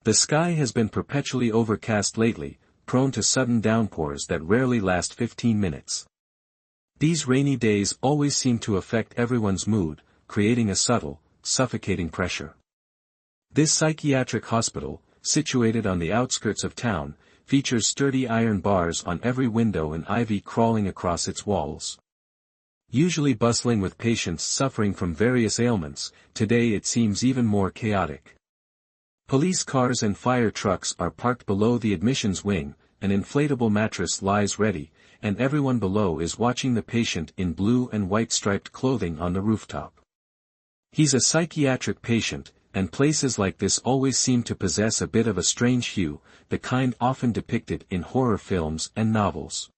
The sky has been perpetually overcast lately, prone to sudden downpours that rarely last 15 minutes. These rainy days always seem to affect everyone's mood, creating a subtle, suffocating pressure. This psychiatric hospital, situated on the outskirts of town, features sturdy iron bars on every window and ivy crawling across its walls. Usually bustling with patients suffering from various ailments, today it seems even more chaotic. Police cars and fire trucks are parked below the admissions wing, an inflatable mattress lies ready, and everyone below is watching the patient in blue and white striped clothing on the rooftop. He's a psychiatric patient, and places like this always seem to possess a bit of a strange hue, the kind often depicted in horror films and novels.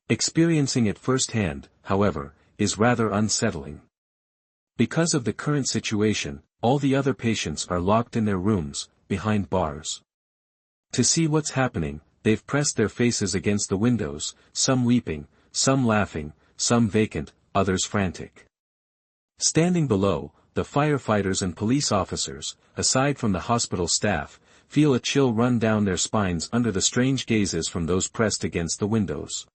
Experiencing it firsthand, however, is rather unsettling. Because of the current situation, all the other patients are locked in their rooms, behind bars. To see what's happening, they've pressed their faces against the windows, some weeping, some laughing, some vacant, others frantic. Standing below, the firefighters and police officers, aside from the hospital staff, feel a chill run down their spines under the strange gazes from those pressed against the windows.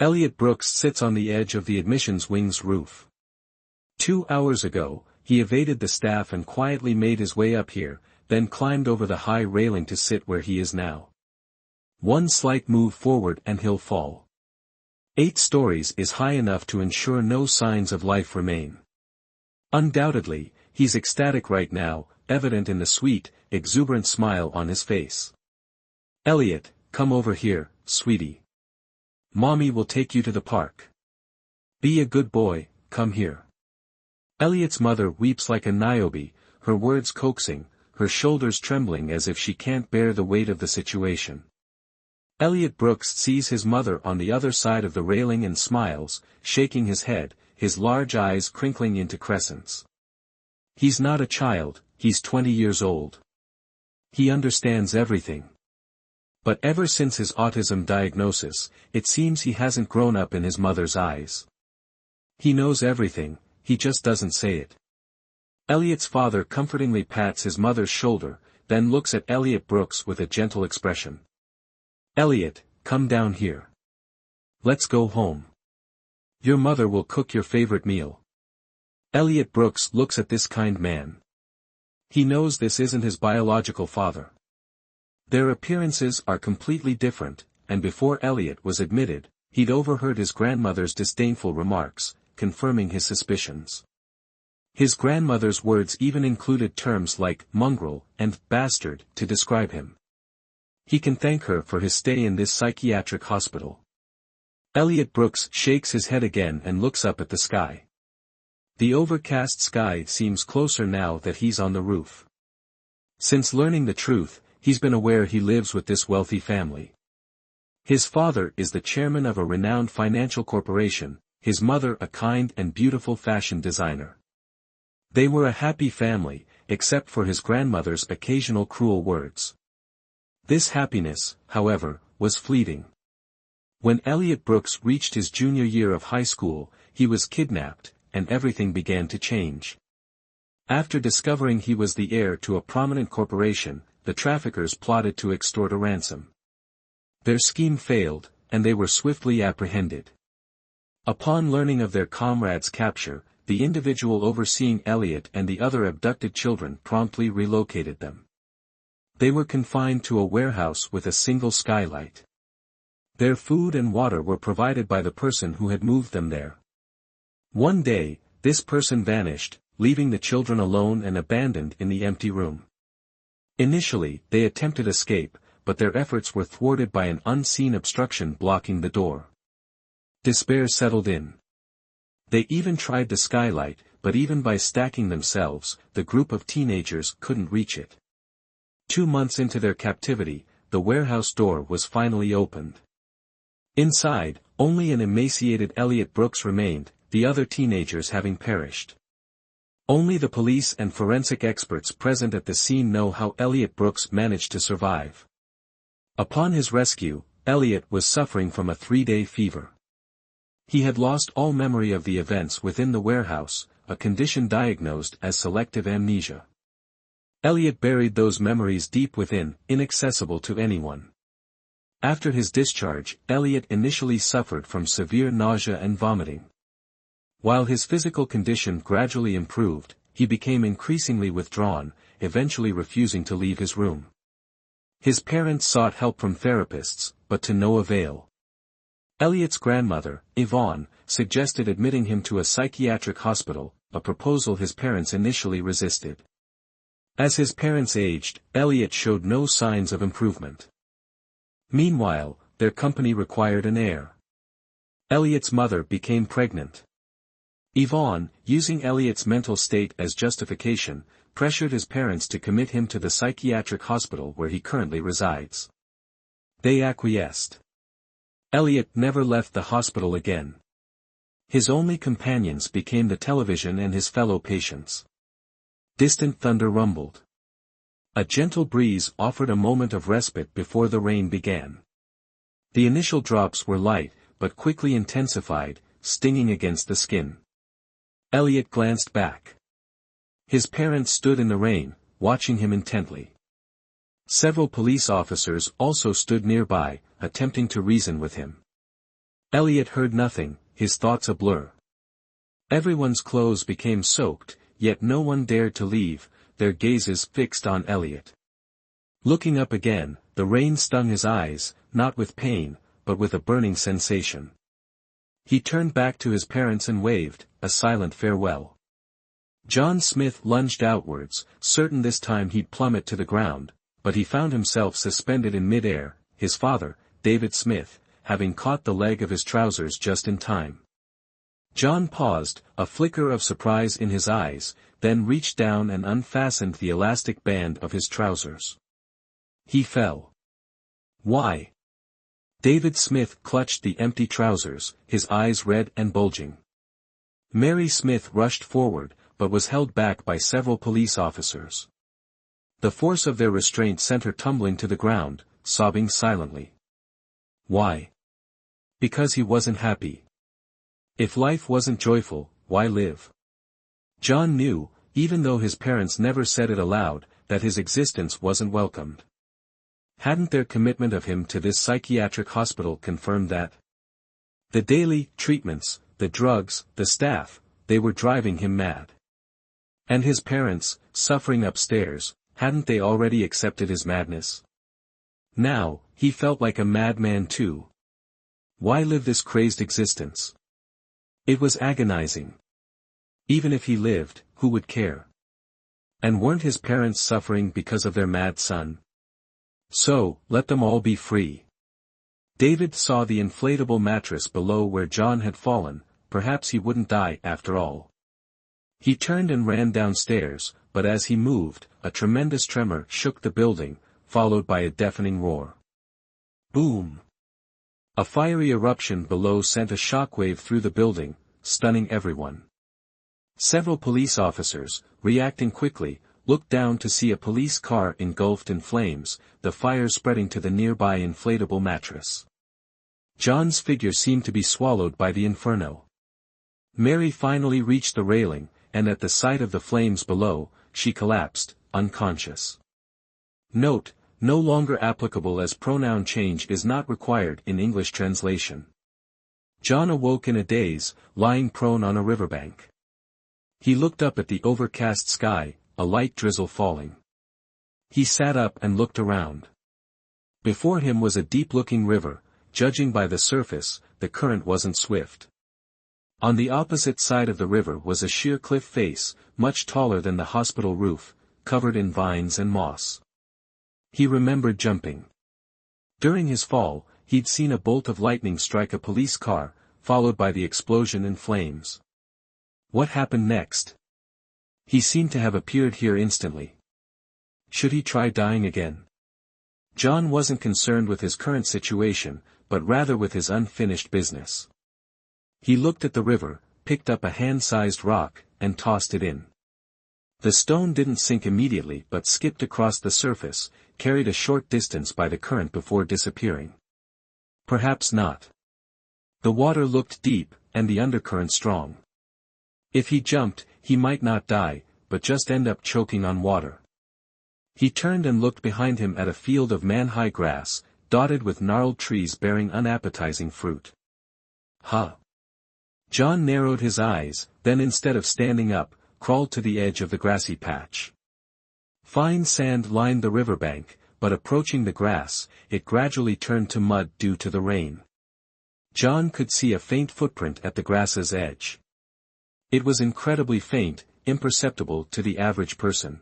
Elliot Brooks sits on the edge of the admissions wing's roof. 2 hours ago, he evaded the staff and quietly made his way up here, then climbed over the high railing to sit where he is now. One slight move forward and he'll fall. 8 stories is high enough to ensure no signs of life remain. Undoubtedly, he's ecstatic right now, evident in the sweet, exuberant smile on his face. Elliot, come over here, sweetie. Mommy will take you to the park. Be a good boy, come here. Elliot's mother weeps like a Niobe, her words coaxing, her shoulders trembling as if she can't bear the weight of the situation. Elliot Brooks sees his mother on the other side of the railing and smiles, shaking his head, his large eyes crinkling into crescents. He's not a child, he's 20 years old. He understands everything. But ever since his autism diagnosis, it seems he hasn't grown up in his mother's eyes. He knows everything, he just doesn't say it. Elliot's father comfortingly pats his mother's shoulder, then looks at Elliot Brooks with a gentle expression. Elliot, come down here. Let's go home. Your mother will cook your favorite meal. Elliot Brooks looks at this kind man. He knows this isn't his biological father. Their appearances are completely different, and before Elliot was admitted, he'd overheard his grandmother's disdainful remarks, confirming his suspicions. His grandmother's words even included terms like mongrel and bastard to describe him. He can thank her for his stay in this psychiatric hospital. Elliot Brooks shakes his head again and looks up at the sky. The overcast sky seems closer now that he's on the roof. Since learning the truth, he's been aware he lives with this wealthy family. His father is the chairman of a renowned financial corporation, his mother a kind and beautiful fashion designer. They were a happy family, except for his grandmother's occasional cruel words. This happiness, however, was fleeting. When Elliot Brooks reached his junior year of high school, he was kidnapped, and everything began to change. After discovering he was the heir to a prominent corporation, the traffickers plotted to extort a ransom. Their scheme failed, and they were swiftly apprehended. Upon learning of their comrades' capture, the individual overseeing Elliot and the other abducted children promptly relocated them. They were confined to a warehouse with a single skylight. Their food and water were provided by the person who had moved them there. One day, this person vanished, leaving the children alone and abandoned in the empty room. Initially, they attempted escape, but their efforts were thwarted by an unseen obstruction blocking the door. Despair settled in. They even tried the skylight, but even by stacking themselves, the group of teenagers couldn't reach it. 2 months into their captivity, the warehouse door was finally opened. Inside, only an emaciated Elliot Brooks remained, the other teenagers having perished. Only the police and forensic experts present at the scene know how Elliot Brooks managed to survive. Upon his rescue, Elliot was suffering from a 3-day fever. He had lost all memory of the events within the warehouse, a condition diagnosed as selective amnesia. Elliot buried those memories deep within, inaccessible to anyone. After his discharge, Elliot initially suffered from severe nausea and vomiting. While his physical condition gradually improved, he became increasingly withdrawn, eventually refusing to leave his room. His parents sought help from therapists, but to no avail. Elliot's grandmother, Yvonne, suggested admitting him to a psychiatric hospital, a proposal his parents initially resisted. As his parents aged, Elliot showed no signs of improvement. Meanwhile, their company required an heir. Elliot's mother became pregnant. Yvonne, using Elliot's mental state as justification, pressured his parents to commit him to the psychiatric hospital where he currently resides. They acquiesced. Elliot never left the hospital again. His only companions became the television and his fellow patients. Distant thunder rumbled. A gentle breeze offered a moment of respite before the rain began. The initial drops were light, but quickly intensified, stinging against the skin. Elliot glanced back. His parents stood in the rain, watching him intently. Several police officers also stood nearby, attempting to reason with him. Elliot heard nothing, his thoughts a blur. Everyone's clothes became soaked, yet no one dared to leave, their gazes fixed on Elliot. Looking up again, the rain stung his eyes, not with pain, but with a burning sensation. He turned back to his parents and waved, a silent farewell. John Smith lunged outwards, certain this time he'd plummet to the ground, but he found himself suspended in mid-air, his father, David Smith, having caught the leg of his trousers just in time. John paused, a flicker of surprise in his eyes, then reached down and unfastened the elastic band of his trousers. He fell. Why? David Smith clutched the empty trousers, his eyes red and bulging. Mary Smith rushed forward, but was held back by several police officers. The force of their restraint sent her tumbling to the ground, sobbing silently. Why? Because he wasn't happy. If life wasn't joyful, why live? John knew, even though his parents never said it aloud, that his existence wasn't welcomed. Hadn't their commitment of him to this psychiatric hospital confirmed that? The daily treatments, the drugs, the staff, they were driving him mad. And his parents, suffering upstairs, hadn't they already accepted his madness? Now, he felt like a madman too. Why live this crazed existence? It was agonizing. Even if he lived, who would care? And weren't his parents suffering because of their mad son? So, let them all be free. David saw the inflatable mattress below where John had fallen, perhaps he wouldn't die after all. He turned and ran downstairs, but as he moved, a tremendous tremor shook the building, followed by a deafening roar. Boom! A fiery eruption below sent a shockwave through the building, stunning everyone. Several police officers, reacting quickly, looked down to see a police car engulfed in flames, the fire spreading to the nearby inflatable mattress. John's figure seemed to be swallowed by the inferno. Mary finally reached the railing, and at the sight of the flames below, she collapsed, unconscious. Note: no longer applicable as pronoun change is not required in English translation. John awoke in a daze, lying prone on a riverbank. He looked up at the overcast sky, a light drizzle falling. He sat up and looked around. Before him was a deep-looking river, judging by the surface, the current wasn't swift. On the opposite side of the river was a sheer cliff face, much taller than the hospital roof, covered in vines and moss. He remembered jumping. During his fall, he'd seen a bolt of lightning strike a police car, followed by the explosion in flames. What happened next? He seemed to have appeared here instantly. Should he try dying again? John wasn't concerned with his current situation, but rather with his unfinished business. He looked at the river, picked up a hand-sized rock, and tossed it in. The stone didn't sink immediately but skipped across the surface, carried a short distance by the current before disappearing. Perhaps not. The water looked deep, and the undercurrent strong. If he jumped, he might not die, but just end up choking on water. He turned and looked behind him at a field of man-high grass, dotted with gnarled trees bearing unappetizing fruit. Huh! John narrowed his eyes, then instead of standing up, crawled to the edge of the grassy patch. Fine sand lined the riverbank, but approaching the grass, it gradually turned to mud due to the rain. John could see a faint footprint at the grass's edge. It was incredibly faint, imperceptible to the average person.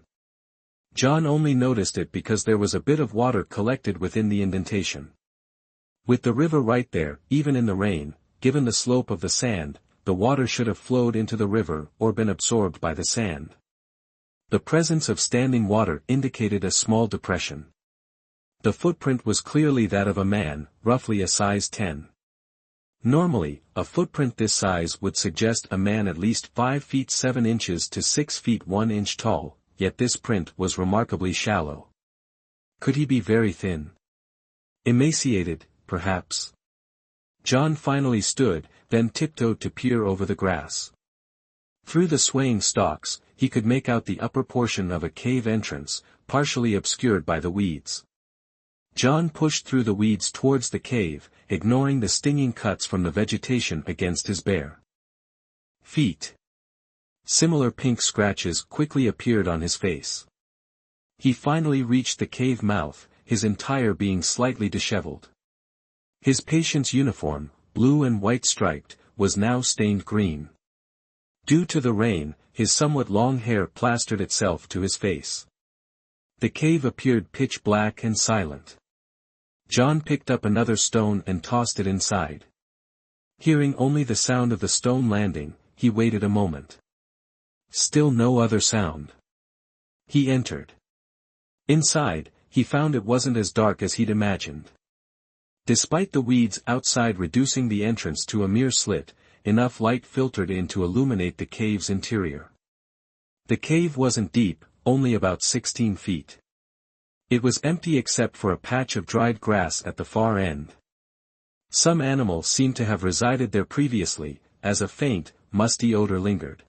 John only noticed it because there was a bit of water collected within the indentation. With the river right there, even in the rain, given the slope of the sand, the water should have flowed into the river or been absorbed by the sand. The presence of standing water indicated a small depression. The footprint was clearly that of a man, roughly a size 10. Normally, a footprint this size would suggest a man at least 5 feet 7 inches to 6 feet 1 inch tall, yet this print was remarkably shallow. Could he be very thin? Emaciated, perhaps? John finally stood, then tiptoed to peer over the grass. Through the swaying stalks, he could make out the upper portion of a cave entrance, partially obscured by the weeds. John pushed through the weeds towards the cave, ignoring the stinging cuts from the vegetation against his bare feet. Similar pink scratches quickly appeared on his face. He finally reached the cave mouth, his entire being slightly disheveled. His patient's uniform, blue and white striped, was now stained green. Due to the rain, his somewhat long hair plastered itself to his face. The cave appeared pitch black and silent. John picked up another stone and tossed it inside. Hearing only the sound of the stone landing, he waited a moment. Still no other sound. He entered. Inside, he found it wasn't as dark as he'd imagined. Despite the weeds outside reducing the entrance to a mere slit, enough light filtered in to illuminate the cave's interior. The cave wasn't deep, only about 16 feet. It was empty except for a patch of dried grass at the far end. Some animal seemed to have resided there previously, as a faint, musty odor lingered.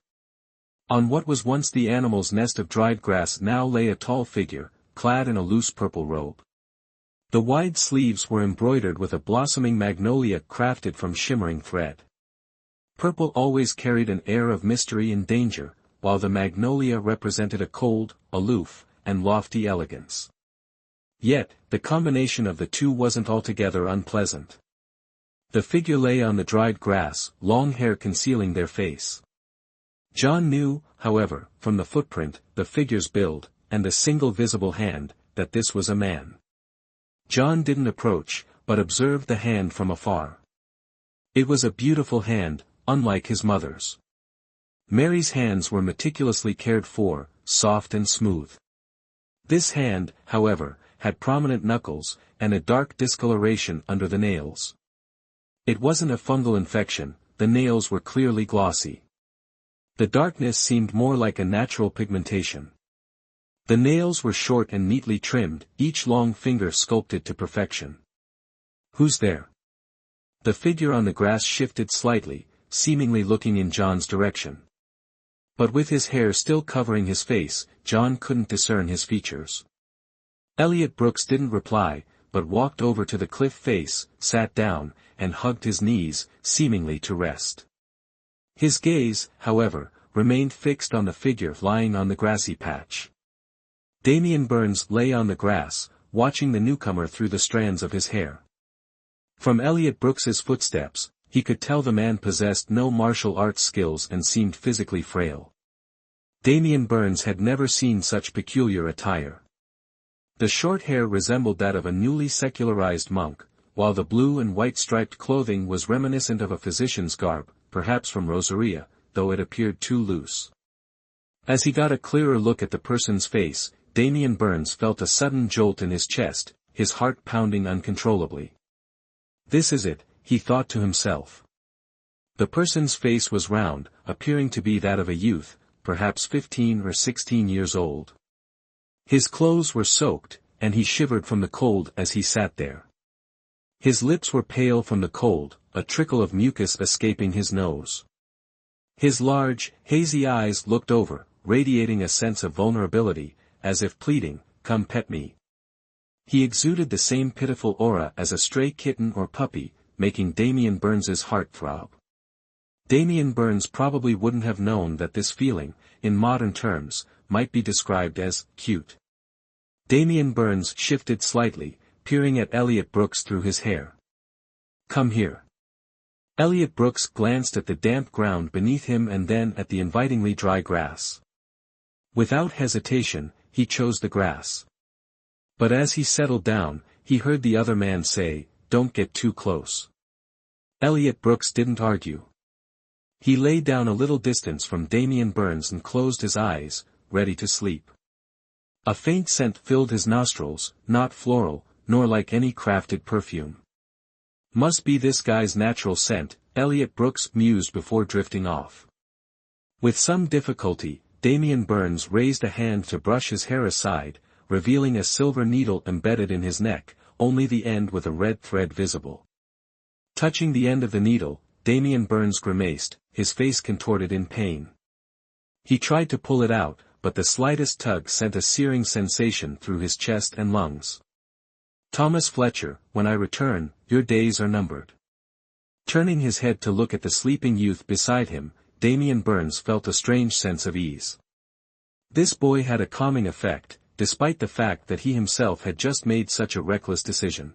On what was once the animal's nest of dried grass now lay a tall figure, clad in a loose purple robe. The wide sleeves were embroidered with a blossoming magnolia crafted from shimmering thread. Purple always carried an air of mystery and danger, while the magnolia represented a cold, aloof, and lofty elegance. Yet, the combination of the two wasn't altogether unpleasant. The figure lay on the dried grass, long hair concealing their face. John knew, however, from the footprint, the figure's build, and the single visible hand, that this was a man. John didn't approach, but observed the hand from afar. It was a beautiful hand, unlike his mother's. Mary's hands were meticulously cared for, soft and smooth. This hand, however, had prominent knuckles, and a dark discoloration under the nails. It wasn't a fungal infection, the nails were clearly glossy. The darkness seemed more like a natural pigmentation. The nails were short and neatly trimmed, each long finger sculpted to perfection. "Who's there?" The figure on the grass shifted slightly, seemingly looking in John's direction. But with his hair still covering his face, John couldn't discern his features. Elliot Brooks didn't reply, but walked over to the cliff face, sat down, and hugged his knees, seemingly to rest. His gaze, however, remained fixed on the figure lying on the grassy patch. Damian Burns lay on the grass, watching the newcomer through the strands of his hair. From Elliot Brooks's footsteps, he could tell the man possessed no martial arts skills and seemed physically frail. Damian Burns had never seen such peculiar attire. The short hair resembled that of a newly secularized monk, while the blue and white striped clothing was reminiscent of a physician's garb, perhaps from Rosaria, though it appeared too loose. As he got a clearer look at the person's face, Damian Burns felt a sudden jolt in his chest, his heart pounding uncontrollably. "This is it," he thought to himself. The person's face was round, appearing to be that of a youth, perhaps 15 or 16 years old. His clothes were soaked, and he shivered from the cold as he sat there. His lips were pale from the cold, a trickle of mucus escaping his nose. His large, hazy eyes looked over, radiating a sense of vulnerability, as if pleading, come pet me." He exuded the same pitiful aura as a stray kitten or puppy, making Damian Burns's heart throb. Damian Burns probably wouldn't have known that this feeling, in modern terms, might be described as cute. Damian Burns shifted slightly, peering at Elliot Brooks through his hair. "Come here." Elliot Brooks glanced at the damp ground beneath him and then at the invitingly dry grass. Without hesitation, he chose the grass. But as he settled down, he heard the other man say, "Don't get too close." Elliot Brooks didn't argue. He lay down a little distance from Damian Burns and closed his eyes, ready to sleep. A faint scent filled his nostrils, not floral, nor like any crafted perfume. Must be this guy's natural scent, Elliot Brooks mused before drifting off. With some difficulty, Damian Burns raised a hand to brush his hair aside, revealing a silver needle embedded in his neck, only the end with a red thread visible. Touching the end of the needle, Damian Burns grimaced, his face contorted in pain. He tried to pull it out, but the slightest tug sent a searing sensation through his chest and lungs. "Thomas Fletcher, when I return, your days are numbered." Turning his head to look at the sleeping youth beside him, Damian Burns felt a strange sense of ease. This boy had a calming effect, despite the fact that he himself had just made such a reckless decision.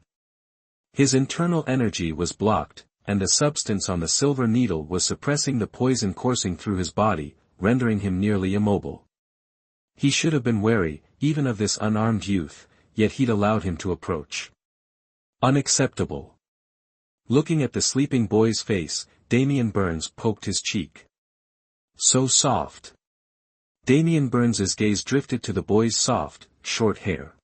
His internal energy was blocked, and the substance on the silver needle was suppressing the poison coursing through his body, rendering him nearly immobile. He should have been wary, even of this unarmed youth, yet he'd allowed him to approach. Unacceptable. Looking at the sleeping boy's face, Damian Burns poked his cheek. So soft. Damian Burns's gaze drifted to the boy's soft, short hair.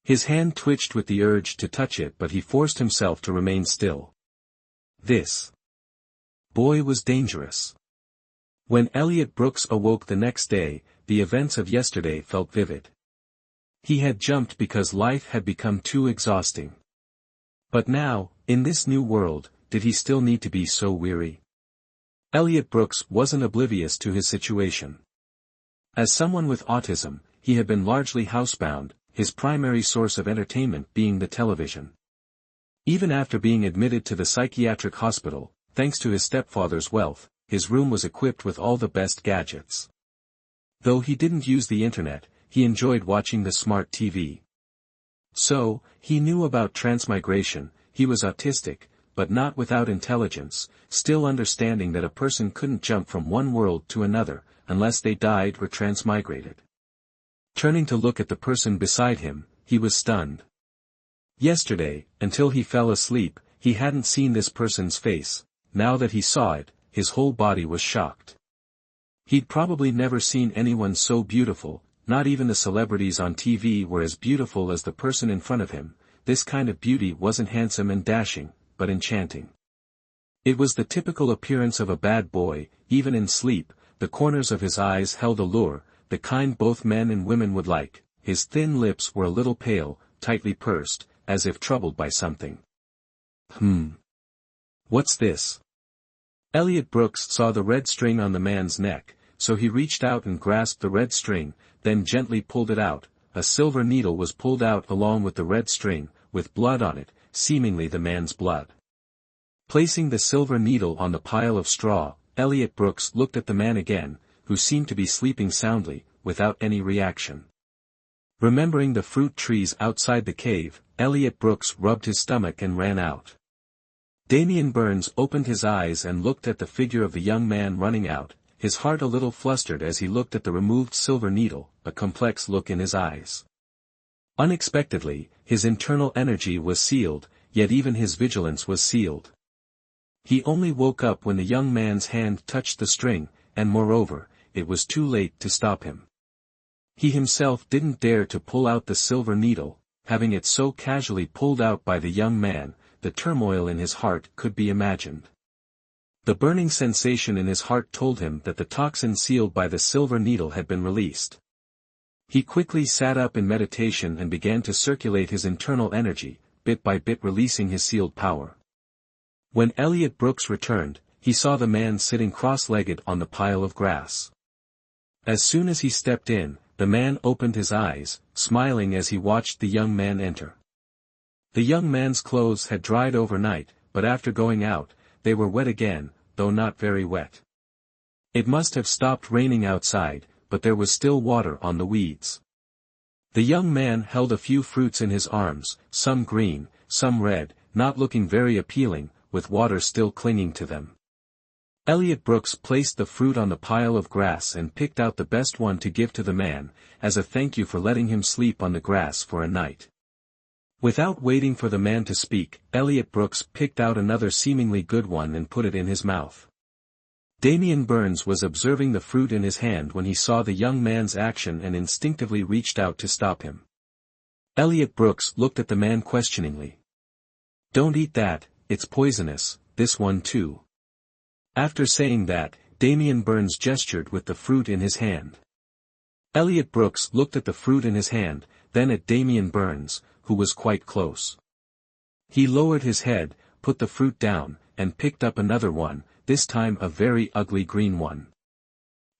His hand twitched with the urge to touch it, but he forced himself to remain still. This boy was dangerous. When Elliot Brooks awoke the next day, the events of yesterday felt vivid. He had jumped because life had become too exhausting. But now, in this new world, did he still need to be so weary? Elliot Brooks wasn't oblivious to his situation. As someone with autism, he had been largely housebound, his primary source of entertainment being the television. Even after being admitted to the psychiatric hospital, thanks to his stepfather's wealth, his room was equipped with all the best gadgets. Though he didn't use the internet, he enjoyed watching the smart TV. So, he knew about transmigration, he was autistic, but not without intelligence, still understanding that a person couldn't jump from one world to another, unless they died or transmigrated. Turning to look at the person beside him, he was stunned. Yesterday, until he fell asleep, he hadn't seen this person's face. Now that he saw it, his whole body was shocked. He'd probably never seen anyone so beautiful, not even the celebrities on TV were as beautiful as the person in front of him. This kind of beauty wasn't handsome and dashing, but enchanting. It was the typical appearance of a bad boy, even in sleep, the corners of his eyes held allure, the kind both men and women would like. His thin lips were a little pale, tightly pursed, as if troubled by something. What's this? Elliot Brooks saw the red string on the man's neck, so he reached out and grasped the red string, then gently pulled it out. A silver needle was pulled out along with the red string, with blood on it, seemingly the man's blood. Placing the silver needle on the pile of straw, Elliot Brooks looked at the man again, who seemed to be sleeping soundly, without any reaction. Remembering the fruit trees outside the cave, Elliot Brooks rubbed his stomach and ran out. Damian Burns opened his eyes and looked at the figure of the young man running out, his heart a little flustered as he looked at the removed silver needle, a complex look in his eyes. Unexpectedly, his internal energy was sealed, yet even his vigilance was sealed. He only woke up when the young man's hand touched the string, and moreover, it was too late to stop him. He himself didn't dare to pull out the silver needle, having it so casually pulled out by the young man. The turmoil in his heart could be imagined. The burning sensation in his heart told him that the toxin sealed by the silver needle had been released. He quickly sat up in meditation and began to circulate his internal energy, bit by bit releasing his sealed power. When Elliot Brooks returned, he saw the man sitting cross-legged on the pile of grass. As soon as he stepped in, the man opened his eyes, smiling as he watched the young man enter. The young man's clothes had dried overnight, but after going out, they were wet again, though not very wet. It must have stopped raining outside, but there was still water on the weeds. The young man held a few fruits in his arms, some green, some red, not looking very appealing, with water still clinging to them. Elliot Brooks placed the fruit on the pile of grass and picked out the best one to give to the man, as a thank you for letting him sleep on the grass for a night. Without waiting for the man to speak, Elliot Brooks picked out another seemingly good one and put it in his mouth. Damian Burns was observing the fruit in his hand when he saw the young man's action and instinctively reached out to stop him. Elliot Brooks looked at the man questioningly. "Don't eat that, it's poisonous, this one too." After saying that, Damian Burns gestured with the fruit in his hand. Elliot Brooks looked at the fruit in his hand, then at Damian Burns, who was quite close. He lowered his head, put the fruit down, and picked up another one, this time a very ugly green one.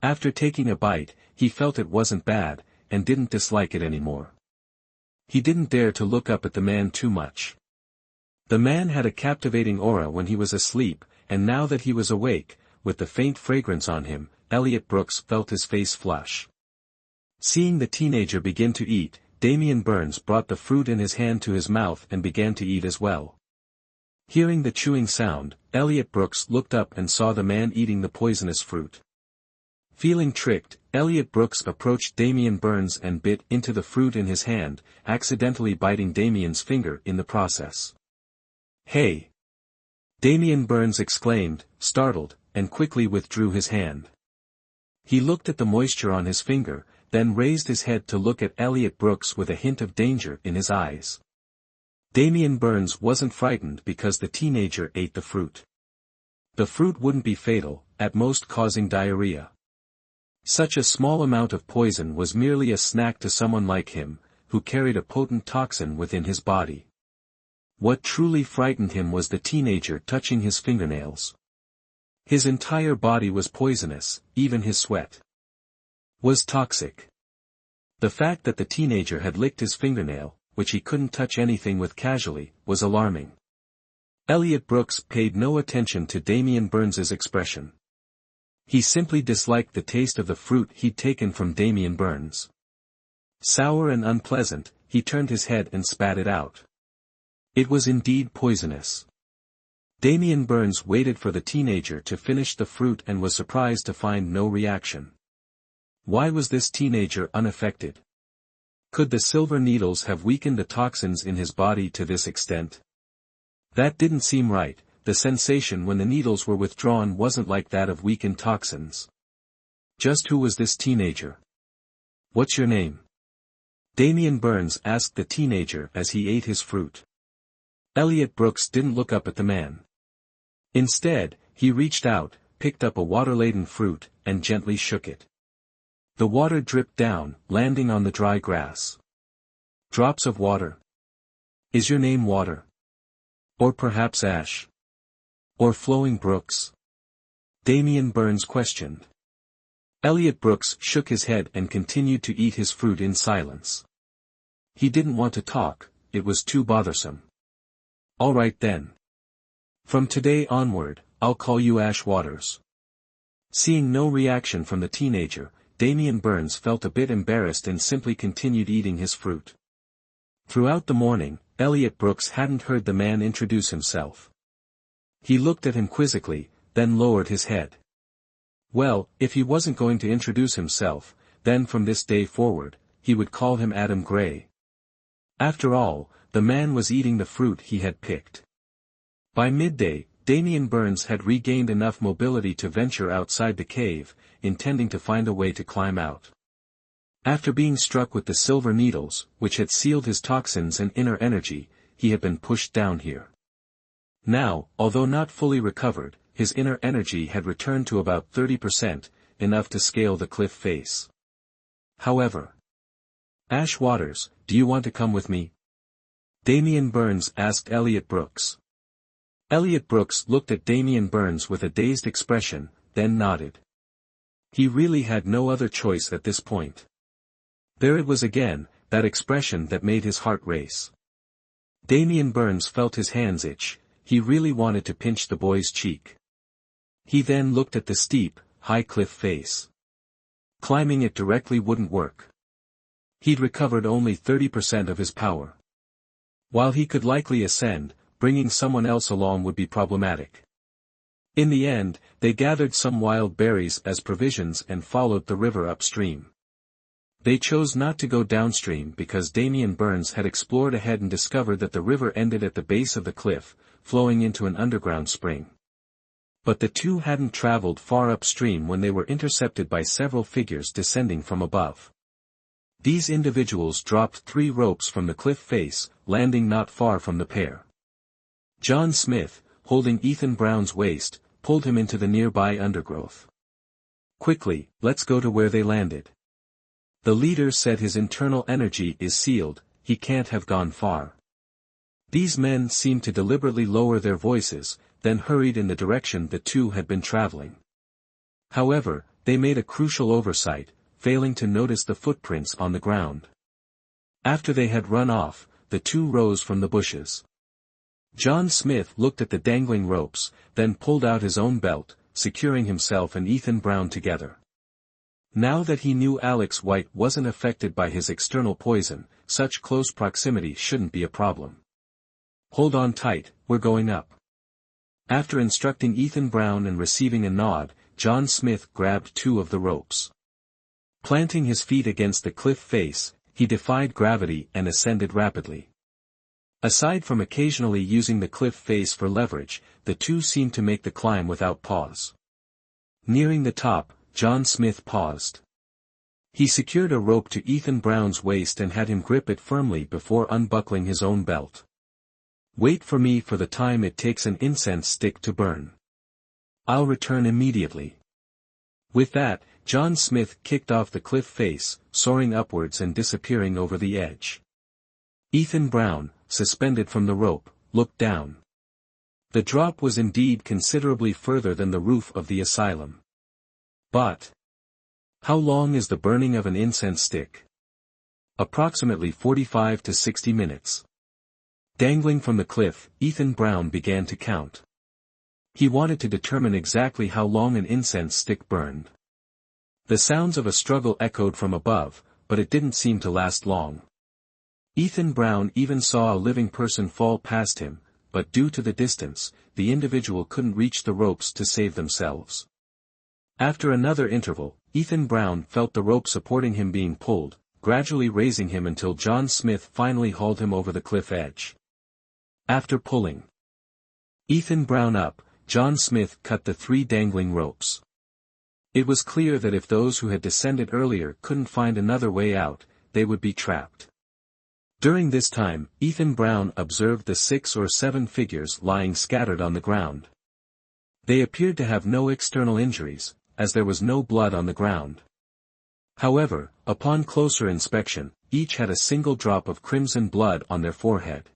After taking a bite, he felt it wasn't bad, and didn't dislike it anymore. He didn't dare to look up at the man too much. The man had a captivating aura when he was asleep, and now that he was awake, with the faint fragrance on him, Elliot Brooks felt his face flush. Seeing the teenager begin to eat, Damian Burns brought the fruit in his hand to his mouth and began to eat as well. Hearing the chewing sound, Elliot Brooks looked up and saw the man eating the poisonous fruit. Feeling tricked, Elliot Brooks approached Damian Burns and bit into the fruit in his hand, accidentally biting Damian's finger in the process. "Hey!" Damian Burns exclaimed, startled, and quickly withdrew his hand. He looked at the moisture on his finger, then raised his head to look at Elliot Brooks with a hint of danger in his eyes. Damian Burns wasn't frightened because the teenager ate the fruit. The fruit wouldn't be fatal, at most causing diarrhea. Such a small amount of poison was merely a snack to someone like him, who carried a potent toxin within his body. What truly frightened him was the teenager touching his fingernails. His entire body was poisonous, even his sweat was toxic. The fact that the teenager had licked his fingernail, which he couldn't touch anything with casually, was alarming. Elliot Brooks paid no attention to Damian Burns's expression. He simply disliked the taste of the fruit he'd taken from Damian Burns. Sour and unpleasant, he turned his head and spat it out. It was indeed poisonous. Damian Burns waited for the teenager to finish the fruit and was surprised to find no reaction. Why was this teenager unaffected? Could the silver needles have weakened the toxins in his body to this extent? That didn't seem right. The sensation when the needles were withdrawn wasn't like that of weakened toxins. Just who was this teenager? "What's your name?" Damian Burns asked the teenager as he ate his fruit. Elliot Brooks didn't look up at the man. Instead, he reached out, picked up a water-laden fruit, and gently shook it. The water dripped down, landing on the dry grass. Drops of water. "Is your name Water? Or perhaps Ash? Or Flowing Brooks?" Damian Burns questioned. Elliot Brooks shook his head and continued to eat his fruit in silence. He didn't want to talk, it was too bothersome. "All right then. From today onward, I'll call you Ash Waters." Seeing no reaction from the teenager, Damian Burns felt a bit embarrassed and simply continued eating his fruit. Throughout the morning, Elliot Brooks hadn't heard the man introduce himself. He looked at him quizzically, then lowered his head. Well, if he wasn't going to introduce himself, then from this day forward, he would call him Adam Gray. After all, the man was eating the fruit he had picked. By midday, Damian Burns had regained enough mobility to venture outside the cave, intending to find a way to climb out. After being struck with the silver needles, which had sealed his toxins and inner energy, he had been pushed down here. Now, although not fully recovered, his inner energy had returned to about 30%, enough to scale the cliff face. However, "Ash Waters, do you want to come with me?" Damian Burns asked Elliot Brooks. Elliot Brooks looked at Damian Burns with a dazed expression, then nodded. He really had no other choice at this point. There it was again, that expression that made his heart race. Damien Burns felt his hands itch, he really wanted to pinch the boy's cheek. He then looked at the steep, high cliff face. Climbing it directly wouldn't work. He'd recovered only 30% of his power. While he could likely ascend, bringing someone else along would be problematic. In the end, they gathered some wild berries as provisions and followed the river upstream. They chose not to go downstream because Damien Burns had explored ahead and discovered that the river ended at the base of the cliff, flowing into an underground spring. But the two hadn't traveled far upstream when they were intercepted by several figures descending from above. These individuals dropped 3 ropes from the cliff face, landing not far from the pair. John Smith, holding Ethan Brown's waist, pulled him into the nearby undergrowth. "Quickly, let's go to where they landed." The leader said his internal energy is sealed, he can't have gone far. These men seemed to deliberately lower their voices, then hurried in the direction the two had been traveling. However, they made a crucial oversight, failing to notice the footprints on the ground. After they had run off, the two rose from the bushes. John Smith looked at the dangling ropes, then pulled out his own belt, securing himself and Ethan Brown together. Now that he knew Alex White wasn't affected by his external poison, such close proximity shouldn't be a problem. "Hold on tight, we're going up." After instructing Ethan Brown and receiving a nod, John Smith grabbed 2 of the ropes. Planting his feet against the cliff face, he defied gravity and ascended rapidly. Aside from occasionally using the cliff face for leverage, the two seemed to make the climb without pause. Nearing the top, John Smith paused. He secured a rope to Ethan Brown's waist and had him grip it firmly before unbuckling his own belt. "Wait for me for the time it takes an incense stick to burn. I'll return immediately." With that, John Smith kicked off the cliff face, soaring upwards and disappearing over the edge. Ethan Brown, suspended from the rope, looked down. The drop was indeed considerably further than the roof of the asylum. But how long is the burning of an incense stick? Approximately 45 to 60 minutes. Dangling from the cliff, Ethan Brown began to count. He wanted to determine exactly how long an incense stick burned. The sounds of a struggle echoed from above, but it didn't seem to last long. Ethan Brown even saw a living person fall past him, but due to the distance, the individual couldn't reach the ropes to save themselves. After another interval, Ethan Brown felt the rope supporting him being pulled, gradually raising him until John Smith finally hauled him over the cliff edge. After pulling Ethan Brown up, John Smith cut the 3 dangling ropes. It was clear that if those who had descended earlier couldn't find another way out, they would be trapped. During this time, Ethan Brown observed the 6 or 7 figures lying scattered on the ground. They appeared to have no external injuries, as there was no blood on the ground. However, upon closer inspection, each had a single drop of crimson blood on their forehead.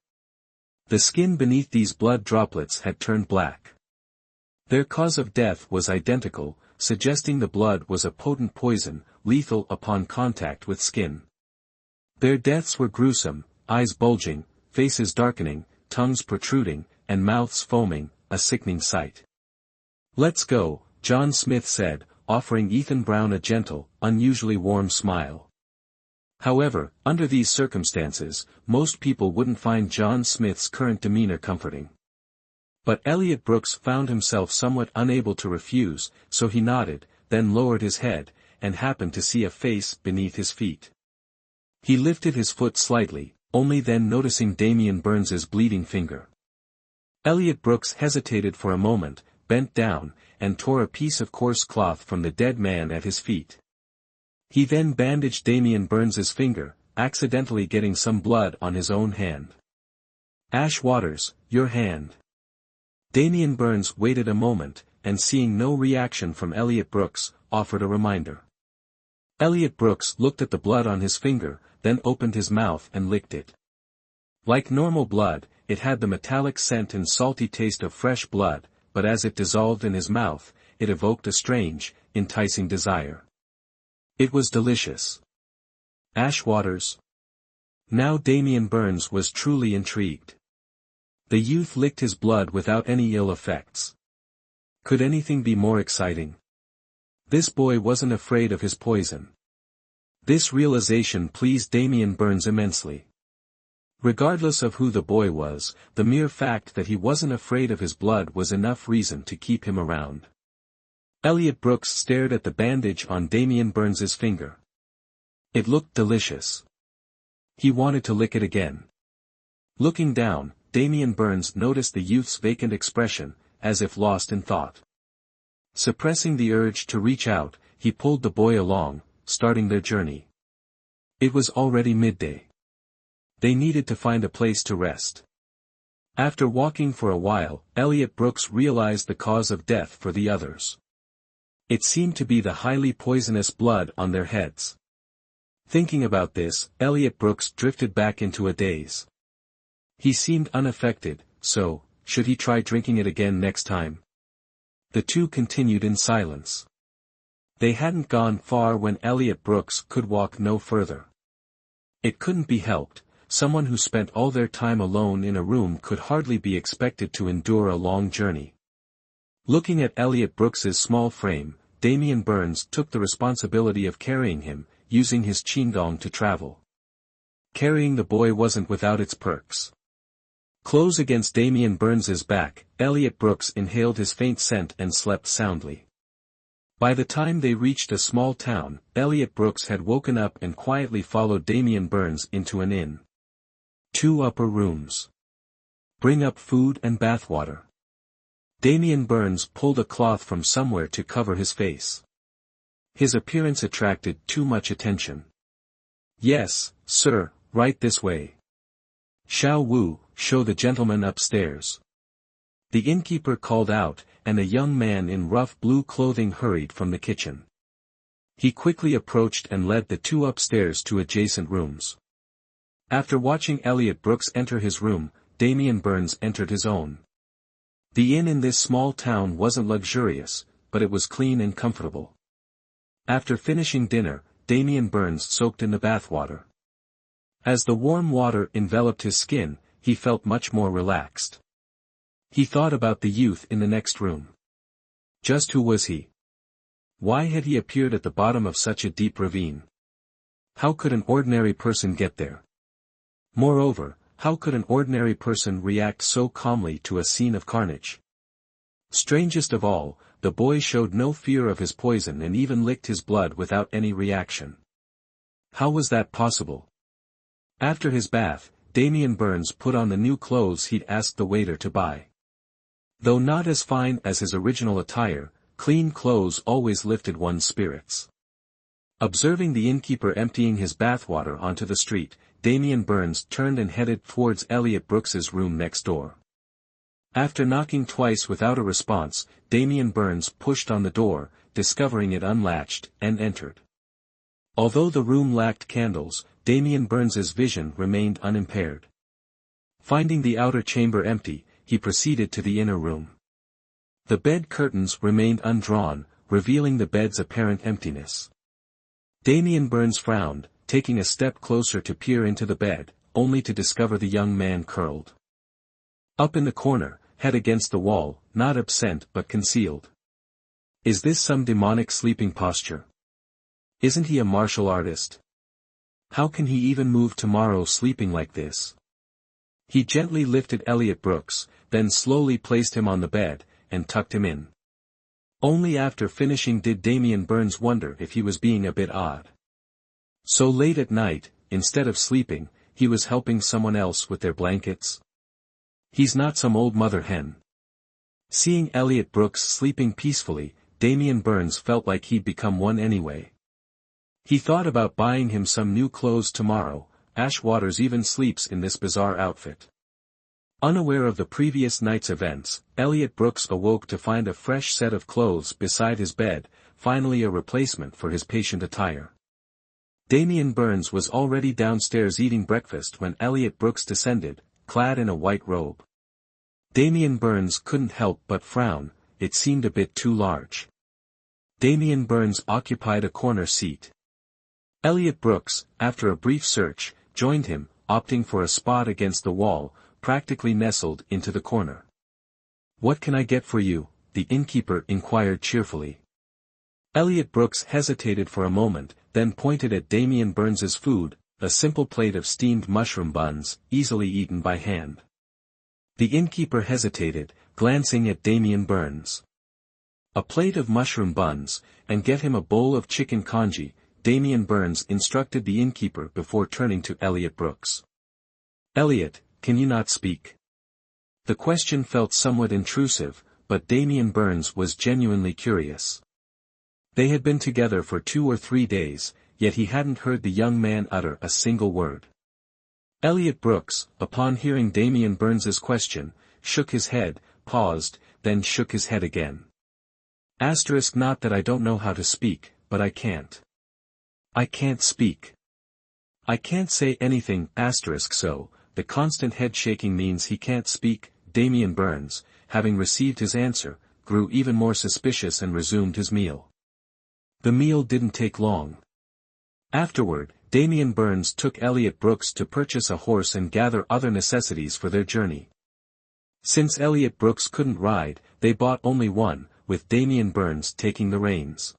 The skin beneath these blood droplets had turned black. Their cause of death was identical, suggesting the blood was a potent poison, lethal upon contact with skin. Their deaths were gruesome, eyes bulging, faces darkening, tongues protruding, and mouths foaming, a sickening sight. "Let's go," John Smith said, offering Ethan Brown a gentle, unusually warm smile. However, under these circumstances, most people wouldn't find John Smith's current demeanor comforting. But Elliot Brooks found himself somewhat unable to refuse, so he nodded, then lowered his head, and happened to see a face beneath his feet. He lifted his foot slightly, only then noticing Damien Burns's bleeding finger. Elliot Brooks hesitated for a moment, bent down, and tore a piece of coarse cloth from the dead man at his feet. He then bandaged Damien Burns's finger, accidentally getting some blood on his own hand. "Ash Waters, your hand." Damien Burns waited a moment, and seeing no reaction from Elliot Brooks, offered a reminder. Elliot Brooks looked at the blood on his finger, then opened his mouth and licked it. Like normal blood, it had the metallic scent and salty taste of fresh blood, but as it dissolved in his mouth, it evoked a strange, enticing desire. It was delicious. Ash waters? Now Damien Burns was truly intrigued. The youth licked his blood without any ill effects. Could anything be more exciting? This boy wasn't afraid of his poison. This realization pleased Damien Burns immensely. Regardless of who the boy was, the mere fact that he wasn't afraid of his blood was enough reason to keep him around. Elliot Brooks stared at the bandage on Damien Burns's finger. It looked delicious. He wanted to lick it again. Looking down, Damien Burns noticed the youth's vacant expression, as if lost in thought. Suppressing the urge to reach out, he pulled the boy along, starting their journey. It was already midday. They needed to find a place to rest. After walking for a while, Elliot Brooks realized the cause of death for the others. It seemed to be the highly poisonous blood on their heads. Thinking about this, Elliot Brooks drifted back into a daze. He seemed unaffected, so, should he try drinking it again next time? The two continued in silence. They hadn't gone far when Elliot Brooks could walk no further. It couldn't be helped. Someone who spent all their time alone in a room could hardly be expected to endure a long journey. Looking at Elliot Brooks's small frame, Damien Burns took the responsibility of carrying him, using his qigong to travel. Carrying the boy wasn't without its perks. Close against Damien Burns's back, Elliot Brooks inhaled his faint scent and slept soundly. By the time they reached a small town, Elliot Brooks had woken up and quietly followed Damien Burns into an inn. 2 upper rooms. Bring up food and bathwater. Damien Burns pulled a cloth from somewhere to cover his face. His appearance attracted too much attention. Yes, sir, right this way. Xiao Wu, show the gentleman upstairs. The innkeeper called out, and a young man in rough blue clothing hurried from the kitchen. He quickly approached and led the two upstairs to adjacent rooms. After watching Elliot Brooks enter his room, Damien Burns entered his own. The inn in this small town wasn't luxurious, but it was clean and comfortable. After finishing dinner, Damien Burns soaked in the bathwater. As the warm water enveloped his skin, he felt much more relaxed. He thought about the youth in the next room. Just who was he? Why had he appeared at the bottom of such a deep ravine? How could an ordinary person get there? Moreover, how could an ordinary person react so calmly to a scene of carnage? Strangest of all, the boy showed no fear of his poison and even licked his blood without any reaction. How was that possible? After his bath, Damien Burns put on the new clothes he'd asked the waiter to buy. Though not as fine as his original attire, clean clothes always lifted one's spirits. Observing the innkeeper emptying his bathwater onto the street, Damien Burns turned and headed towards Elliot Brooks's room next door. After knocking twice without a response, Damien Burns pushed on the door, discovering it unlatched, and entered. Although the room lacked candles, Damien Burns's vision remained unimpaired. Finding the outer chamber empty, he proceeded to the inner room. The bed curtains remained undrawn, revealing the bed's apparent emptiness. Damien Burns frowned, taking a step closer to peer into the bed, only to discover the young man curled up in the corner, head against the wall, not absent but concealed. Is this some demonic sleeping posture? Isn't he a martial artist? How can he even move tomorrow sleeping like this? He gently lifted Elliot Brooks, then slowly placed him on the bed, and tucked him in. Only after finishing did Damien Burns wonder if he was being a bit odd. So late at night, instead of sleeping, he was helping someone else with their blankets. He's not some old mother hen. Seeing Elliot Brooks sleeping peacefully, Damien Burns felt like he'd become one anyway. He thought about buying him some new clothes tomorrow. Ash Waters even sleeps in this bizarre outfit. Unaware of the previous night's events, Elliot Brooks awoke to find a fresh set of clothes beside his bed, finally a replacement for his patient attire. Damien Burns was already downstairs eating breakfast when Elliot Brooks descended, clad in a white robe. Damien Burns couldn't help but frown, it seemed a bit too large. Damien Burns occupied a corner seat. Elliot Brooks, after a brief search, joined him, opting for a spot against the wall, practically nestled into the corner. "What can I get for you?" the innkeeper inquired cheerfully. Elliot Brooks hesitated for a moment, then pointed at Damien Burns's food, a simple plate of steamed mushroom buns, easily eaten by hand. The innkeeper hesitated, glancing at Damien Burns. "A plate of mushroom buns, and get him a bowl of chicken congee," Damien Burns instructed the innkeeper before turning to Elliot Brooks. "Elliot, can you not speak?" The question felt somewhat intrusive, but Damien Burns was genuinely curious. They had been together for 2 or 3 days, yet he hadn't heard the young man utter a single word. Elliot Brooks, upon hearing Damien Burns's question, shook his head, paused, then shook his head again. Not that I don't know how to speak, but I can't. I can't speak. I can't say anything, so, the constant head shaking means he can't speak." Damien Burns, having received his answer, grew even more suspicious and resumed his meal. The meal didn't take long. Afterward, Damien Burns took Elliot Brooks to purchase a horse and gather other necessities for their journey. Since Elliot Brooks couldn't ride, they bought only one, with Damien Burns taking the reins.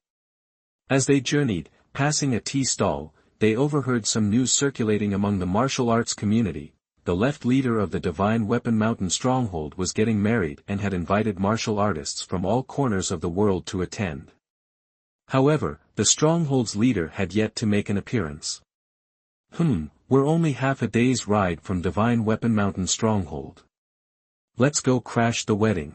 As they journeyed, passing a tea stall, they overheard some news circulating among the martial arts community. The left leader of the Divine Weapon Mountain stronghold was getting married and had invited martial artists from all corners of the world to attend. However, the stronghold's leader had yet to make an appearance. We're only half a day's ride from Divine Weapon Mountain stronghold. Let's go crash the wedding."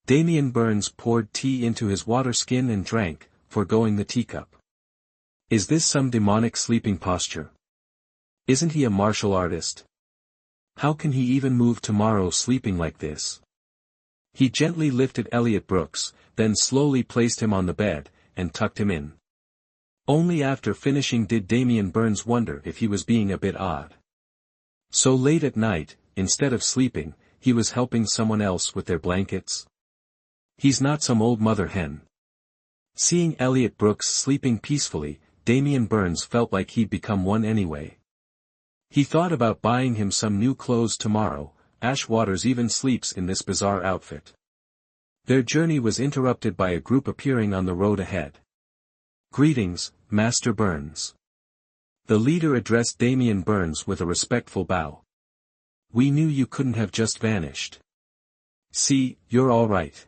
Damien Burns poured tea into his water skin and drank, foregoing the teacup. "Is this some demonic sleeping posture? Isn't he a martial artist? How can he even move tomorrow sleeping like this?" He gently lifted Elliot Brooks, then slowly placed him on the bed, and tucked him in. Only after finishing did Damien Burns wonder if he was being a bit odd. So late at night, instead of sleeping, he was helping someone else with their blankets. He's not some old mother hen. Seeing Elliot Brooks sleeping peacefully, Damien Burns felt like he'd become one anyway. He thought about buying him some new clothes tomorrow. Ash Waters even sleeps in this bizarre outfit. Their journey was interrupted by a group appearing on the road ahead. "Greetings, Master Burns." The leader addressed Damien Burns with a respectful bow. "We knew you couldn't have just vanished. See, you're all right."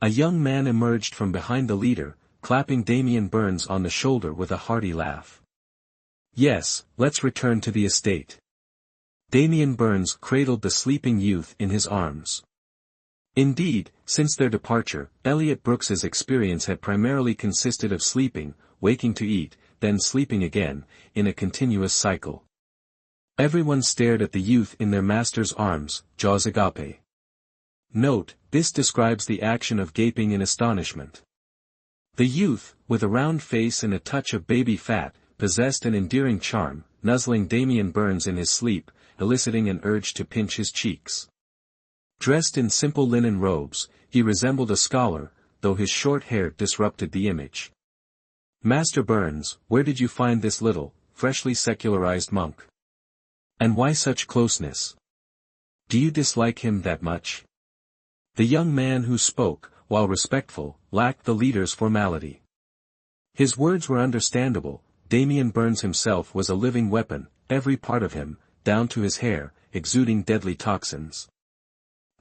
A young man emerged from behind the leader, clapping Damien Burns on the shoulder with a hearty laugh. "Yes, let's return to the estate." Damien Burns cradled the sleeping youth in his arms. Indeed, since their departure, Elliot Brooks's experience had primarily consisted of sleeping, waking to eat, then sleeping again, in a continuous cycle. Everyone stared at the youth in their master's arms, jaws agape. Note, this describes the action of gaping in astonishment. The youth, with a round face and a touch of baby fat, possessed an endearing charm, nuzzling Damien Burns in his sleep, eliciting an urge to pinch his cheeks. Dressed in simple linen robes, he resembled a scholar, though his short hair disrupted the image. "Master Burns, where did you find this little, freshly secularized monk? And why such closeness? Do you dislike him that much?" The young man who spoke, while respectful, lacked the leader's formality. His words were understandable. Damien Burns himself was a living weapon, every part of him, down to his hair, exuding deadly toxins.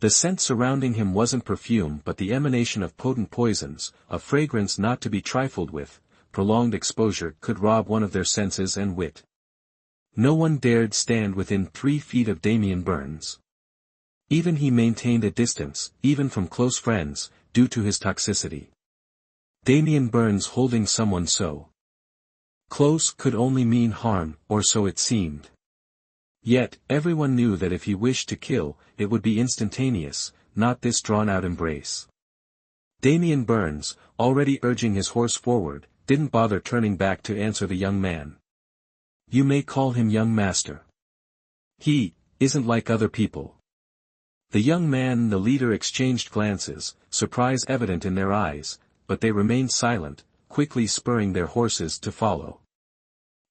The scent surrounding him wasn't perfume but the emanation of potent poisons, a fragrance not to be trifled with. Prolonged exposure could rob one of their senses and wit. No one dared stand within 3 feet of Damien Burns. Even he maintained a distance, even from close friends, due to his toxicity. Damien Burns holding someone so close could only mean harm, or so it seemed. Yet, everyone knew that if he wished to kill, it would be instantaneous, not this drawn-out embrace. Damien Burns, already urging his horse forward, didn't bother turning back to answer the young man. "You may call him young master. He isn't like other people." The young man and the leader exchanged glances, surprise evident in their eyes, but they remained silent, quickly spurring their horses to follow.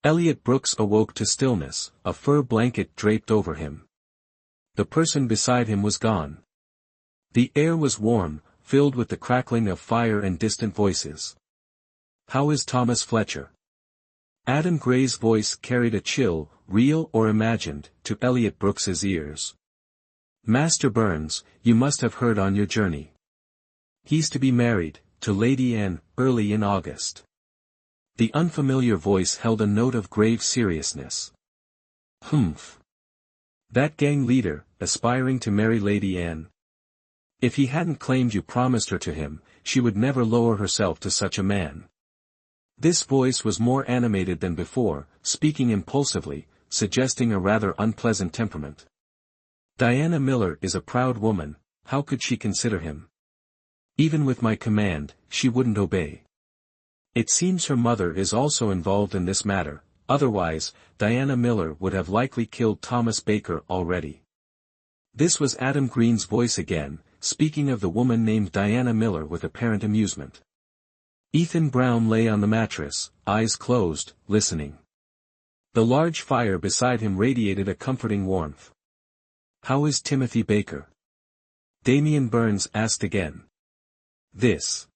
Elliot Brooks awoke to stillness, a fur blanket draped over him. The person beside him was gone. The air was warm, filled with the crackling of fire and distant voices. "How is Thomas Fletcher?" Adam Gray's voice carried a chill, real or imagined, to Elliot Brooks's ears. "Master Burns, you must have heard on your journey. He's to be married, to Lady Anne, early in August." The unfamiliar voice held a note of grave seriousness. "Humph. That gang leader, aspiring to marry Lady Anne. If he hadn't claimed you promised her to him, she would never lower herself to such a man." This voice was more animated than before, speaking impulsively, suggesting a rather unpleasant temperament. "Diana Miller is a proud woman, how could she consider him? Even with my command, she wouldn't obey. It seems her mother is also involved in this matter, otherwise, Diana Miller would have likely killed Thomas Baker already." This was Adam Green's voice again, speaking of the woman named Diana Miller with apparent amusement. Ethan Brown lay on the mattress, eyes closed, listening. The large fire beside him radiated a comforting warmth. "How is Timothy Baker?" Damian Burns asked again. "This.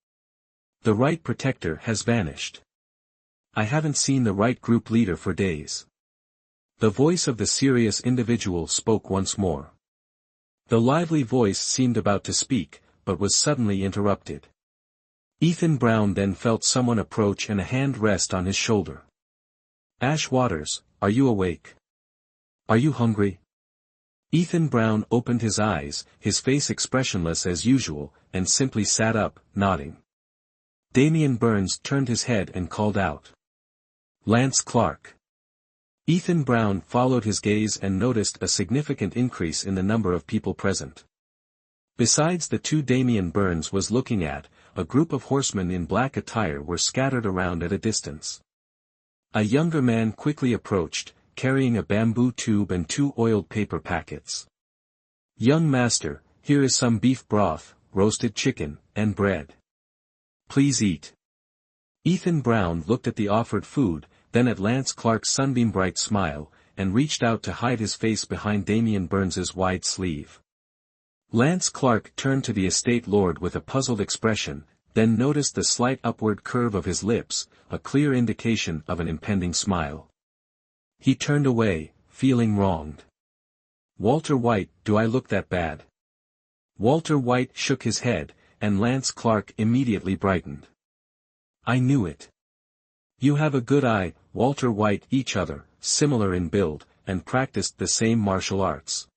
The right protector has vanished. I haven't seen the right group leader for days." The voice of the serious individual spoke once more. The lively voice seemed about to speak, but was suddenly interrupted. Ethan Brown then felt someone approach and a hand rest on his shoulder. "Ash Waters, are you awake? Are you hungry?" Ethan Brown opened his eyes, his face expressionless as usual, and simply sat up, nodding. Damian Burns turned his head and called out. "Lance Clark." Ethan Brown followed his gaze and noticed a significant increase in the number of people present. Besides the two Damian Burns was looking at, a group of horsemen in black attire were scattered around at a distance. A younger man quickly approached, carrying a bamboo tube and 2 oiled paper packets. "Young master, here is some beef broth, roasted chicken, and bread. Please eat." Ethan Brown looked at the offered food, then at Lance Clark's sunbeam-bright smile, and reached out to hide his face behind Damian Burns's wide sleeve. Lance Clark turned to the estate lord with a puzzled expression, then noticed the slight upward curve of his lips, a clear indication of an impending smile. He turned away, feeling wronged. "Walter White, do I look that bad?" Walter White shook his head, and Lance Clark immediately brightened. "I knew it. You have a good eye." Walter White each other, similar in build, and practiced the same martial arts.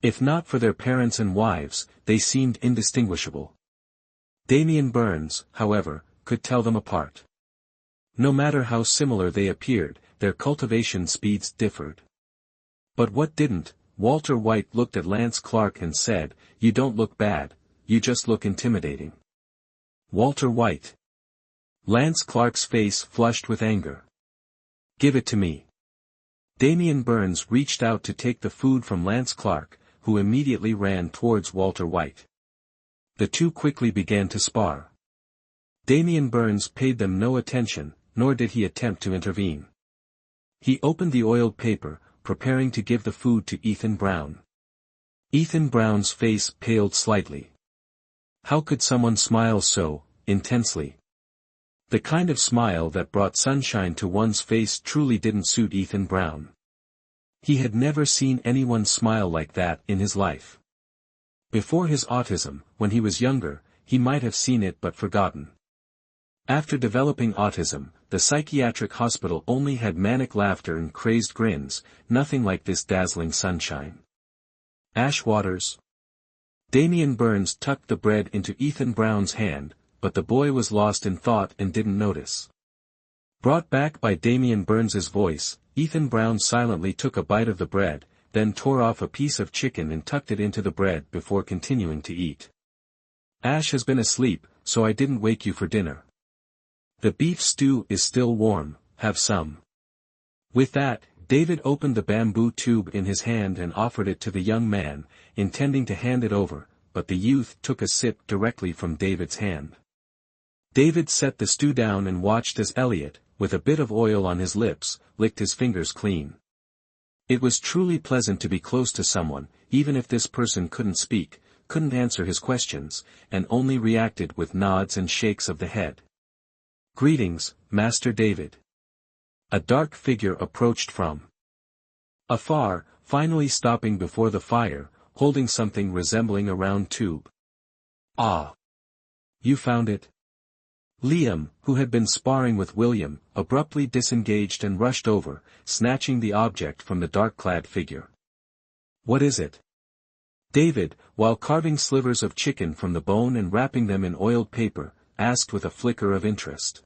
If not for their parents and wives, they seemed indistinguishable. Damian Burns, however, could tell them apart. No matter how similar they appeared, their cultivation speeds differed. But what didn't? Walter White looked at Lance Clark and said, "You don't look bad, you just look intimidating." Walter White. Lance Clark's face flushed with anger. "Give it to me." Damian Burns reached out to take the food from Lance Clark, who immediately ran towards Walter White. The two quickly began to spar. Damian Burns paid them no attention, nor did he attempt to intervene. He opened the oiled paper, preparing to give the food to Ethan Brown. Ethan Brown's face paled slightly. How could someone smile so intensely? The kind of smile that brought sunshine to one's face truly didn't suit Ethan Brown. He had never seen anyone smile like that in his life. Before his autism, when he was younger, he might have seen it but forgotten. After developing autism, the psychiatric hospital only had manic laughter and crazed grins, nothing like this dazzling sunshine. "Ash Waters." Damian Burns tucked the bread into Ethan Brown's hand, but the boy was lost in thought and didn't notice. Brought back by Damian Burns's voice, Ethan Brown silently took a bite of the bread, then tore off a piece of chicken and tucked it into the bread before continuing to eat. "Ash has been asleep, so I didn't wake you for dinner. The beef stew is still warm, have some." With that, David opened the bamboo tube in his hand and offered it to the young man, intending to hand it over, but the youth took a sip directly from David's hand. David set the stew down and watched as Elliot, with a bit of oil on his lips, licked his fingers clean. It was truly pleasant to be close to someone, even if this person couldn't speak, couldn't answer his questions, and only reacted with nods and shakes of the head. "Greetings, Master David." A dark figure approached from afar, finally stopping before the fire, holding something resembling a round tube. "Ah! You found it?" Liam, who had been sparring with William, abruptly disengaged and rushed over, snatching the object from the dark-clad figure. "What is it?" David, while carving slivers of chicken from the bone and wrapping them in oiled paper, asked with a flicker of interest.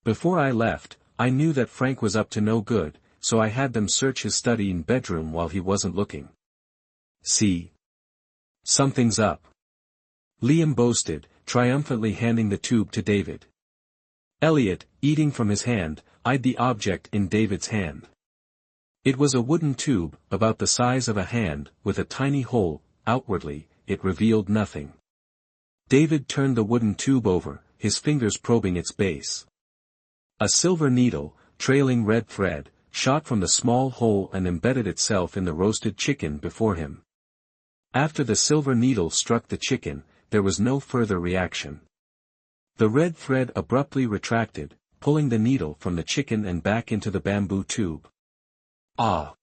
"Before I left, I knew that Frank was up to no good, so I had them search his study and bedroom while he wasn't looking. See? Something's up," Liam boasted, triumphantly handing the tube to David. Elliot, eating from his hand, eyed the object in David's hand. It was a wooden tube, about the size of a hand, with a tiny hole. Outwardly, it revealed nothing. David turned the wooden tube over, his fingers probing its base. A silver needle, trailing red thread, shot from the small hole and embedded itself in the roasted chicken before him. After the silver needle struck the chicken, there was no further reaction. The red thread abruptly retracted, pulling the needle from the chicken and back into the bamboo tube. "Ah!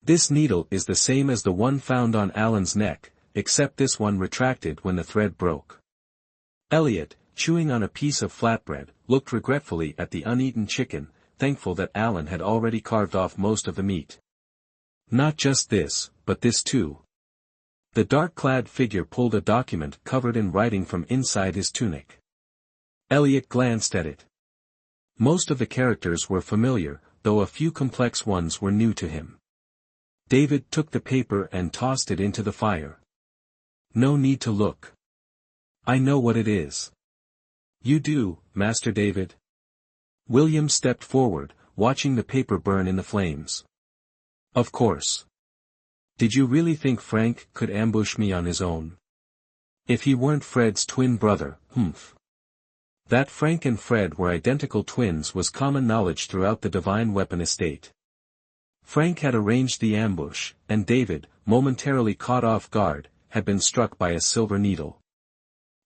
This needle is the same as the one found on Alan's neck, except this one retracted when the thread broke." Elliot, chewing on a piece of flatbread, looked regretfully at the uneaten chicken, thankful that Alan had already carved off most of the meat. "Not just this, but this too." The dark-clad figure pulled a document covered in writing from inside his tunic. Elliot glanced at it. Most of the characters were familiar, though a few complex ones were new to him. David took the paper and tossed it into the fire. "No need to look. I know what it is." "You do, Master David?" William stepped forward, watching the paper burn in the flames. "Of course. Did you really think Frank could ambush me on his own? If he weren't Fred's twin brother, humph." That Frank and Fred were identical twins was common knowledge throughout the Divine Weapon estate. Frank had arranged the ambush, and David, momentarily caught off guard, had been struck by a silver needle.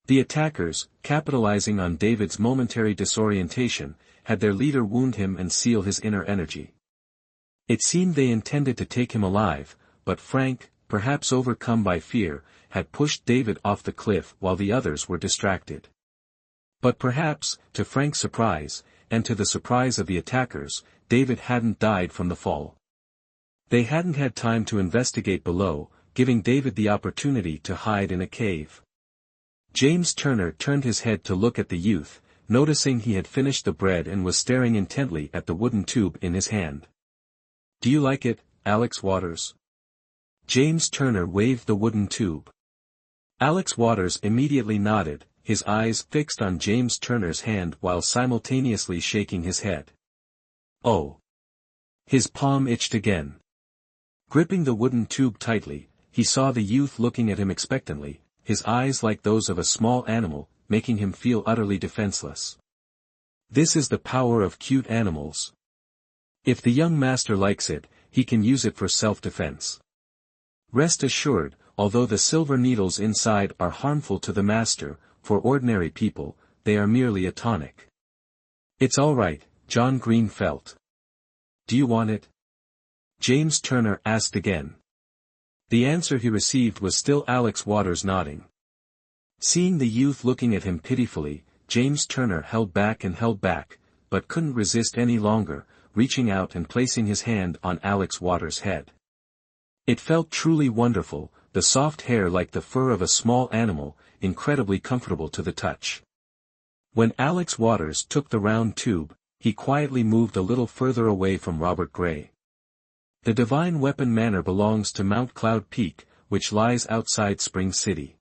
The attackers, capitalizing on David's momentary disorientation, had their leader wound him and seal his inner energy. It seemed they intended to take him alive, but Frank, perhaps overcome by fear, had pushed David off the cliff while the others were distracted. But perhaps, to Frank's surprise, and to the surprise of the attackers, David hadn't died from the fall. They hadn't had time to investigate below, giving David the opportunity to hide in a cave. James Turner turned his head to look at the youth, noticing he had finished the bread and was staring intently at the wooden tube in his hand. "Do you like it, Alex Waters?" James Turner waved the wooden tube. Alex Waters immediately nodded, his eyes fixed on James Turner's hand while simultaneously shaking his head. "Oh!" His palm itched again. Gripping the wooden tube tightly, he saw the youth looking at him expectantly, his eyes like those of a small animal, making him feel utterly defenseless. This is the power of cute animals. If the young master likes it, he can use it for self-defense. Rest assured, although the silver needles inside are harmful to the master, for ordinary people, they are merely a tonic. "It's all right," John Green felt. "Do you want it?" James Turner asked again. The answer he received was still Alex Waters nodding. Seeing the youth looking at him pitifully, James Turner held back, but couldn't resist any longer, reaching out and placing his hand on Alex Waters' head. It felt truly wonderful, the soft hair like the fur of a small animal, incredibly comfortable to the touch. When Alex Waters took the round tube, he quietly moved a little further away from Robert Gray. The Divine Weapon Manor belongs to Mount Cloud Peak, which lies outside Spring City.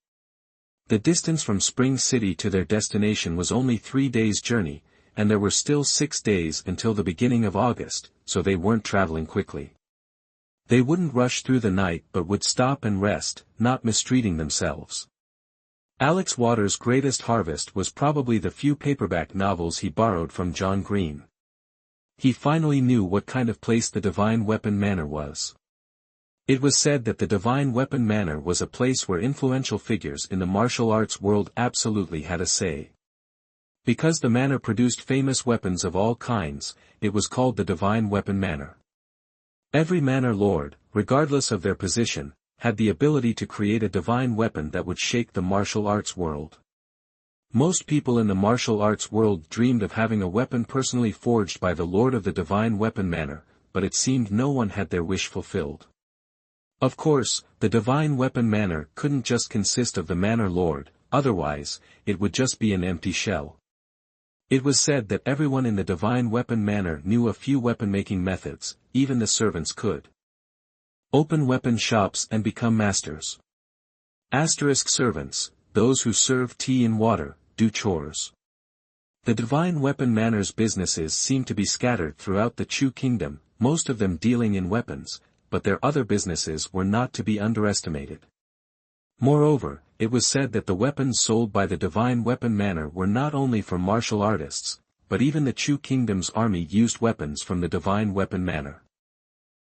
The distance from Spring City to their destination was only 3 days' journey, and there were still 6 days until the beginning of August, so they weren't traveling quickly. They wouldn't rush through the night but would stop and rest, not mistreating themselves. Alex Waters' greatest harvest was probably the few paperback novels he borrowed from John Green. He finally knew what kind of place the Divine Weapon Manor was. It was said that the Divine Weapon Manor was a place where influential figures in the martial arts world absolutely had a say. Because the manor produced famous weapons of all kinds, it was called the Divine Weapon Manor. Every manor lord, regardless of their position, had the ability to create a divine weapon that would shake the martial arts world. Most people in the martial arts world dreamed of having a weapon personally forged by the Lord of the Divine Weapon Manor, but it seemed no one had their wish fulfilled. Of course, the Divine Weapon Manor couldn't just consist of the manor lord, otherwise, it would just be an empty shell. It was said that everyone in the Divine Weapon Manor knew a few weapon-making methods, even the servants could open weapon shops and become masters. Asterisk servants, those who serve tea and water, do chores. The Divine Weapon Manor's businesses seemed to be scattered throughout the Chu Kingdom, most of them dealing in weapons, but their other businesses were not to be underestimated. Moreover, it was said that the weapons sold by the Divine Weapon Manor were not only for martial artists, but even the Chu Kingdom's army used weapons from the Divine Weapon Manor.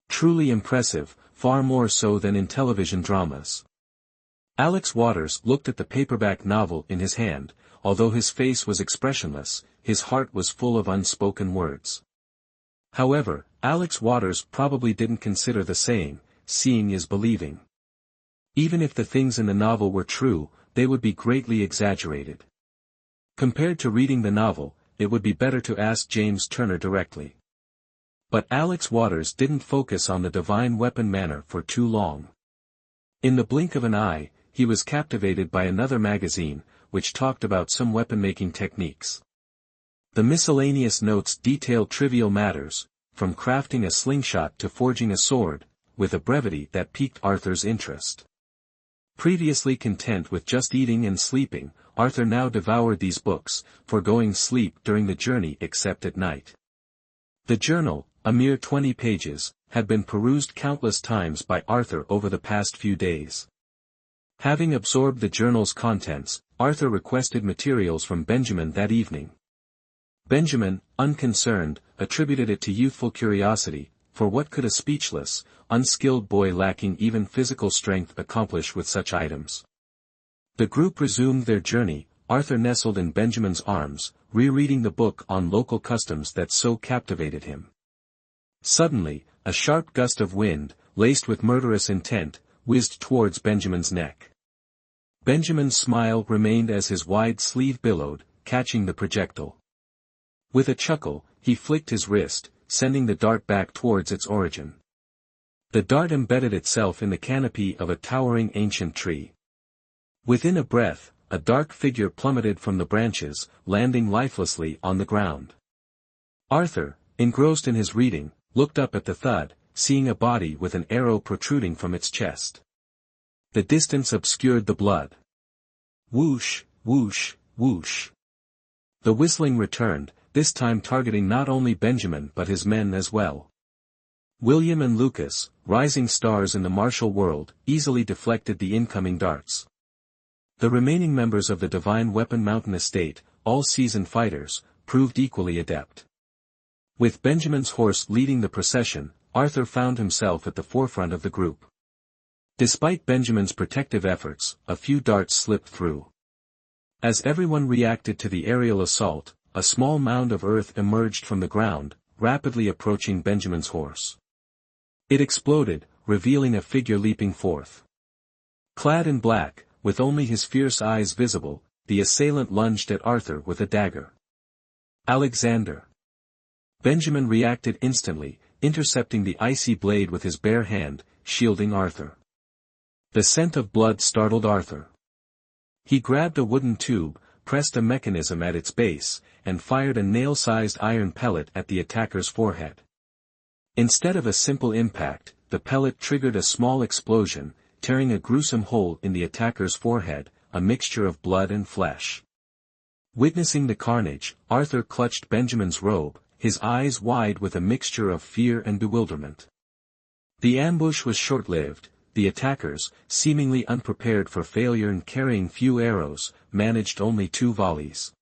Truly impressive, far more so than in television dramas. Alex Waters looked at the paperback novel in his hand. Although his face was expressionless, his heart was full of unspoken words. However, Alex Waters probably didn't consider the saying, seeing is believing. Even if the things in the novel were true, they would be greatly exaggerated. Compared to reading the novel, it would be better to ask James Turner directly. But Alex Waters didn't focus on the Divine Weapon Manor for too long. In the blink of an eye, he was captivated by another magazine, which talked about some weapon-making techniques. The miscellaneous notes detailed trivial matters, from crafting a slingshot to forging a sword, with a brevity that piqued Arthur's interest. Previously content with just eating and sleeping, Arthur now devoured these books, foregoing sleep during the journey except at night. The journal, a mere 20 pages, had been perused countless times by Arthur over the past few days. Having absorbed the journal's contents, Arthur requested materials from Benjamin that evening. Benjamin, unconcerned, attributed it to youthful curiosity, for what could a speechless, unskilled boy lacking even physical strength accomplish with such items? The group resumed their journey, Arthur nestled in Benjamin's arms, rereading the book on local customs that so captivated him. Suddenly, a sharp gust of wind, laced with murderous intent, whizzed towards Benjamin's neck. Benjamin's smile remained as his wide sleeve billowed, catching the projectile. With a chuckle, he flicked his wrist, sending the dart back towards its origin. The dart embedded itself in the canopy of a towering ancient tree. Within a breath, a dark figure plummeted from the branches, landing lifelessly on the ground. Arthur, engrossed in his reading, looked up at the thud, seeing a body with an arrow protruding from its chest. The distance obscured the blood. Whoosh, whoosh, whoosh. The whistling returned, this time targeting not only Benjamin but his men as well. William and Lucas, rising stars in the martial world, easily deflected the incoming darts. The remaining members of the Divine Weapon Mountain estate, all seasoned fighters, proved equally adept. With Benjamin's horse leading the procession, Arthur found himself at the forefront of the group. Despite Benjamin's protective efforts, a few darts slipped through. As everyone reacted to the aerial assault, a small mound of earth emerged from the ground, rapidly approaching Benjamin's horse. It exploded, revealing a figure leaping forth. Clad in black, with only his fierce eyes visible, the assailant lunged at Arthur with a dagger. Alexander. Benjamin reacted instantly, intercepting the icy blade with his bare hand, shielding Arthur. The scent of blood startled Arthur. He grabbed a wooden tube, pressed a mechanism at its base, and fired a nail-sized iron pellet at the attacker's forehead. Instead of a simple impact, the pellet triggered a small explosion, tearing a gruesome hole in the attacker's forehead, a mixture of blood and flesh. Witnessing the carnage, Arthur clutched Benjamin's robe, his eyes wide with a mixture of fear and bewilderment. The ambush was short-lived. the attackers, seemingly unprepared for failure and carrying few arrows, managed only 2 volleys.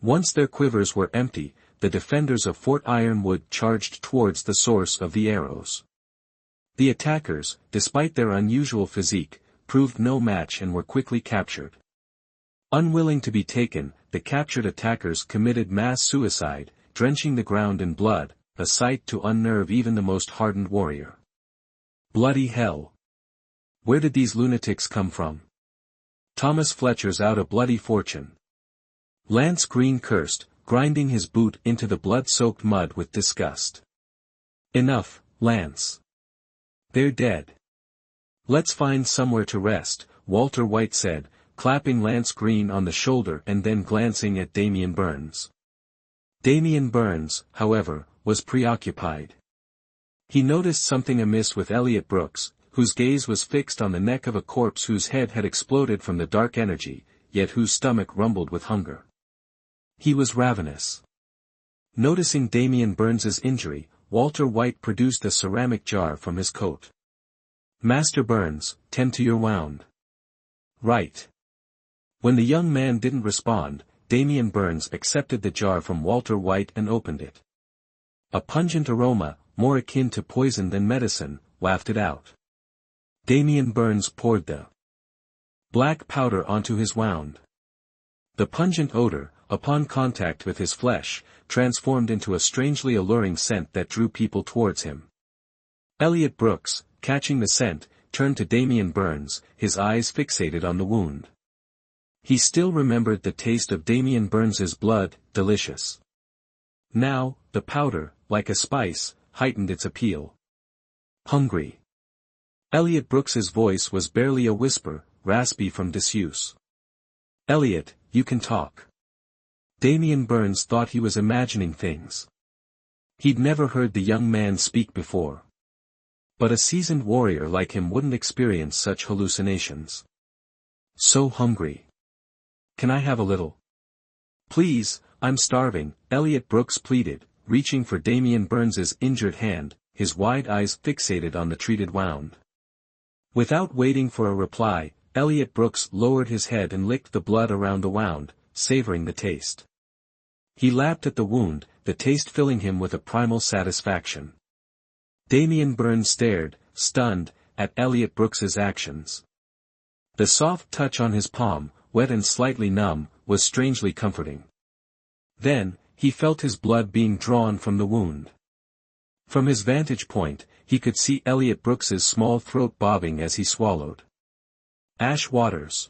Once their quivers were empty, the defenders of Fort Ironwood charged towards the source of the arrows. The attackers, despite their unusual physique, proved no match and were quickly captured. Unwilling to be taken, the captured attackers committed mass suicide, drenching the ground in blood, a sight to unnerve even the most hardened warrior. Bloody hell! Where did these lunatics come from? Thomas Fletcher's out a bloody fortune. Lance Green cursed, grinding his boot into the blood-soaked mud with disgust. Enough, Lance. They're dead. Let's find somewhere to rest, Walter White said, clapping Lance Green on the shoulder and then glancing at Damian Burns. Damian Burns, however, was preoccupied. He noticed something amiss with Elliot Brooks, whose gaze was fixed on the neck of a corpse whose head had exploded from the dark energy, yet whose stomach rumbled with hunger. He was ravenous. Noticing Damian Burns's injury, Walter White produced a ceramic jar from his coat. Master Burns, tend to your wound. Right. When the young man didn't respond, Damian Burns accepted the jar from Walter White and opened it. A pungent aroma, more akin to poison than medicine, wafted out. Damian Burns poured the black powder onto his wound. The pungent odor, upon contact with his flesh, transformed into a strangely alluring scent that drew people towards him. Elliot Brooks, catching the scent, turned to Damian Burns, his eyes fixated on the wound. He still remembered the taste of Damian Burns's blood, delicious. Now, the powder, like a spice, heightened its appeal. Hungry. Elliot Brooks's voice was barely a whisper, raspy from disuse. Elliot, you can talk. Damian Burns thought he was imagining things. He'd never heard the young man speak before. But a seasoned warrior like him wouldn't experience such hallucinations. So hungry. Can I have a little? Please, I'm starving, Elliot Brooks pleaded, reaching for Damian Burns's injured hand, his wide eyes fixated on the treated wound. Without waiting for a reply, Elliot Brooks lowered his head and licked the blood around the wound, savoring the taste. He lapped at the wound, the taste filling him with a primal satisfaction. Damian Burns stared, stunned, at Elliot Brooks's actions. The soft touch on his palm, wet and slightly numb, was strangely comforting. Then, he felt his blood being drawn from the wound. From his vantage point, he could see Elliot Brooks's small throat bobbing as he swallowed. Ash Waters.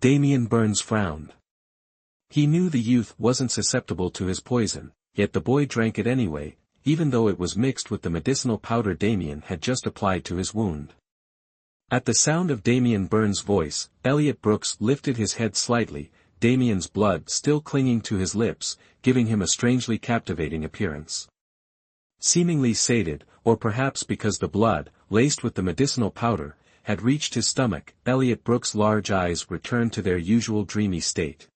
Damian Burns frowned. He knew the youth wasn't susceptible to his poison, yet the boy drank it anyway, even though it was mixed with the medicinal powder Damian had just applied to his wound. At the sound of Damian Burns' voice, Elliot Brooks lifted his head slightly, Damian's blood still clinging to his lips, giving him a strangely captivating appearance. Seemingly sated, or perhaps because the blood, laced with the medicinal powder, had reached his stomach, Elliot Brooks' large eyes returned to their usual dreamy state.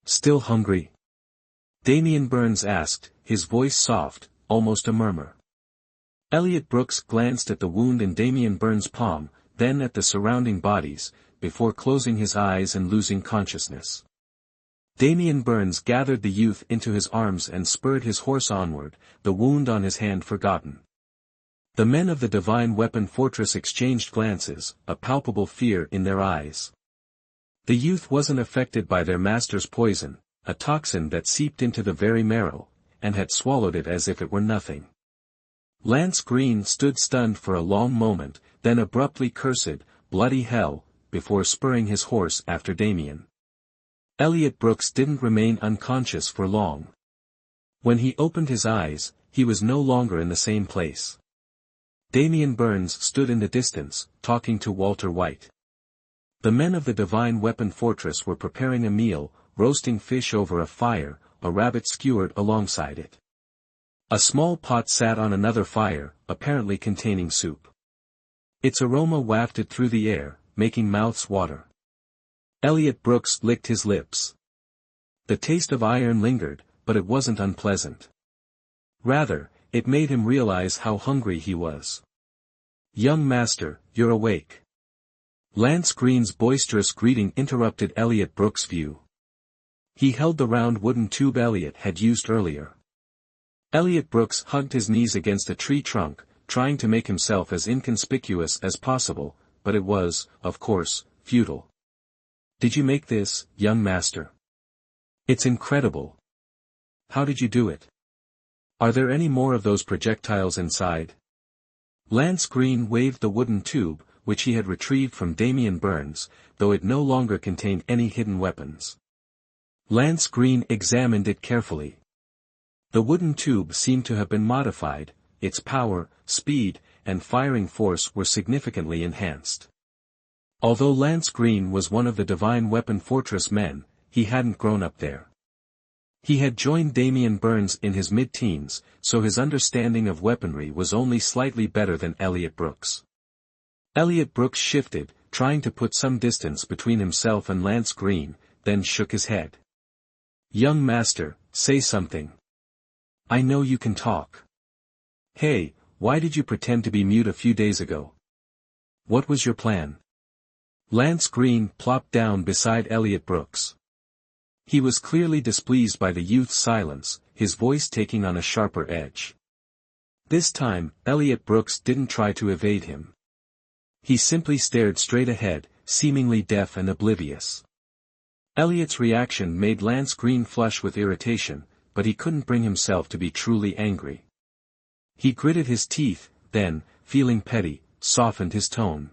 Still hungry? Damian Burns asked, his voice soft, almost a murmur. Elliot Brooks glanced at the wound in Damian Burns' palm, then at the surrounding bodies, before closing his eyes and losing consciousness. Damian Burns gathered the youth into his arms and spurred his horse onward, the wound on his hand forgotten. The men of the Divine Weapon Fortress exchanged glances, a palpable fear in their eyes. The youth wasn't affected by their master's poison, a toxin that seeped into the very marrow, and had swallowed it as if it were nothing. Lance Green stood stunned for a long moment, then abruptly cursed, bloody hell, before spurring his horse after Damian. Elliot Brooks didn't remain unconscious for long. When he opened his eyes, he was no longer in the same place. Damian Burns stood in the distance, talking to Walter White. The men of the Divine Weapon Fortress were preparing a meal, roasting fish over a fire, a rabbit skewered alongside it. A small pot sat on another fire, apparently containing soup. Its aroma wafted through the air, making mouths water. Elliot Brooks licked his lips. The taste of iron lingered, but it wasn't unpleasant. Rather, it made him realize how hungry he was. Young master, you're awake. Lance Green's boisterous greeting interrupted Elliot Brooks' view. He held the round wooden tube Elliot had used earlier. Elliot Brooks hugged his knees against a tree trunk, trying to make himself as inconspicuous as possible, but it was, of course, futile. Did you make this, young master? It's incredible. How did you do it? Are there any more of those projectiles inside? Lance Green waved the wooden tube, which he had retrieved from Damian Burns, though it no longer contained any hidden weapons. Lance Green examined it carefully. The wooden tube seemed to have been modified, its power, speed, and firing force were significantly enhanced. Although Lance Green was one of the Divine Weapon Fortress men, he hadn't grown up there. He had joined Damian Burns in his mid-teens, so his understanding of weaponry was only slightly better than Elliot Brooks. Elliot Brooks shifted, trying to put some distance between himself and Lance Green, then shook his head. Young master, say something. I know you can talk. Hey, why did you pretend to be mute a few days ago? What was your plan? Lance Green plopped down beside Elliot Brooks. He was clearly displeased by the youth's silence, his voice taking on a sharper edge. This time, Elliot Brooks didn't try to evade him. He simply stared straight ahead, seemingly deaf and oblivious. Elliot's reaction made Lance Green flush with irritation, but he couldn't bring himself to be truly angry. He gritted his teeth, then, feeling petty, softened his tone.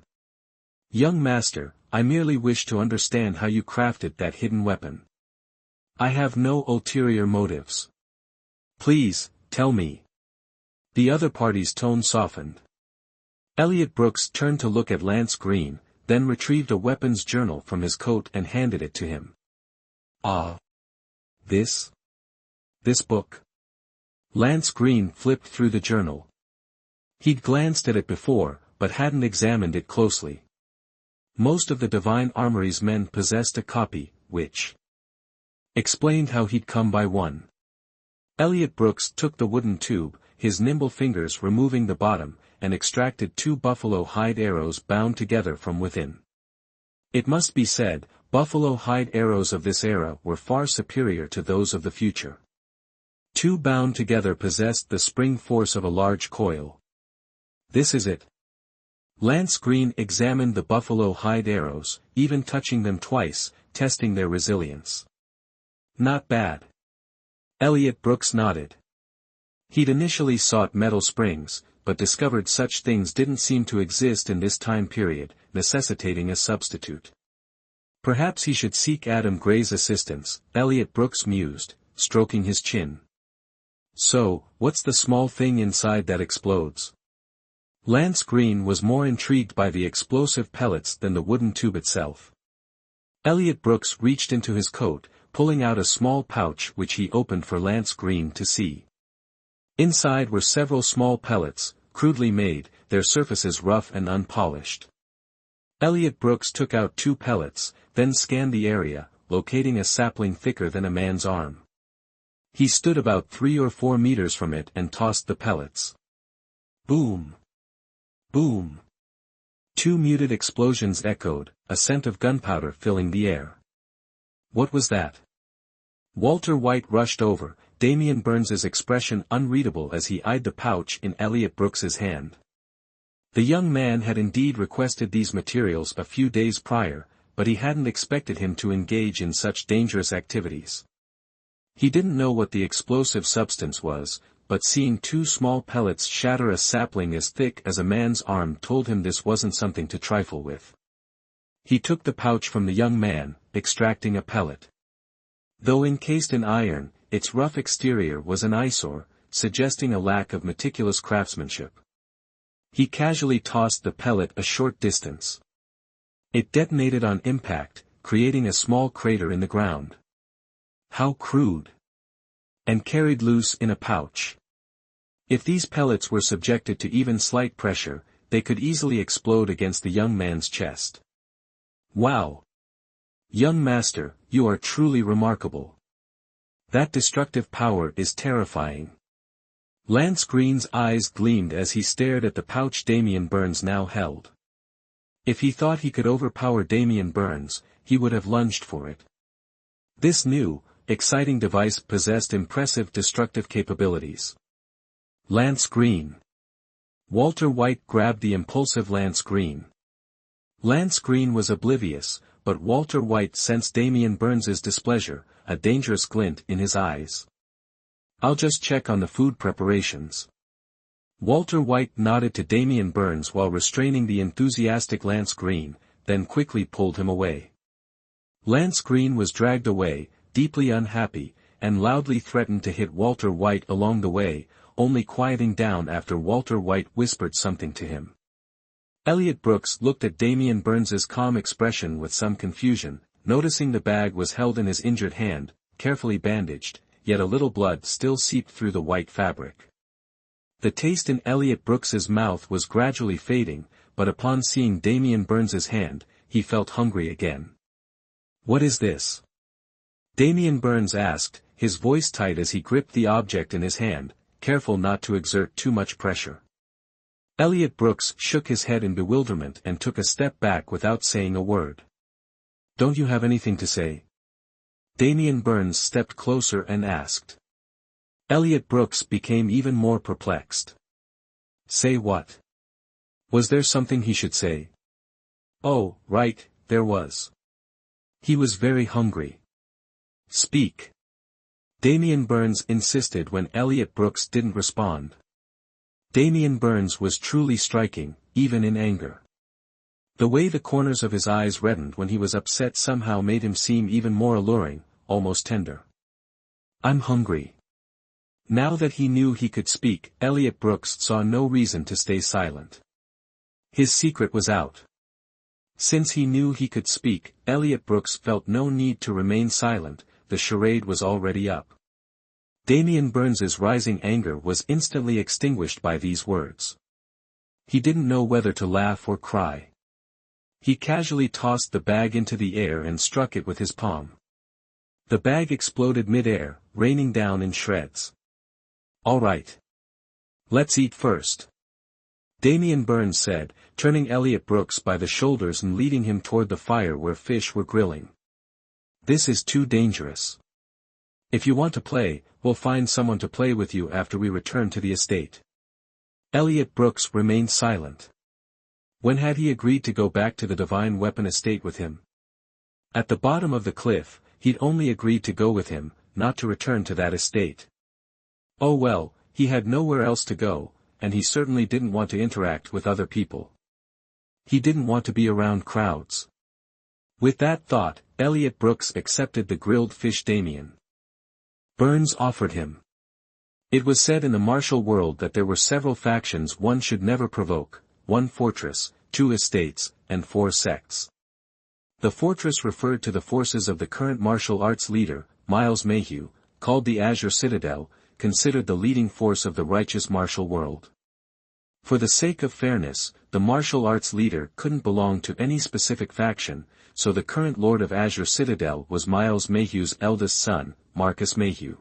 Young master, I merely wish to understand how you crafted that hidden weapon. I have no ulterior motives. Please, tell me. The other party's tone softened. Elliot Brooks turned to look at Lance Green, then retrieved a weapons journal from his coat and handed it to him. Ah. This book? Lance Green flipped through the journal. He'd glanced at it before, but hadn't examined it closely. Most of the Divine Armory's men possessed a copy, which explained how he'd come by one. Elliot Brooks took the wooden tube, his nimble fingers removing the bottom, and extracted 2 buffalo hide arrows bound together from within. It must be said, buffalo hide arrows of this era were far superior to those of the future. 2 bound together possessed the spring force of a large coil. This is it. Lance Green examined the buffalo hide arrows, even touching them twice, testing their resilience. Not bad. Elliot Brooks nodded. He'd initially sought metal springs, but discovered such things didn't seem to exist in this time period, necessitating a substitute. Perhaps he should seek Adam Gray's assistance, Elliot Brooks mused, stroking his chin. So, what's the small thing inside that explodes? Lance Green was more intrigued by the explosive pellets than the wooden tube itself. Elliot Brooks reached into his coat, pulling out a small pouch which he opened for Lance Green to see. Inside were several small pellets, crudely made, their surfaces rough and unpolished. Elliot Brooks took out 2 pellets, then scanned the area, locating a sapling thicker than a man's arm. He stood about 3 or 4 meters from it and tossed the pellets. Boom! Boom! 2 muted explosions echoed, a scent of gunpowder filling the air. What was that? Walter White rushed over, Damian Burns's expression unreadable as he eyed the pouch in Elliot Brooks's hand. The young man had indeed requested these materials a few days prior, but he hadn't expected him to engage in such dangerous activities. He didn't know what the explosive substance was, but seeing 2 small pellets shatter a sapling as thick as a man's arm told him this wasn't something to trifle with. He took the pouch from the young man, extracting a pellet. Though encased in iron, its rough exterior was an eyesore, suggesting a lack of meticulous craftsmanship. He casually tossed the pellet a short distance. It detonated on impact, creating a small crater in the ground. How crude! And carried loose in a pouch. If these pellets were subjected to even slight pressure, they could easily explode against the young man's chest. Wow! Young master, you are truly remarkable. That destructive power is terrifying. Lance Green's eyes gleamed as he stared at the pouch Damian Burns now held. If he thought he could overpower Damian Burns, he would have lunged for it. This new, exciting device possessed impressive destructive capabilities. Lance Green. Walter White grabbed the impulsive Lance Green. Lance Green was oblivious, but Walter White sensed Damian Burns's displeasure, a dangerous glint in his eyes. "I'll just check on the food preparations." Walter White nodded to Damian Burns while restraining the enthusiastic Lance Green, then quickly pulled him away. Lance Green was dragged away, deeply unhappy, and loudly threatened to hit Walter White along the way, only quieting down after Walter White whispered something to him. Elliot Brooks looked at Damian Burns's calm expression with some confusion, noticing the bag was held in his injured hand, carefully bandaged, yet a little blood still seeped through the white fabric. The taste in Elliot Brooks's mouth was gradually fading, but upon seeing Damian Burns's hand, he felt hungry again. "What is this?" Damian Burns asked, his voice tight as he gripped the object in his hand, careful not to exert too much pressure. Elliot Brooks shook his head in bewilderment and took a step back without saying a word. "Don't you have anything to say?" Damian Burns stepped closer and asked. Elliot Brooks became even more perplexed. "Say what? Was there something he should say?" "Oh, right, there was. He was very hungry." "Speak." Damian Burns insisted when Elliot Brooks didn't respond. Damian Burns was truly striking, even in anger. The way the corners of his eyes reddened when he was upset somehow made him seem even more alluring, almost tender. "I'm hungry." Now that he knew he could speak, Elliot Brooks saw no reason to stay silent. His secret was out. Since he knew he could speak, Elliot Brooks felt no need to remain silent, the charade was already up. Damian Burns's rising anger was instantly extinguished by these words. He didn't know whether to laugh or cry. He casually tossed the bag into the air and struck it with his palm. The bag exploded mid-air, raining down in shreds. "All right. Let's eat first," Damian Burns said, turning Elliot Brooks by the shoulders and leading him toward the fire where fish were grilling. "This is too dangerous. If you want to play, we'll find someone to play with you after we return to the estate." Elliot Brooks remained silent. When had he agreed to go back to the Divine Weapon estate with him? At the bottom of the cliff, he'd only agreed to go with him, not to return to that estate. Oh well, he had nowhere else to go, and he certainly didn't want to interact with other people. He didn't want to be around crowds. With that thought, Elliot Brooks accepted the grilled fish Damian Burns offered him. It was said in the martial world that there were several factions one should never provoke: 1 fortress, 2 estates, and 4 sects. The fortress referred to the forces of the current martial arts leader, Miles Mayhew, called the Azure Citadel, considered the leading force of the righteous martial world. For the sake of fairness, the martial arts leader couldn't belong to any specific faction, so the current Lord of Azure Citadel was Miles Mayhew's eldest son, Marcus Mayhew.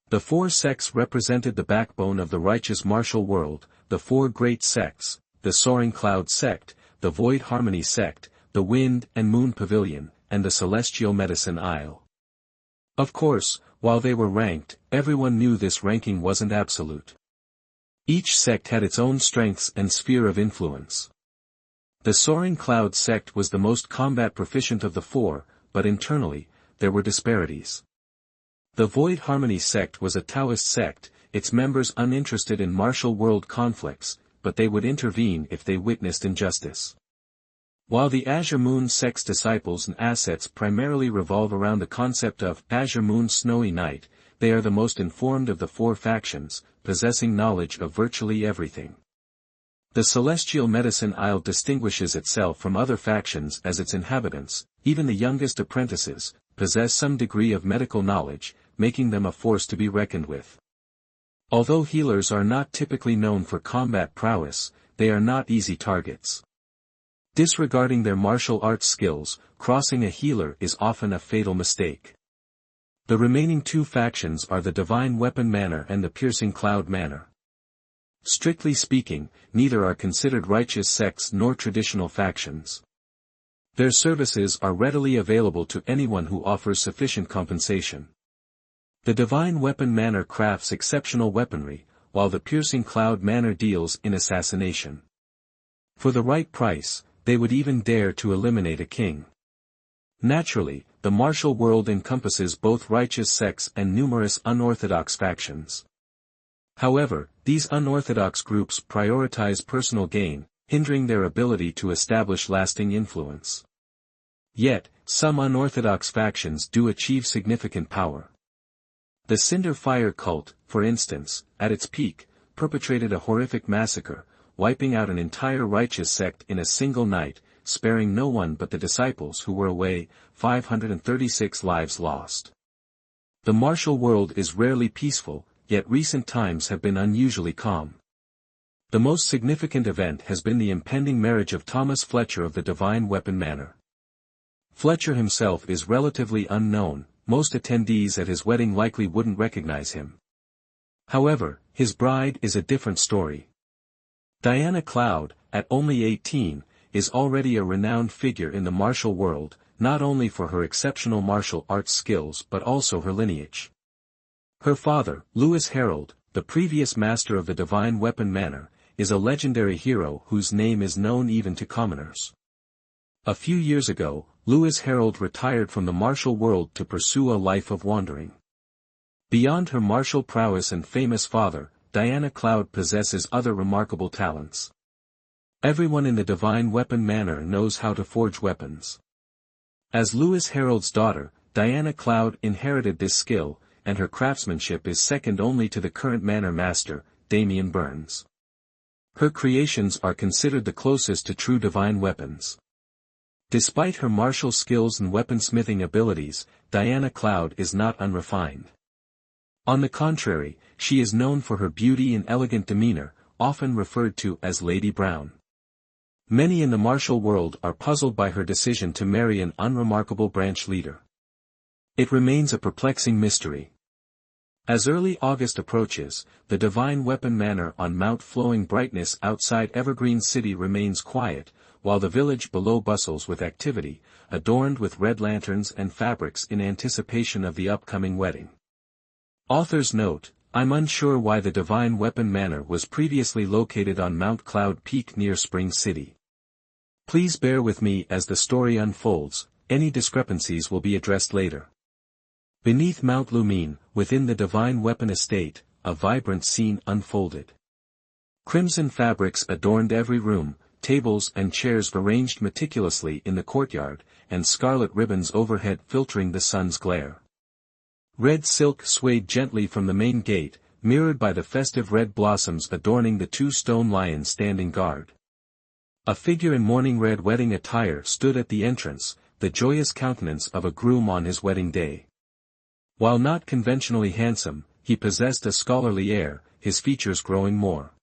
The 4 sects represented the backbone of the righteous martial world, the 4 great sects: the Soaring Cloud sect, the Void Harmony sect, the Wind and Moon Pavilion, and the Celestial Medicine Isle. Of course, while they were ranked, everyone knew this ranking wasn't absolute. Each sect had its own strengths and sphere of influence. The Soaring Cloud sect was the most combat proficient of the 4, but internally, there were disparities. The Void Harmony sect was a Taoist sect, its members uninterested in martial world conflicts, but they would intervene if they witnessed injustice. While the Azure Moon sect's disciples and assets primarily revolve around the concept of Azure Moon Snowy Night, they are the most informed of the 4 factions, possessing knowledge of virtually everything. The Celestial Medicine Isle distinguishes itself from other factions as its inhabitants, even the youngest apprentices, possess some degree of medical knowledge, making them a force to be reckoned with. Although healers are not typically known for combat prowess, they are not easy targets. Disregarding their martial arts skills, crossing a healer is often a fatal mistake. The remaining two factions are the Divine Weapon Manor and the Piercing Cloud Manor. Strictly speaking, neither are considered righteous sects nor traditional factions. Their services are readily available to anyone who offers sufficient compensation. The Divine Weapon Manor crafts exceptional weaponry, while the Piercing Cloud Manor deals in assassination. For the right price, they would even dare to eliminate a king. Naturally, the martial world encompasses both righteous sects and numerous unorthodox factions. However, these unorthodox groups prioritize personal gain, hindering their ability to establish lasting influence. Yet, some unorthodox factions do achieve significant power. The Cinder Fire cult, for instance, at its peak, perpetrated a horrific massacre, wiping out an entire righteous sect in a single night, sparing no one but the disciples who were away, 536 lives lost. The martial world is rarely peaceful, yet recent times have been unusually calm. The most significant event has been the impending marriage of Thomas Fletcher of the Divine Weapon Manor. Fletcher himself is relatively unknown, most attendees at his wedding likely wouldn't recognize him. However, his bride is a different story. Diana Cloud, at only 18, is already a renowned figure in the martial world, not only for her exceptional martial arts skills but also her lineage. Her father, Lewis Harold, the previous master of the Divine Weapon Manor, is a legendary hero whose name is known even to commoners. A few years ago, Lewis Harold retired from the martial world to pursue a life of wandering. Beyond her martial prowess and famous father, Diana Cloud possesses other remarkable talents. Everyone in the Divine Weapon Manor knows how to forge weapons. As Lewis Harold's daughter, Diana Cloud inherited this skill, and her craftsmanship is second only to the current manor master, Damian Burns. Her creations are considered the closest to true divine weapons. Despite her martial skills and weaponsmithing abilities, Diana Cloud is not unrefined. On the contrary, she is known for her beauty and elegant demeanor, often referred to as Lady Brown. Many in the martial world are puzzled by her decision to marry an unremarkable branch leader. It remains a perplexing mystery. As early August approaches, the Divine Weapon Manor on Mount Flowing Brightness outside Evergreen City remains quiet, while the village below bustles with activity, adorned with red lanterns and fabrics in anticipation of the upcoming wedding. Authors note, I'm unsure why the Divine Weapon Manor was previously located on Mount Cloud Peak near Spring City. Please bear with me as the story unfolds, any discrepancies will be addressed later. Beneath Mount Lumine, within the Divine Weapon Estate, a vibrant scene unfolded. Crimson fabrics adorned every room, tables and chairs arranged meticulously in the courtyard, and scarlet ribbons overhead filtering the sun's glare. Red silk swayed gently from the main gate, mirrored by the festive red blossoms adorning the two stone lions standing guard. A figure in mourning red wedding attire stood at the entrance, the joyous countenance of a groom on his wedding day. While not conventionally handsome, he possessed a scholarly air, his features growing more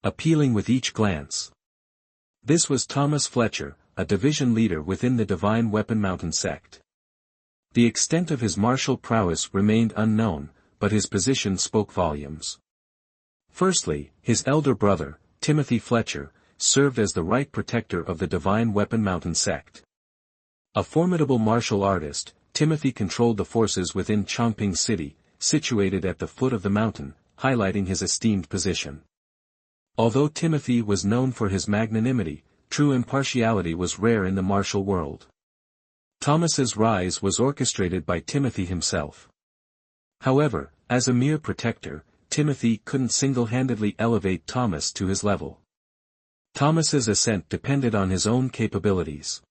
appealing with each glance. This was Thomas Fletcher, a division leader within the Divine Weapon Mountain sect. The extent of his martial prowess remained unknown, but his position spoke volumes. Firstly, his elder brother, Timothy Fletcher, served as the right protector of the Divine Weapon Mountain sect. A formidable martial artist, Timothy controlled the forces within Chongping City, situated at the foot of the mountain, highlighting his esteemed position. Although Timothy was known for his magnanimity, true impartiality was rare in the martial world. Thomas's rise was orchestrated by Timothy himself. However, as a mere protector, Timothy couldn't single-handedly elevate Thomas to his level. Thomas's ascent depended on his own capabilities.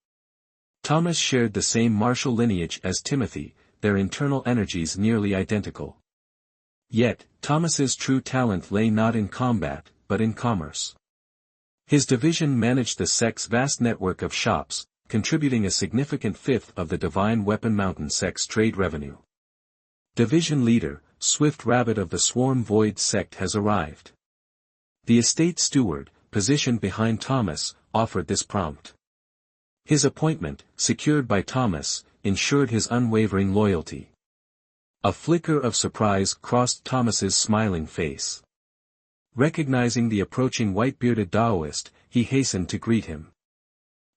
Thomas shared the same martial lineage as Timothy, their internal energies nearly identical. Yet, Thomas's true talent lay not in combat, but in commerce. His division managed the sect's vast network of shops, contributing a significant fifth of the Divine Weapon Mountain sect's trade revenue. Division leader, Swift Rabbit of the Swarm Void sect has arrived. The estate steward, positioned behind Thomas, offered this prompt. His appointment, secured by Thomas, ensured his unwavering loyalty. A flicker of surprise crossed Thomas's smiling face. Recognizing the approaching white-bearded Taoist, he hastened to greet him.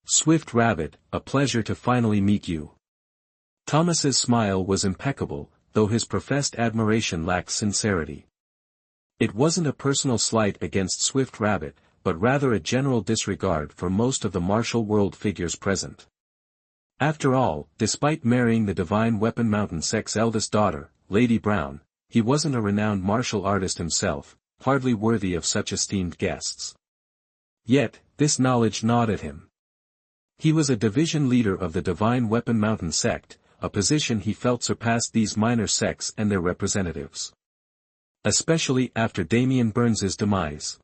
"Swift Rabbit, a pleasure to finally meet you." Thomas's smile was impeccable, though his professed admiration lacked sincerity. It wasn't a personal slight against Swift Rabbit, but rather a general disregard for most of the martial world figures present. After all, despite marrying the Divine Weapon Mountain sect's eldest daughter, Lady Brown, he wasn't a renowned martial artist himself, hardly worthy of such esteemed guests. Yet, this knowledge gnawed at him. He was a division leader of the Divine Weapon Mountain sect, a position he felt surpassed these minor sects and their representatives. Especially after Damian Burns's demise.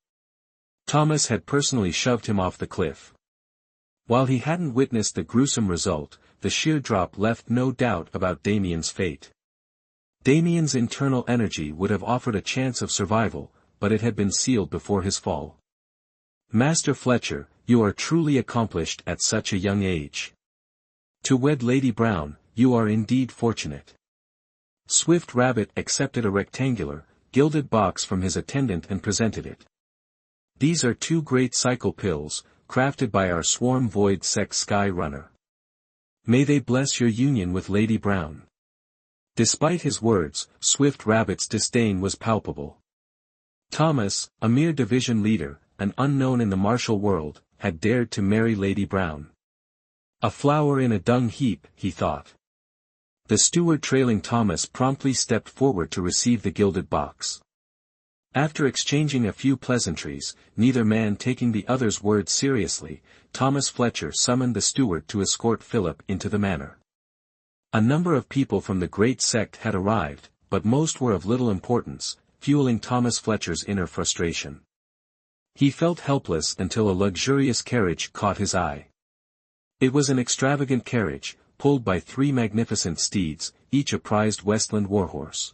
Thomas had personally shoved him off the cliff. While he hadn't witnessed the gruesome result, the sheer drop left no doubt about Damian's fate. Damian's internal energy would have offered a chance of survival, but it had been sealed before his fall. "Master Fletcher, you are truly accomplished at such a young age. To wed Lady Brown, you are indeed fortunate." Swift Rabbit accepted a rectangular, gilded box from his attendant and presented it. "These are 2 great cycle pills, crafted by our Swarm Void Sect Sky Runner. May they bless your union with Lady Brown." Despite his words, Swift Rabbit's disdain was palpable. Thomas, a mere division leader, an unknown in the martial world, had dared to marry Lady Brown. A flower in a dung heap, he thought. The steward trailing Thomas promptly stepped forward to receive the gilded box. After exchanging a few pleasantries, neither man taking the other's words seriously, Thomas Fletcher summoned the steward to escort Philip into the manor. A number of people from the great sect had arrived, but most were of little importance, fueling Thomas Fletcher's inner frustration. He felt helpless until a luxurious carriage caught his eye. It was an extravagant carriage, pulled by 3 magnificent steeds, each a prized Westland warhorse.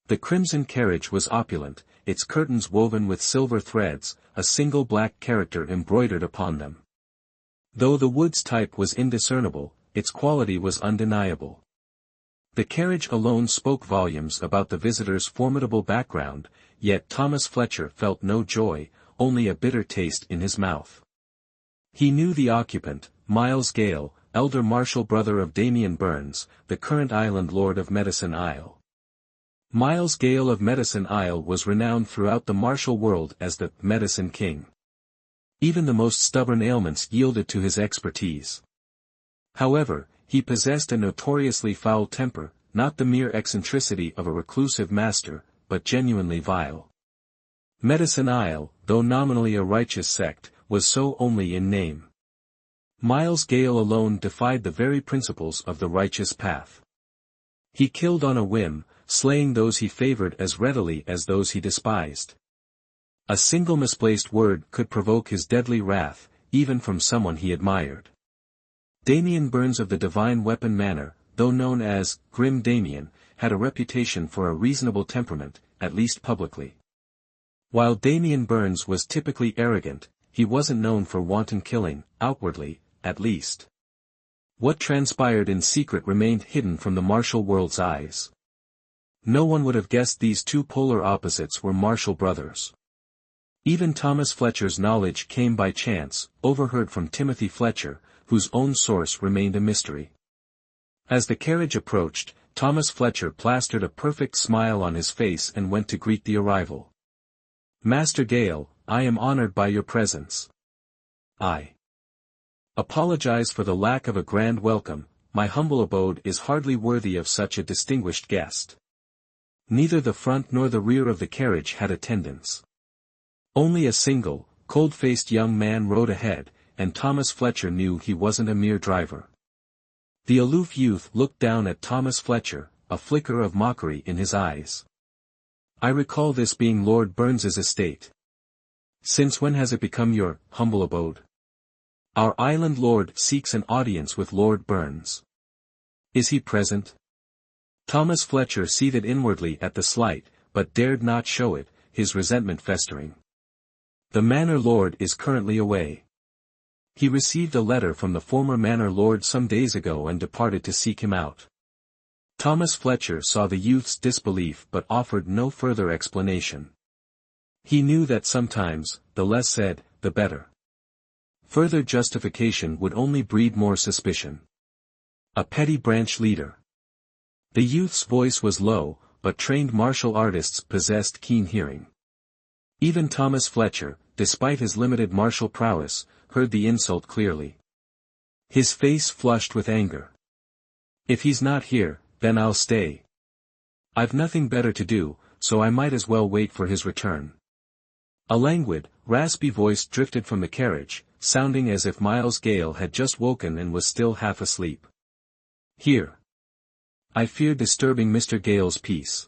The crimson carriage was opulent, its curtains woven with silver threads, a single black character embroidered upon them. Though the woods type was indiscernible, its quality was undeniable. The carriage alone spoke volumes about the visitor's formidable background, yet Thomas Fletcher felt no joy, only a bitter taste in his mouth. He knew the occupant, Miles Gale, elder martial brother of Damian Burns, the current island lord of Medicine Isle. Miles Gale of Medicine Isle was renowned throughout the martial world as the Medicine King. Even the most stubborn ailments yielded to his expertise. However, he possessed a notoriously foul temper, not the mere eccentricity of a reclusive master, but genuinely vile. Medicine Isle, though nominally a righteous sect, was so only in name. Miles Gale alone defied the very principles of the righteous path. He killed on a whim, slaying those he favored as readily as those he despised. A single misplaced word could provoke his deadly wrath, even from someone he admired. Damian Burns of the Divine Weapon Manor, though known as Grim Damian, had a reputation for a reasonable temperament, at least publicly. While Damian Burns was typically arrogant, he wasn't known for wanton killing, outwardly, at least. What transpired in secret remained hidden from the martial world's eyes. No one would have guessed these 2 polar opposites were martial brothers. Even Thomas Fletcher's knowledge came by chance, overheard from Timothy Fletcher, whose own source remained a mystery. As the carriage approached, Thomas Fletcher plastered a perfect smile on his face and went to greet the arrival. "Master Gale, I am honored by your presence. I apologize for the lack of a grand welcome, my humble abode is hardly worthy of such a distinguished guest." Neither the front nor the rear of the carriage had attendants. Only a single, cold-faced young man rode ahead, and Thomas Fletcher knew he wasn't a mere driver. The aloof youth looked down at Thomas Fletcher, a flicker of mockery in his eyes. "I recall this being Lord Burns's estate. Since when has it become your humble abode?" "Our island lord seeks an audience with Lord Burns." "Is he present?" Thomas Fletcher seethed inwardly at the slight, but dared not show it, his resentment festering. "The manor lord is currently away. He received a letter from the former manor lord some days ago and departed to seek him out." Thomas Fletcher saw the youth's disbelief but offered no further explanation. He knew that sometimes, the less said, the better. Further justification would only breed more suspicion. A petty branch leader. The youth's voice was low, but trained martial artists possessed keen hearing. Even Thomas Fletcher, despite his limited martial prowess, heard the insult clearly. His face flushed with anger. If he's not here, then I'll stay. I've nothing better to do, so I might as well wait for his return. A languid, raspy voice drifted from the carriage, sounding as if Miles Gale had just woken and was still half asleep. Here. I fear disturbing Mr. Gale's peace.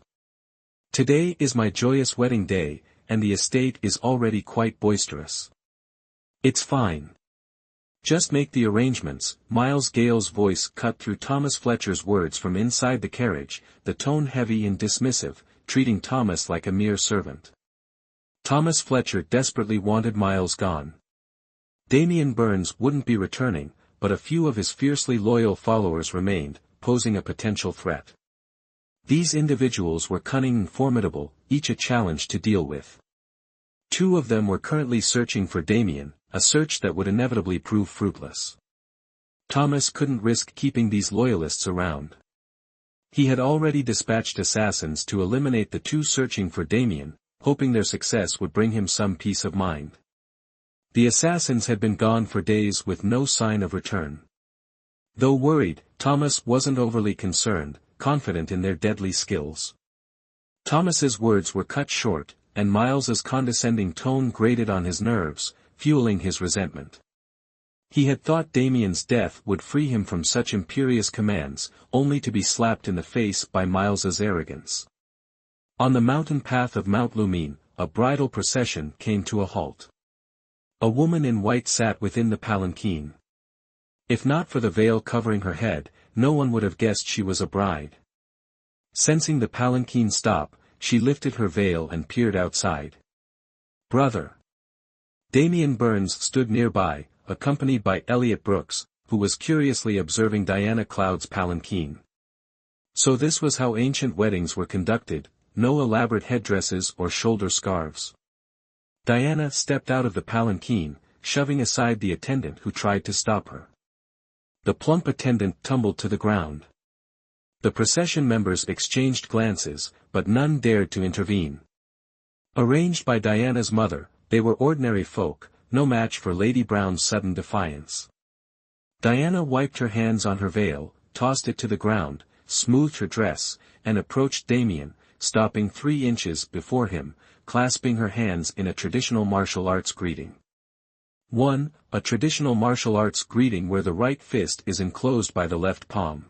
Today is my joyous wedding day, and the estate is already quite boisterous. It's fine. Just make the arrangements. Miles Gale's voice cut through Thomas Fletcher's words from inside the carriage, the tone heavy and dismissive, treating Thomas like a mere servant. Thomas Fletcher desperately wanted Miles gone. Damien Burns wouldn't be returning, but a few of his fiercely loyal followers remained, posing a potential threat. These individuals were cunning and formidable, each a challenge to deal with. Two of them were currently searching for Damien, a search that would inevitably prove fruitless. Thomas couldn't risk keeping these loyalists around. He had already dispatched assassins to eliminate the two searching for Damien, hoping their success would bring him some peace of mind. The assassins had been gone for days with no sign of return. Though worried, Thomas wasn't overly concerned, confident in their deadly skills. Thomas's words were cut short, and Miles's condescending tone grated on his nerves, fueling his resentment. He had thought Damien's death would free him from such imperious commands, only to be slapped in the face by Miles's arrogance. On the mountain path of Mount Lumine, a bridal procession came to a halt. A woman in white sat within the palanquin. If not for the veil covering her head, no one would have guessed she was a bride. Sensing the palanquin stop, she lifted her veil and peered outside. Brother. Damien Burns stood nearby, accompanied by Elliot Brooks, who was curiously observing Diana Cloud's palanquin. So this was how ancient weddings were conducted, no elaborate headdresses or shoulder scarves. Diana stepped out of the palanquin, shoving aside the attendant who tried to stop her. The plump attendant tumbled to the ground. The procession members exchanged glances, but none dared to intervene. Arranged by Diana's mother, they were ordinary folk, no match for Lady Brown's sudden defiance. Diana wiped her hands on her veil, tossed it to the ground, smoothed her dress, and approached Damien, stopping 3 inches before him, clasping her hands in a traditional martial arts greeting. 1. A traditional martial arts greeting where the right fist is enclosed by the left palm.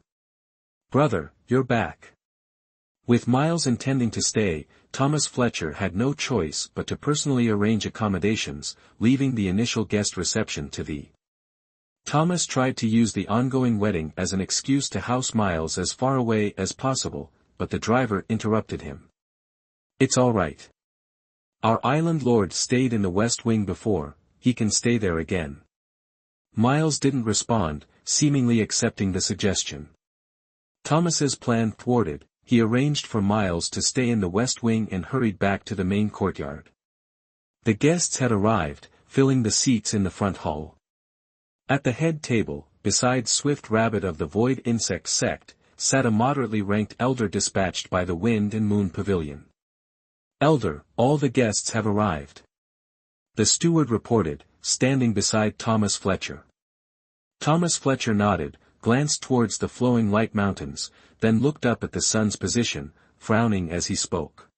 Brother, you're back. With Miles intending to stay, Thomas Fletcher had no choice but to personally arrange accommodations, leaving the initial guest reception to the. Thomas tried to use the ongoing wedding as an excuse to house Miles as far away as possible, but the driver interrupted him. It's all right. Our island lord stayed in the West Wing before, he can stay there again. Miles didn't respond, seemingly accepting the suggestion. Thomas's plan thwarted, he arranged for Miles to stay in the West Wing and hurried back to the main courtyard. The guests had arrived, filling the seats in the front hall. At the head table, beside Swift Rabbit of the Void Insect sect, sat a moderately ranked elder dispatched by the Wind and Moon Pavilion. Elder, all the guests have arrived. The steward reported, standing beside Thomas Fletcher. Thomas Fletcher nodded, glanced towards the flowing light mountains, then looked up at the sun's position, frowning as he spoke.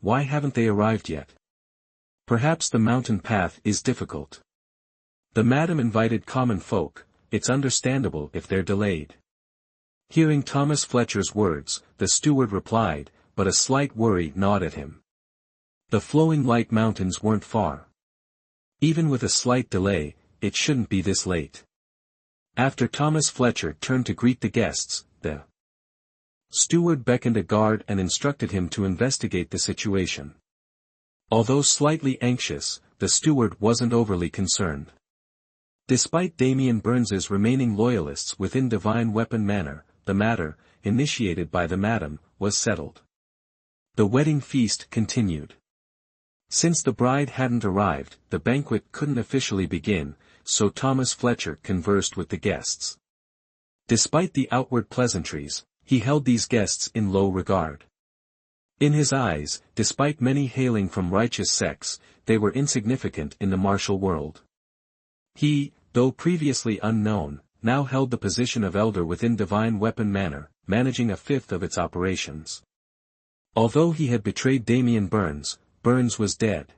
Why haven't they arrived yet? Perhaps the mountain path is difficult. The madam invited common folk, it's understandable if they're delayed. Hearing Thomas Fletcher's words, the steward replied, but a slight worry gnawed at him. The flowing light mountains weren't far. Even with a slight delay, it shouldn't be this late. After Thomas Fletcher turned to greet the guests, the steward beckoned a guard and instructed him to investigate the situation. Although slightly anxious, the steward wasn't overly concerned. Despite Damien Burns's remaining loyalists within Divine Weapon Manor, the matter, initiated by the madam, was settled. The wedding feast continued. Since the bride hadn't arrived, the banquet couldn't officially begin, so Thomas Fletcher conversed with the guests. Despite the outward pleasantries, he held these guests in low regard. In his eyes, despite many hailing from righteous sects, they were insignificant in the martial world. He, though previously unknown, now held the position of elder within Divine Weapon Manor, managing a fifth of its operations. Although he had betrayed Damian Burns, Burns was dead.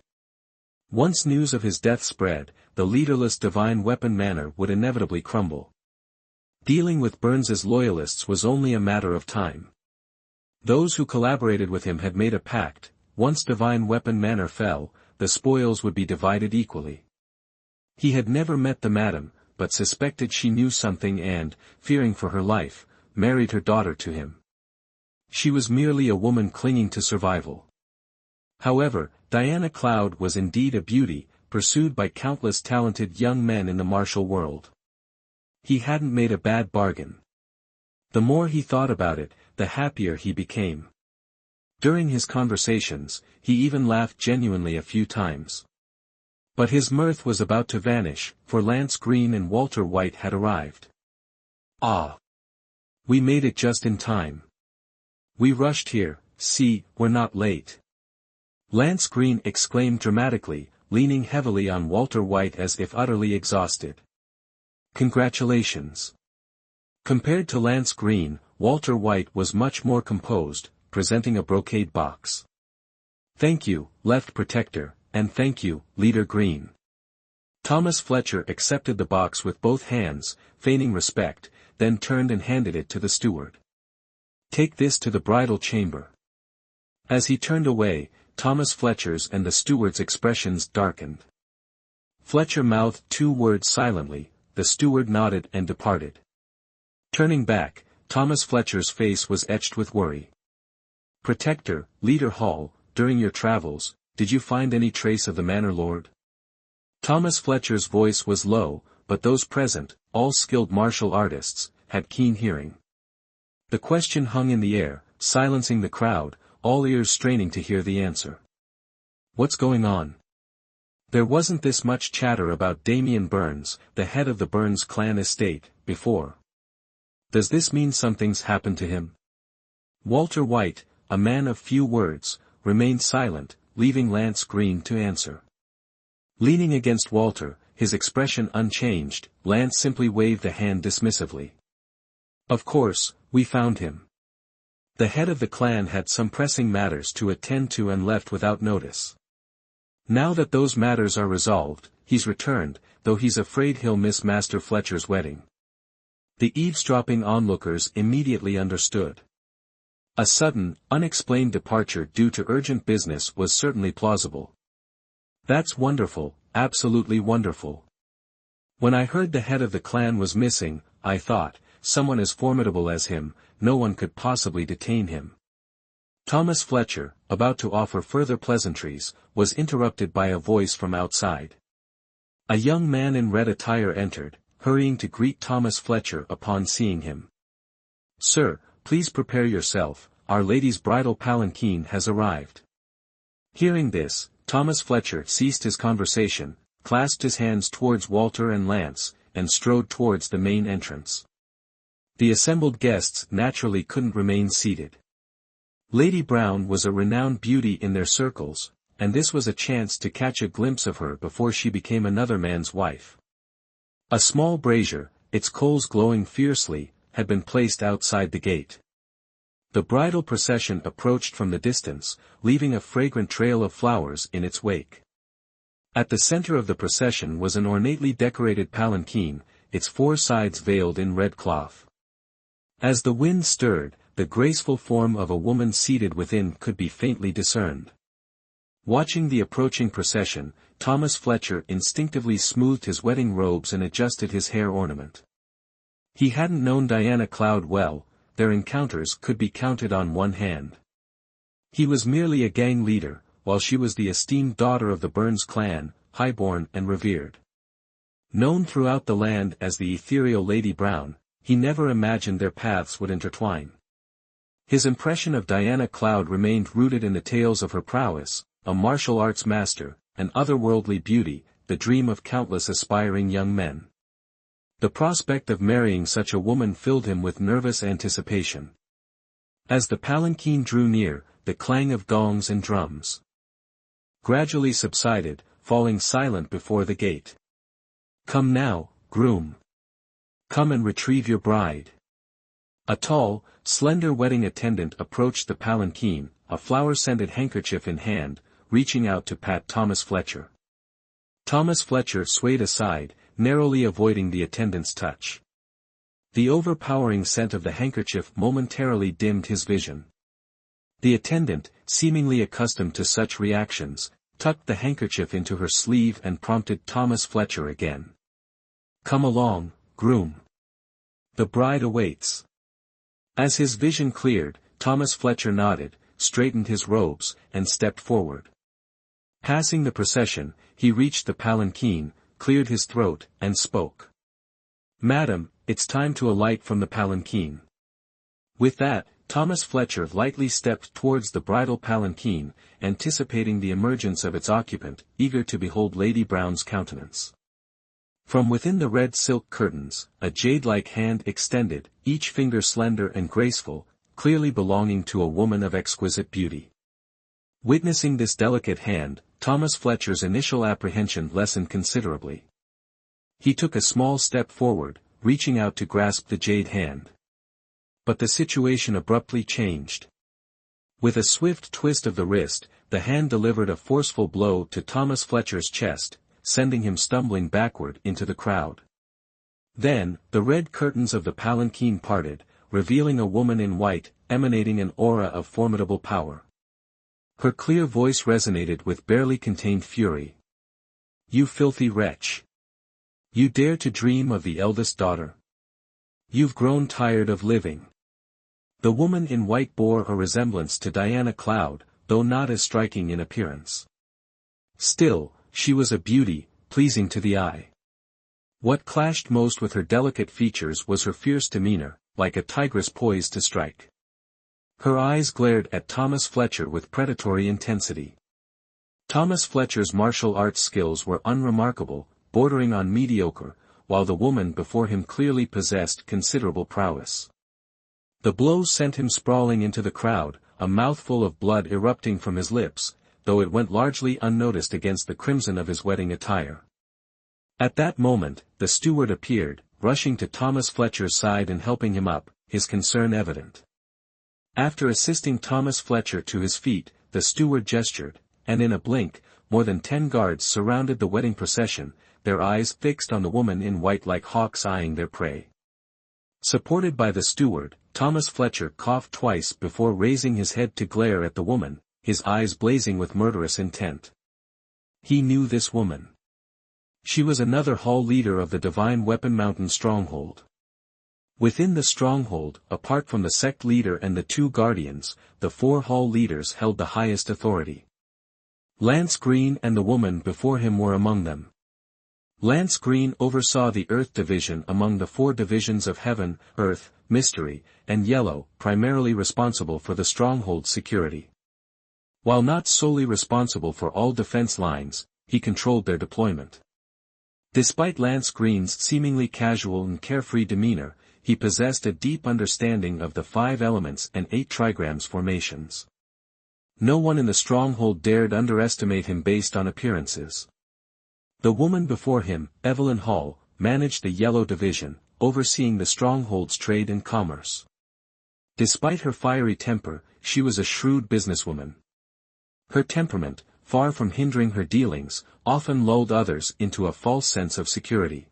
Once news of his death spread, the leaderless Divine Weapon Manor would inevitably crumble. Dealing with Burns's loyalists was only a matter of time. Those who collaborated with him had made a pact: once Divine Weapon Manor fell, the spoils would be divided equally. He had never met the madam, but suspected she knew something and, fearing for her life, married her daughter to him. She was merely a woman clinging to survival. However, Diana Cloud was indeed a beauty, pursued by countless talented young men in the martial world. He hadn't made a bad bargain. The more he thought about it, the happier he became. During his conversations, he even laughed genuinely a few times. But his mirth was about to vanish, for Lance Green and Walter White had arrived. Ah! We made it just in time. We rushed here, see, we're not late. Lance Green exclaimed dramatically, leaning heavily on Walter White as if utterly exhausted. Congratulations. Compared to Lance Green, Walter White was much more composed, presenting a brocade box. Thank you, Left Protector, and thank you, Leader Green. Thomas Fletcher accepted the box with both hands, feigning respect, then turned and handed it to the steward. Take this to the bridal chamber. As he turned away, Thomas Fletcher's and the steward's expressions darkened. Fletcher mouthed 2 words silently, the steward nodded and departed. Turning back, Thomas Fletcher's face was etched with worry. Protector, Leader Hall, during your travels, did you find any trace of the Manor Lord? Thomas Fletcher's voice was low, but those present, all skilled martial artists, had keen hearing. The question hung in the air, silencing the crowd, all ears straining to hear the answer. What's going on? There wasn't this much chatter about Damian Burns, the head of the Burns clan estate, before. Does this mean something's happened to him? Walter White, a man of few words, remained silent, leaving Lance Green to answer. Leaning against Walter, his expression unchanged, Lance simply waved a hand dismissively. Of course, we found him. The head of the clan had some pressing matters to attend to and left without notice. Now that those matters are resolved, he's returned, though he's afraid he'll miss Master Fletcher's wedding. The eavesdropping onlookers immediately understood. A sudden, unexplained departure due to urgent business was certainly plausible. That's wonderful, absolutely wonderful. When I heard the head of the clan was missing, I thought, someone as formidable as him, no one could possibly detain him. Thomas Fletcher, about to offer further pleasantries, was interrupted by a voice from outside. A young man in red attire entered, hurrying to greet Thomas Fletcher upon seeing him. Sir, please prepare yourself, Our Lady's bridal palanquin has arrived. Hearing this, Thomas Fletcher ceased his conversation, clasped his hands towards Walter and Lance, and strode towards the main entrance. The assembled guests naturally couldn't remain seated. Lady Brown was a renowned beauty in their circles, and this was a chance to catch a glimpse of her before she became another man's wife. A small brazier, its coals glowing fiercely, had been placed outside the gate. The bridal procession approached from the distance, leaving a fragrant trail of flowers in its wake. At the center of the procession was an ornately decorated palanquin, its 4 sides veiled in red cloth. As the wind stirred, the graceful form of a woman seated within could be faintly discerned. Watching the approaching procession, Thomas Fletcher instinctively smoothed his wedding robes and adjusted his hair ornament. He hadn't known Diana Cloud well, their encounters could be counted on one hand. He was merely a gang leader, while she was the esteemed daughter of the Burns clan, highborn and revered. Known throughout the land as the ethereal Lady Brown, he never imagined their paths would intertwine. His impression of Diana Cloud remained rooted in the tales of her prowess, a martial arts master, an otherworldly beauty, the dream of countless aspiring young men. The prospect of marrying such a woman filled him with nervous anticipation. As the palanquin drew near, the clang of gongs and drums gradually subsided, falling silent before the gate. "Come now, groom. Come and retrieve your bride." A tall, slender wedding attendant approached the palanquin, a flower-scented handkerchief in hand, reaching out to pat Thomas Fletcher. Thomas Fletcher swayed aside, narrowly avoiding the attendant's touch. The overpowering scent of the handkerchief momentarily dimmed his vision. The attendant, seemingly accustomed to such reactions, tucked the handkerchief into her sleeve and prompted Thomas Fletcher again. "Come along, groom. The bride awaits." As his vision cleared, Thomas Fletcher nodded, straightened his robes, and stepped forward. Passing the procession, he reached the palanquin, cleared his throat, and spoke. "Madam, it's time to alight from the palanquin." With that, Thomas Fletcher lightly stepped towards the bridal palanquin, anticipating the emergence of its occupant, eager to behold Lady Brown's countenance. From within the red silk curtains, a jade-like hand extended, each finger slender and graceful, clearly belonging to a woman of exquisite beauty. Witnessing this delicate hand, Thomas Fletcher's initial apprehension lessened considerably. He took a small step forward, reaching out to grasp the jade hand. But the situation abruptly changed. With a swift twist of the wrist, the hand delivered a forceful blow to Thomas Fletcher's chest, sending him stumbling backward into the crowd. Then, the red curtains of the palanquin parted, revealing a woman in white, emanating an aura of formidable power. Her clear voice resonated with barely contained fury. "You filthy wretch! You dare to dream of the eldest daughter? You've grown tired of living." The woman in white bore a resemblance to Diana Cloud, though not as striking in appearance. Still, she was a beauty, pleasing to the eye. What clashed most with her delicate features was her fierce demeanor, like a tigress poised to strike. Her eyes glared at Thomas Fletcher with predatory intensity. Thomas Fletcher's martial arts skills were unremarkable, bordering on mediocre, while the woman before him clearly possessed considerable prowess. The blow sent him sprawling into the crowd, a mouthful of blood erupting from his lips, though it went largely unnoticed against the crimson of his wedding attire. At that moment, the steward appeared, rushing to Thomas Fletcher's side and helping him up, his concern evident. After assisting Thomas Fletcher to his feet, the steward gestured, and in a blink, more than 10 guards surrounded the wedding procession, their eyes fixed on the woman in white like hawks eyeing their prey. Supported by the steward, Thomas Fletcher coughed twice before raising his head to glare at the woman, his eyes blazing with murderous intent. He knew this woman. She was another hall leader of the Divine Weapon Mountain stronghold. Within the stronghold, apart from the sect leader and the 2 guardians, the 4 hall leaders held the highest authority. Lance Green and the woman before him were among them. Lance Green oversaw the Earth division among the 4 divisions of Heaven, Earth, Mystery, and Yellow, primarily responsible for the stronghold's security. While not solely responsible for all defense lines, he controlled their deployment. Despite Lance Green's seemingly casual and carefree demeanor, he possessed a deep understanding of the 5 elements and 8 trigrams formations. No one in the stronghold dared underestimate him based on appearances. The woman before him, Evelyn Hall, managed the Yellow Division, overseeing the stronghold's trade and commerce. Despite her fiery temper, she was a shrewd businesswoman. Her temperament, far from hindering her dealings, often lulled others into a false sense of security.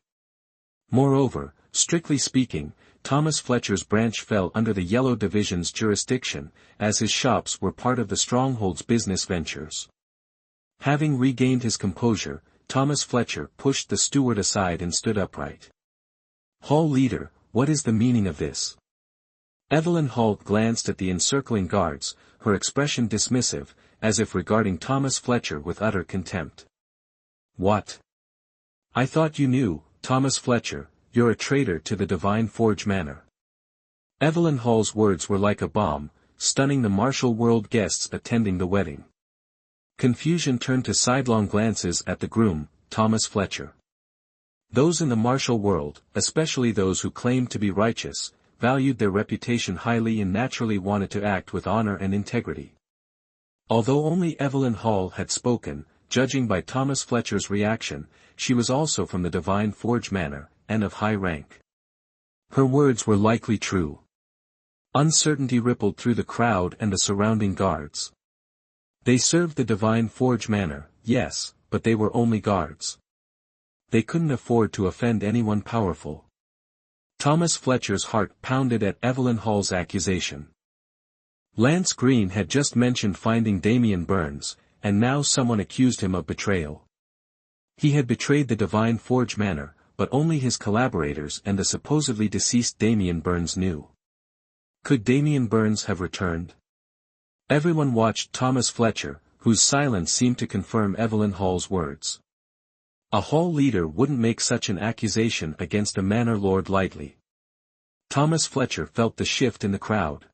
Moreover, strictly speaking, Thomas Fletcher's branch fell under the Yellow Division's jurisdiction, as his shops were part of the stronghold's business ventures. Having regained his composure, Thomas Fletcher pushed the steward aside and stood upright. "Hall leader, what is the meaning of this?" Evelyn Hall glanced at the encircling guards, her expression dismissive, as if regarding Thomas Fletcher with utter contempt. "What? I thought you knew, Thomas Fletcher, you're a traitor to the Divine Forge Manor." Evelyn Hall's words were like a bomb, stunning the martial world guests attending the wedding. Confusion turned to sidelong glances at the groom, Thomas Fletcher. Those in the martial world, especially those who claimed to be righteous, valued their reputation highly and naturally wanted to act with honor and integrity. Although only Evelyn Hall had spoken, judging by Thomas Fletcher's reaction, she was also from the Divine Forge Manor, and of high rank. Her words were likely true. Uncertainty rippled through the crowd and the surrounding guards. They served the Divine Forge Manor, yes, but they were only guards. They couldn't afford to offend anyone powerful. Thomas Fletcher's heart pounded at Evelyn Hall's accusation. Lance Green had just mentioned finding Damien Burns, and now someone accused him of betrayal. He had betrayed the Divine Forge Manor, but only his collaborators and the supposedly deceased Damien Burns knew. Could Damien Burns have returned? Everyone watched Thomas Fletcher, whose silence seemed to confirm Evelyn Hall's words. A Hall leader wouldn't make such an accusation against a manor lord lightly. Thomas Fletcher felt the shift in the crowd.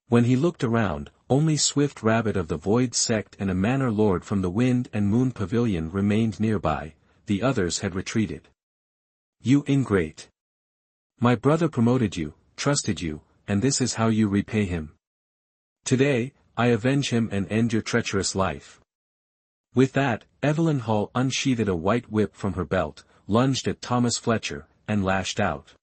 When he looked around, only Swift Rabbit of the Void Sect and a manor lord from the Wind and Moon Pavilion remained nearby, the others had retreated. You ingrate! My brother promoted you, trusted you, and this is how you repay him. Today, I avenge him and end your treacherous life. With that, Evelyn Hall unsheathed a white whip from her belt, lunged at Thomas Fletcher, and lashed out.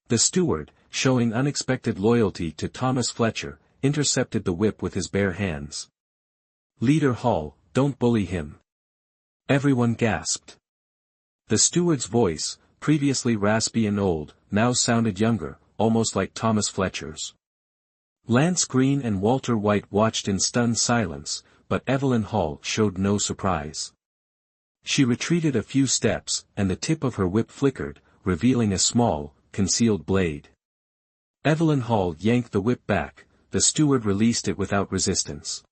The steward, showing unexpected loyalty to Thomas Fletcher, intercepted the whip with his bare hands. Leader Hall, don't bully him. Everyone gasped. The steward's voice, previously raspy and old, now sounded younger, almost like Thomas Fletcher's. Lance Green and Walter White watched in stunned silence, but Evelyn Hall showed no surprise. She retreated a few steps, and the tip of her whip flickered, revealing a small, concealed blade. Evelyn Hall yanked the whip back, the steward released it without resistance.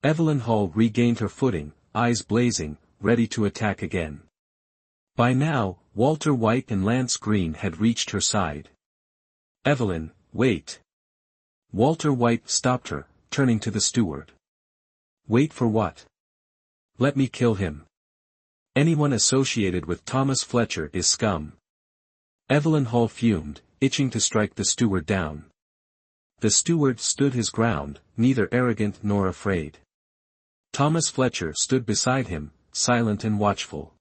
Evelyn Hall regained her footing, eyes blazing, ready to attack again. By now, Walter White and Lance Green had reached her side. Evelyn, wait. Walter White stopped her, turning to the steward. Wait for what? Let me kill him. Anyone associated with Thomas Fletcher is scum. Evelyn Hall fumed, itching to strike the steward down. The steward stood his ground, neither arrogant nor afraid. Thomas Fletcher stood beside him, silent and watchful.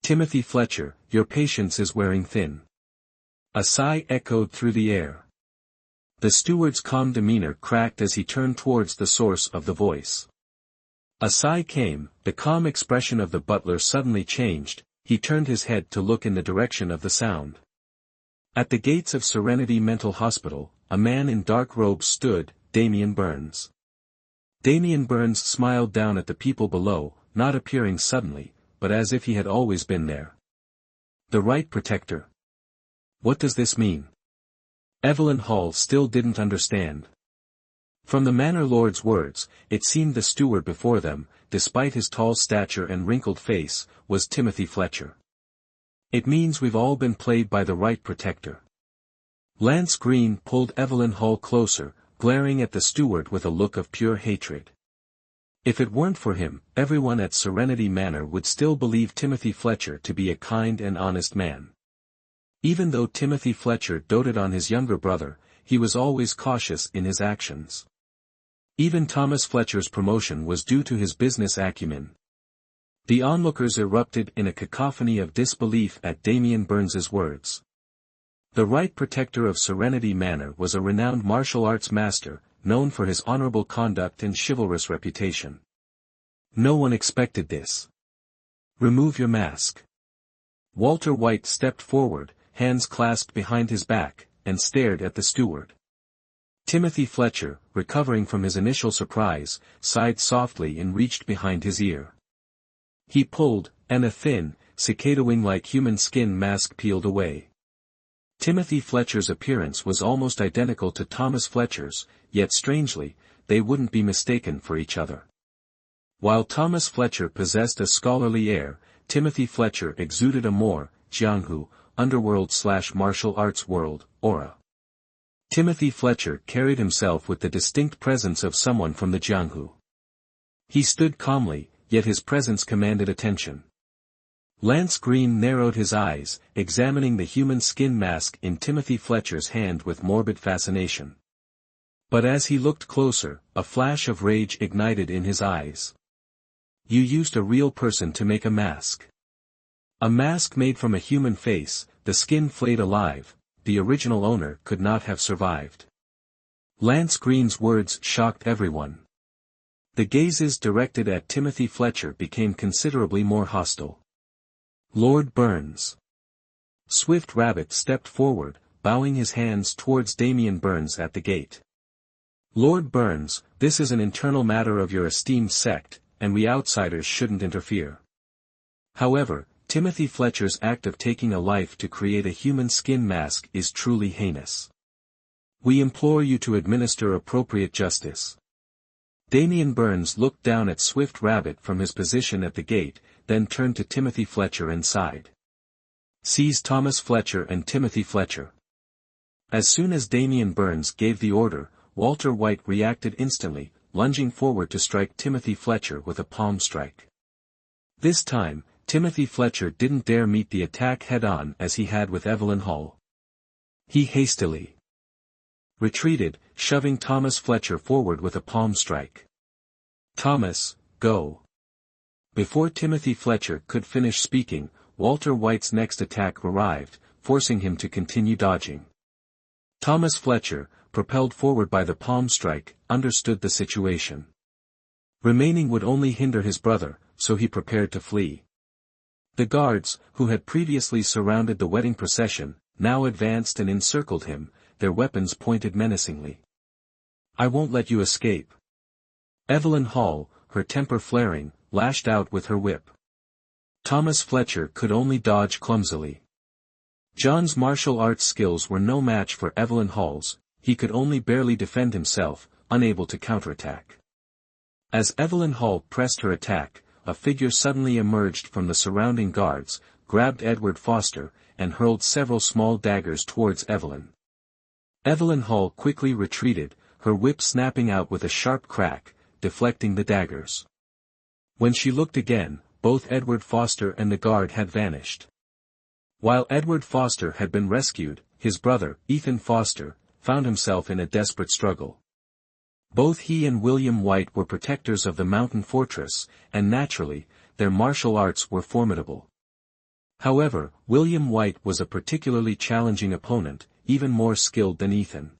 Timothy Fletcher, your patience is wearing thin. A sigh echoed through the air. The steward's calm demeanor cracked as he turned towards the source of the voice. A sigh came, the calm expression of the butler suddenly changed, he turned his head to look in the direction of the sound. At the gates of Serenity Mental Hospital, a man in dark robes stood, Damien Burns. Damien Burns smiled down at the people below, not appearing suddenly, but as if he had always been there. The Right Protector. What does this mean? Evelyn Hall still didn't understand. From the manor lord's words, it seemed the steward before them, despite his tall stature and wrinkled face, was Timothy Fletcher. It means we've all been played by the Right Protector. Lance Green pulled Evelyn Hall closer, glaring at the steward with a look of pure hatred. If it weren't for him, everyone at Serenity Manor would still believe Timothy Fletcher to be a kind and honest man. Even though Timothy Fletcher doted on his younger brother, he was always cautious in his actions. Even Thomas Fletcher's promotion was due to his business acumen. The onlookers erupted in a cacophony of disbelief at Damien Burns's words. The Right Protector of Serenity Manor was a renowned martial arts master, known for his honorable conduct and chivalrous reputation. No one expected this. Remove your mask. Walter White stepped forward, hands clasped behind his back, and stared at the steward. Timothy Fletcher, recovering from his initial surprise, sighed softly and reached behind his ear. He pulled, and a thin, cicada-wing-like human skin mask peeled away. Timothy Fletcher's appearance was almost identical to Thomas Fletcher's, yet strangely, they wouldn't be mistaken for each other. While Thomas Fletcher possessed a scholarly air, Timothy Fletcher exuded a more, jianghu, underworld/martial arts world, aura. Timothy Fletcher carried himself with the distinct presence of someone from the Jianghu. He stood calmly, yet his presence commanded attention. Lance Green narrowed his eyes, examining the human skin mask in Timothy Fletcher's hand with morbid fascination. But as he looked closer, a flash of rage ignited in his eyes. You used a real person to make a mask. A mask made from a human face, the skin flayed alive, the original owner could not have survived. Lance Green's words shocked everyone. The gazes directed at Timothy Fletcher became considerably more hostile. Lord Burns. Swift Rabbit stepped forward, bowing his hands towards Damien Burns at the gate. Lord Burns, this is an internal matter of your esteemed sect, and we outsiders shouldn't interfere. However, Timothy Fletcher's act of taking a life to create a human skin mask is truly heinous. We implore you to administer appropriate justice. Damien Burns looked down at Swift Rabbit from his position at the gate, then turned to Timothy Fletcher and sighed. Seize Thomas Fletcher and Timothy Fletcher. As soon as Damien Burns gave the order, Walter White reacted instantly, lunging forward to strike Timothy Fletcher with a palm strike. This time, Timothy Fletcher didn't dare meet the attack head-on as he had with Evelyn Hall. He hastily retreated, shoving Thomas Fletcher forward with a palm strike. Thomas, go. Before Timothy Fletcher could finish speaking, Walter White's next attack arrived, forcing him to continue dodging. Thomas Fletcher, propelled forward by the palm strike, understood the situation. Remaining would only hinder his brother, so he prepared to flee. The guards, who had previously surrounded the wedding procession, now advanced and encircled him, their weapons pointed menacingly. I won't let you escape. Evelyn Hall, her temper flaring, lashed out with her whip. Thomas Fletcher could only dodge clumsily. John's martial arts skills were no match for Evelyn Hall's, he could only barely defend himself, unable to counterattack. As Evelyn Hall pressed her attack, a figure suddenly emerged from the surrounding guards, grabbed Edward Foster, and hurled several small daggers towards Evelyn. Evelyn Hall quickly retreated, her whip snapping out with a sharp crack, deflecting the daggers. When she looked again, both Edward Foster and the guard had vanished. While Edward Foster had been rescued, his brother, Ethan Foster, found himself in a desperate struggle. Both he and William White were protectors of the mountain fortress, and naturally, their martial arts were formidable. However, William White was a particularly challenging opponent, even more skilled than Ethan.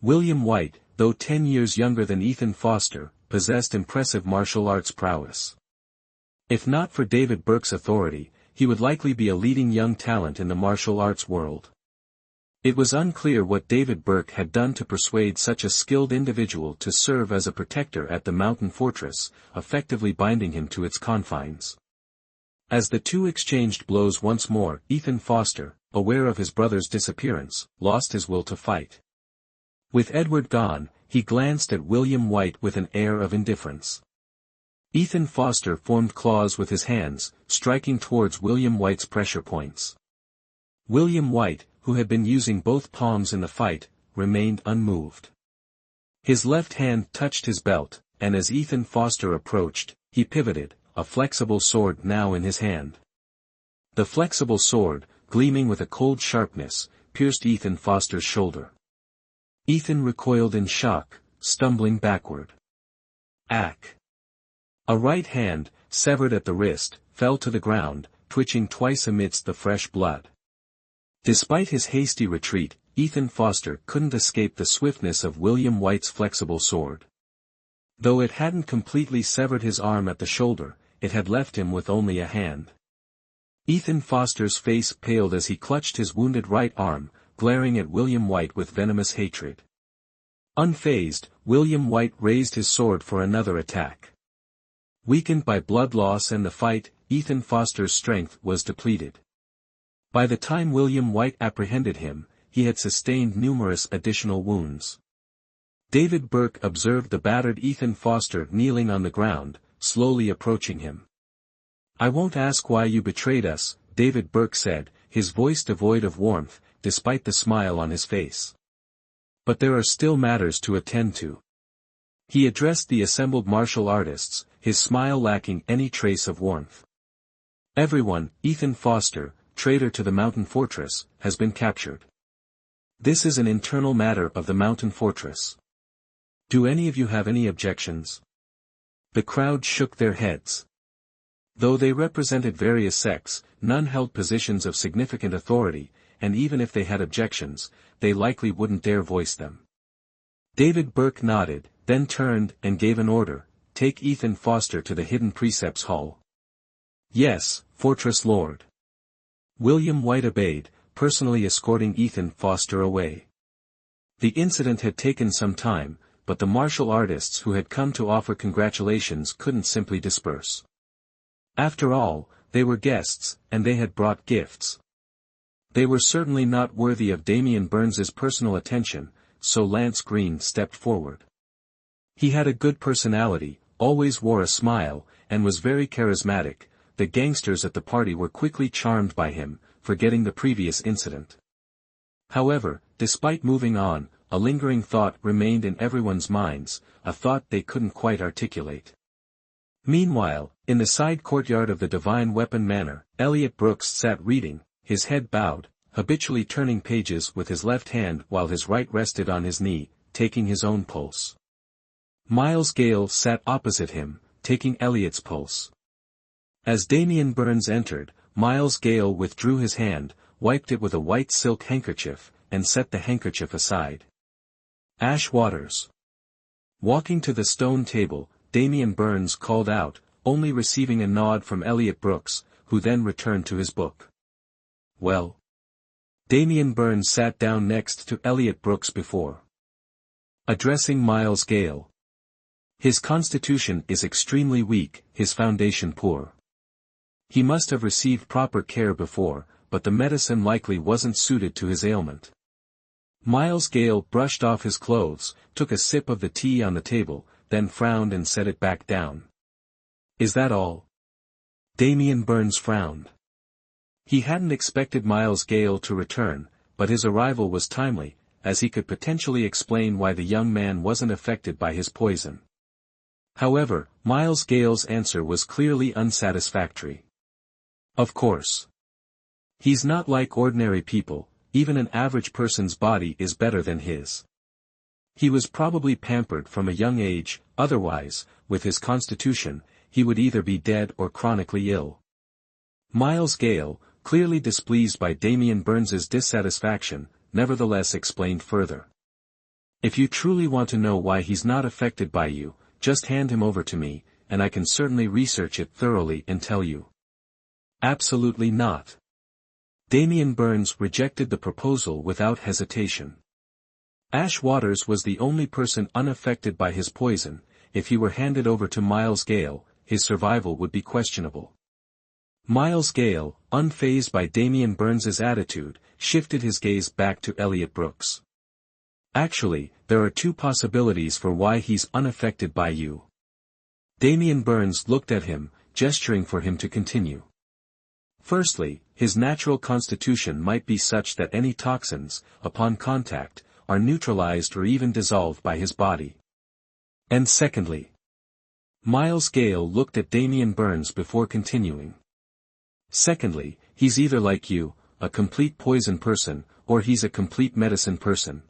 William White, though 10 years younger than Ethan Foster, possessed impressive martial arts prowess. If not for David Burke's authority, he would likely be a leading young talent in the martial arts world. It was unclear what David Burke had done to persuade such a skilled individual to serve as a protector at the mountain fortress, effectively binding him to its confines. As the two exchanged blows once more, Ethan Foster, aware of his brother's disappearance, lost his will to fight. With Edward gone, he glanced at William White with an air of indifference. Ethan Foster formed claws with his hands, striking towards William White's pressure points. William White, who had been using both palms in the fight, remained unmoved. His left hand touched his belt, and as Ethan Foster approached, he pivoted, a flexible sword now in his hand. The flexible sword, gleaming with a cold sharpness, pierced Ethan Foster's shoulder. Ethan recoiled in shock, stumbling backward. Ack! A right hand, severed at the wrist, fell to the ground, twitching twice amidst the fresh blood. Despite his hasty retreat, Ethan Foster couldn't escape the swiftness of William White's flexible sword. Though it hadn't completely severed his arm at the shoulder, it had left him with only a hand. Ethan Foster's face paled as he clutched his wounded right arm, glaring at William White with venomous hatred. Unfazed, William White raised his sword for another attack. Weakened by blood loss and the fight, Ethan Foster's strength was depleted. By the time William White apprehended him, he had sustained numerous additional wounds. David Burke observed the battered Ethan Foster kneeling on the ground, slowly approaching him. I won't ask why you betrayed us, David Burke said, his voice devoid of warmth, despite the smile on his face. But there are still matters to attend to. He addressed the assembled martial artists, his smile lacking any trace of warmth. Everyone, Ethan Foster, traitor to the mountain fortress, has been captured. This is an internal matter of the mountain fortress. Do any of you have any objections? The crowd shook their heads. Though they represented various sects, none held positions of significant authority, and even if they had objections, they likely wouldn't dare voice them. David Burke nodded, then turned and gave an order, "Take Ethan Foster to the Hidden Precepts Hall." "Yes, Fortress Lord." William White obeyed, personally escorting Ethan Foster away. The incident had taken some time, but the martial artists who had come to offer congratulations couldn't simply disperse. After all, they were guests, and they had brought gifts. They were certainly not worthy of Damian Burns's personal attention, so Lance Green stepped forward. He had a good personality, always wore a smile, and was very charismatic. The gangsters at the party were quickly charmed by him, forgetting the previous incident. However, despite moving on, a lingering thought remained in everyone's minds, a thought they couldn't quite articulate. Meanwhile, in the side courtyard of the Divine Weapon Manor, Elliot Brooks sat reading, his head bowed, habitually turning pages with his left hand while his right rested on his knee, taking his own pulse. Miles Gale sat opposite him, taking Elliot's pulse. As Damian Burns entered, Miles Gale withdrew his hand, wiped it with a white silk handkerchief, and set the handkerchief aside. Ash Waters. Walking to the stone table, Damian Burns called out, only receiving a nod from Elliot Brooks, who then returned to his book. "Well?" Damian Burns sat down next to Elliot Brooks before addressing Miles Gale. "His constitution is extremely weak, his foundation poor. He must have received proper care before, but the medicine likely wasn't suited to his ailment." Miles Gale brushed off his clothes, took a sip of the tea on the table, then frowned and set it back down. "Is that all?" Damian Burns frowned. He hadn't expected Miles Gale to return, but his arrival was timely, as he could potentially explain why the young man wasn't affected by his poison. However, Miles Gale's answer was clearly unsatisfactory. "Of course. He's not like ordinary people, even an average person's body is better than his. He was probably pampered from a young age, otherwise, with his constitution, he would either be dead or chronically ill." Miles Gale, clearly displeased by Damian Burns's dissatisfaction, nevertheless explained further. "If you truly want to know why he's not affected by you, just hand him over to me, and I can certainly research it thoroughly and tell you." "Absolutely not." Damian Burns rejected the proposal without hesitation. Ash Waters was the only person unaffected by his poison. If he were handed over to Miles Gale, his survival would be questionable. Miles Gale, unfazed by Damian Burns's attitude, shifted his gaze back to Elliot Brooks. "Actually, there are two possibilities for why he's unaffected by you." Damian Burns looked at him, gesturing for him to continue. "Firstly, his natural constitution might be such that any toxins, upon contact, are neutralized or even dissolved by his body. And secondly." Miles Gale looked at Damian Burns before continuing. "Secondly, he's either like you, a complete poison person, or he's a complete medicine person.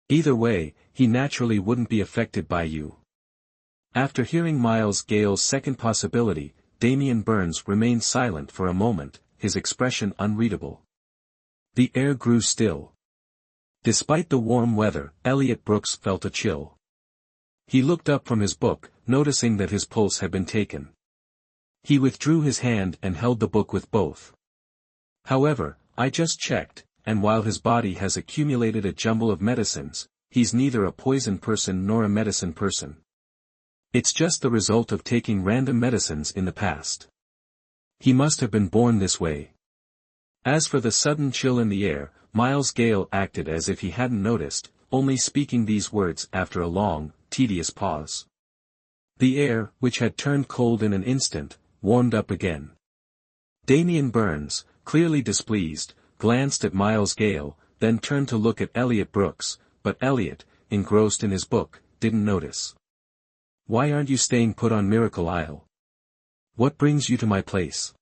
Either way, he naturally wouldn't be affected by you." After hearing Miles Gale's second possibility, Damian Burns remained silent for a moment, his expression unreadable. The air grew still. Despite the warm weather, Elliot Brooks felt a chill. He looked up from his book, noticing that his pulse had been taken. He withdrew his hand and held the book with both. "However, I just checked, and while his body has accumulated a jumble of medicines, he's neither a poison person nor a medicine person. It's just the result of taking random medicines in the past. He must have been born this way." As for the sudden chill in the air, Miles Gale acted as if he hadn't noticed, only speaking these words after a long, tedious pause. The air, which had turned cold in an instant, warmed up again. Damian Burns, clearly displeased, glanced at Miles Gale, then turned to look at Elliot Brooks, but Elliot, engrossed in his book, didn't notice. "Why aren't you staying put on Miracle Isle? What brings you to my place?"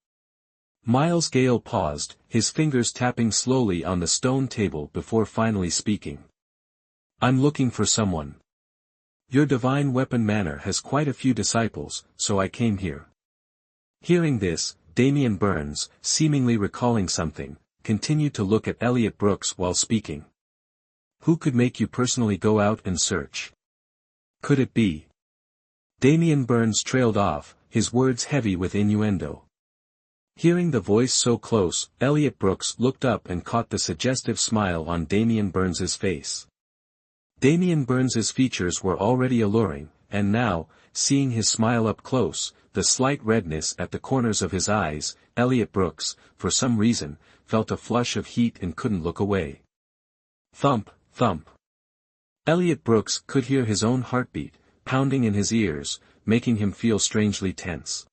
Miles Gale paused, his fingers tapping slowly on the stone table before finally speaking. "I'm looking for someone. Your divine weapon manor has quite a few disciples, so I came here." Hearing this, Damian Burns, seemingly recalling something, continued to look at Elliot Brooks while speaking. "Who could make you personally go out and search? Could it be?" Damian Burns trailed off, his words heavy with innuendo. Hearing the voice so close, Elliot Brooks looked up and caught the suggestive smile on Damian Burns's face. Damian Burns's features were already alluring, and now, seeing his smile up close, the slight redness at the corners of his eyes, Elliot Brooks, for some reason, felt a flush of heat and couldn't look away. Thump, thump. Elliot Brooks could hear his own heartbeat, pounding in his ears, making him feel strangely tense.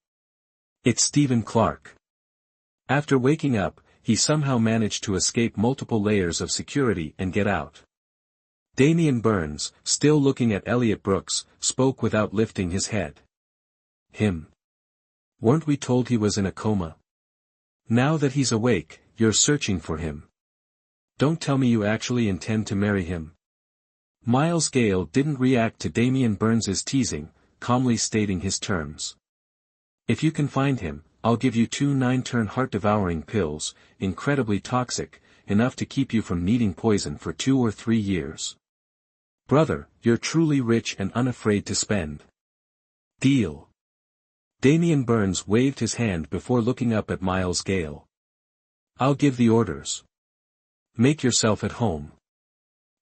It's Stephen Clark. After waking up, he somehow managed to escape multiple layers of security and get out. Damian Burns, still looking at Elliot Brooks, spoke without lifting his head. "Him? Weren't we told he was in a coma? Now that he's awake, you're searching for him. Don't tell me you actually intend to marry him." Miles Gale didn't react to Damian Burns's teasing, calmly stating his terms. "If you can find him, I'll give you 2 9-turn heart-devouring pills, incredibly toxic, enough to keep you from needing poison for 2 or 3 years. Brother, you're truly rich and unafraid to spend. Deal." Damian Burns waved his hand before looking up at Miles Gale. "I'll give the orders. Make yourself at home."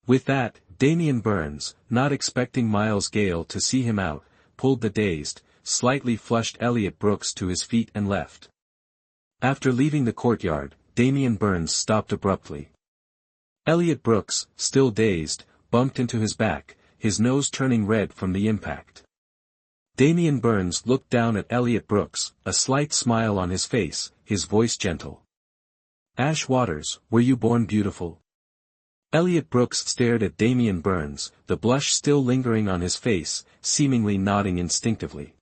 With that, Damian Burns, not expecting Miles Gale to see him out, pulled the dazed, slightly flushed Elliot Brooks to his feet and left. After leaving the courtyard, Damian Burns stopped abruptly. Elliot Brooks, still dazed, bumped into his back, his nose turning red from the impact. Damian Burns looked down at Elliot Brooks, a slight smile on his face, his voice gentle. "Ash Waters, were you born beautiful?" Elliot Brooks stared at Damian Burns, the blush still lingering on his face, seemingly nodding instinctively.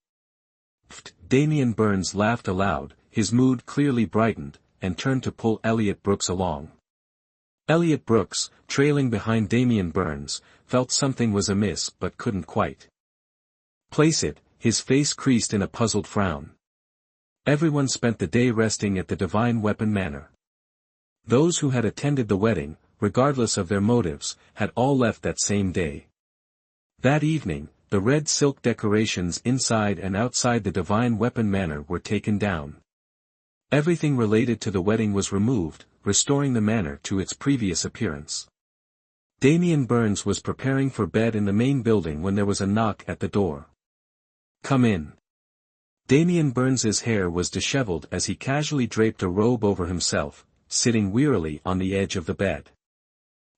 Pfft! Damian Burns laughed aloud, his mood clearly brightened, and turned to pull Elliot Brooks along. Elliot Brooks, trailing behind Damian Burns, felt something was amiss but couldn't quite place it, his face creased in a puzzled frown. Everyone spent the day resting at the Divine Weapon Manor. Those who had attended the wedding, regardless of their motives, had all left that same day. That evening, the red silk decorations inside and outside the Divine Weapon Manor were taken down. Everything related to the wedding was removed, restoring the manor to its previous appearance. Damian Burns was preparing for bed in the main building when there was a knock at the door. "Come in." Damian Burns's hair was disheveled as he casually draped a robe over himself, sitting wearily on the edge of the bed.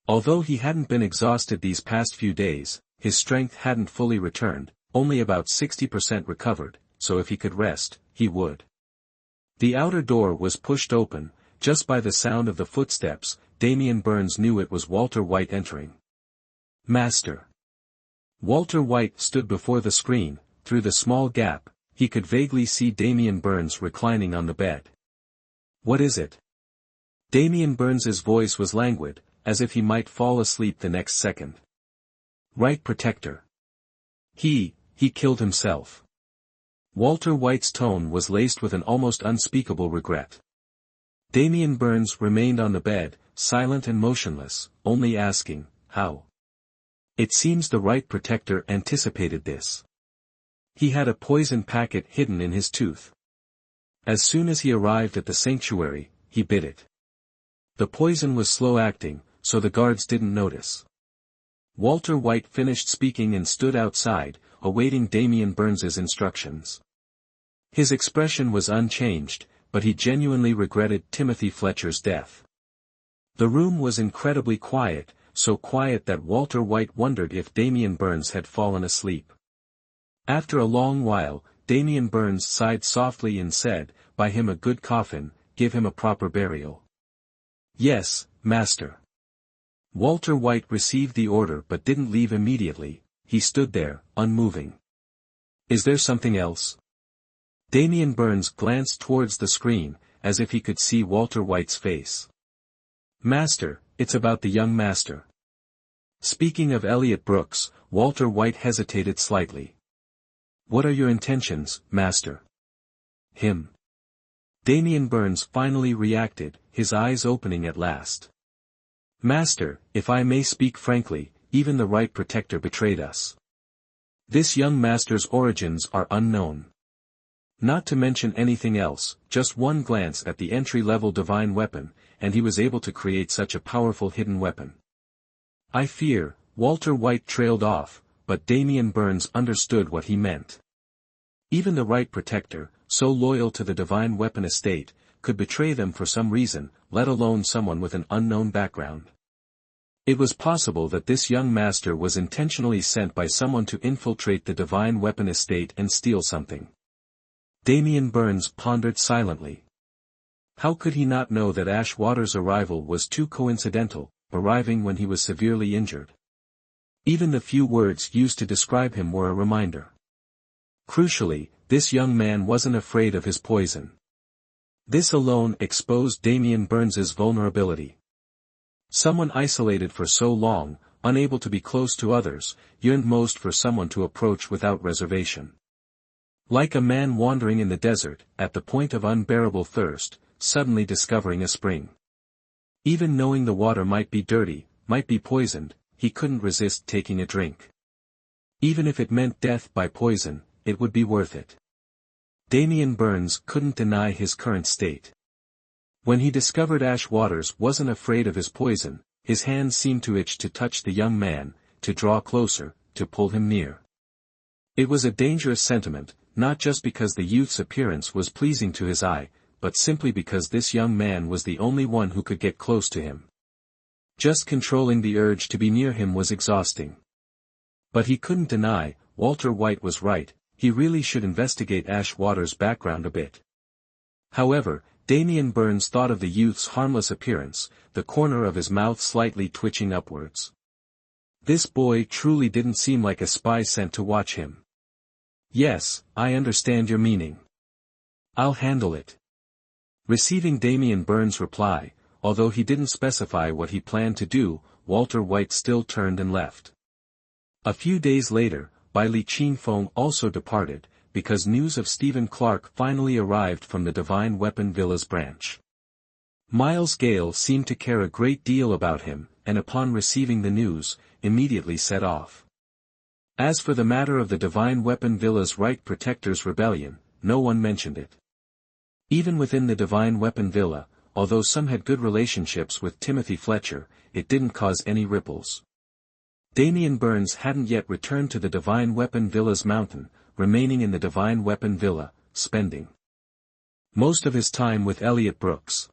Although he hadn't been exhausted these past few days, his strength hadn't fully returned, only about 60% recovered, so if he could rest, he would. The outer door was pushed open. Just by the sound of the footsteps, Damian Burns knew it was Walter White entering. "Master." Walter White stood before the screen. Through the small gap, he could vaguely see Damian Burns reclining on the bed. "What is it?" Damian Burns's voice was languid, as if he might fall asleep the next second. "Right Protector. He killed himself." Walter White's tone was laced with an almost unspeakable regret. Damian Burns remained on the bed, silent and motionless, only asking, "How?" It seems the Right Protector anticipated this. He had a poison packet hidden in his tooth. As soon as he arrived at the sanctuary, he bit it. The poison was slow-acting, so the guards didn't notice. Walter White finished speaking and stood outside, awaiting Damian Burns's instructions. His expression was unchanged, but he genuinely regretted Timothy Fletcher's death. The room was incredibly quiet, so quiet that Walter White wondered if Damian Burns had fallen asleep. After a long while, Damian Burns sighed softly and said, "Buy him a good coffin, give him a proper burial." "Yes, master." Walter White received the order but didn't leave immediately. He stood there, unmoving. Is there something else? Damian Burns glanced towards the screen, as if he could see Walter White's face. Master, it's about the young master. Speaking of Elliot Brooks, Walter White hesitated slightly. What are your intentions, master? Him. Damian Burns finally reacted, his eyes opening at last. Master, if I may speak frankly, even the right protector betrayed us. This young master's origins are unknown. Not to mention anything else, just one glance at the entry-level divine weapon, and he was able to create such a powerful hidden weapon. I fear, Walter White trailed off, but Damian Burns understood what he meant. Even the right protector, so loyal to the divine weapon estate, could betray them for some reason, let alone someone with an unknown background. It was possible that this young master was intentionally sent by someone to infiltrate the divine weapon estate and steal something. Damian Burns pondered silently. How could he not know that Ashwater's arrival was too coincidental, arriving when he was severely injured? Even the few words used to describe him were a reminder. Crucially, this young man wasn't afraid of his poison. This alone exposed Damian Burns's vulnerability. Someone isolated for so long, unable to be close to others, yearned most for someone to approach without reservation. Like a man wandering in the desert, at the point of unbearable thirst, suddenly discovering a spring. Even knowing the water might be dirty, might be poisoned, he couldn't resist taking a drink. Even if it meant death by poison, it would be worth it. Damian Burns couldn't deny his current state. When he discovered Ashwaters wasn't afraid of his poison, his hands seemed to itch to touch the young man, to draw closer, to pull him near. It was a dangerous sentiment, not just because the youth's appearance was pleasing to his eye, but simply because this young man was the only one who could get close to him. Just controlling the urge to be near him was exhausting. But he couldn't deny, Walter White was right, he really should investigate Ashwater's background a bit. However, Damian Burns thought of the youth's harmless appearance, the corner of his mouth slightly twitching upwards. This boy truly didn't seem like a spy sent to watch him. Yes, I understand your meaning. I'll handle it. Receiving Damian Burns' reply, although he didn't specify what he planned to do, Walter White still turned and left. A few days later, Li Qingfeng also departed, because news of Stephen Clark finally arrived from the Divine Weapon Villa's branch. Miles Gale seemed to care a great deal about him, and upon receiving the news, immediately set off. As for the matter of the Divine Weapon Villa's right protector's rebellion, no one mentioned it. Even within the Divine Weapon Villa, although some had good relationships with Timothy Fletcher, it didn't cause any ripples. Damian Burns hadn't yet returned to the Divine Weapon Villa's mountain, remaining in the Divine Weapon Villa, spending most of his time with Elliot Brooks.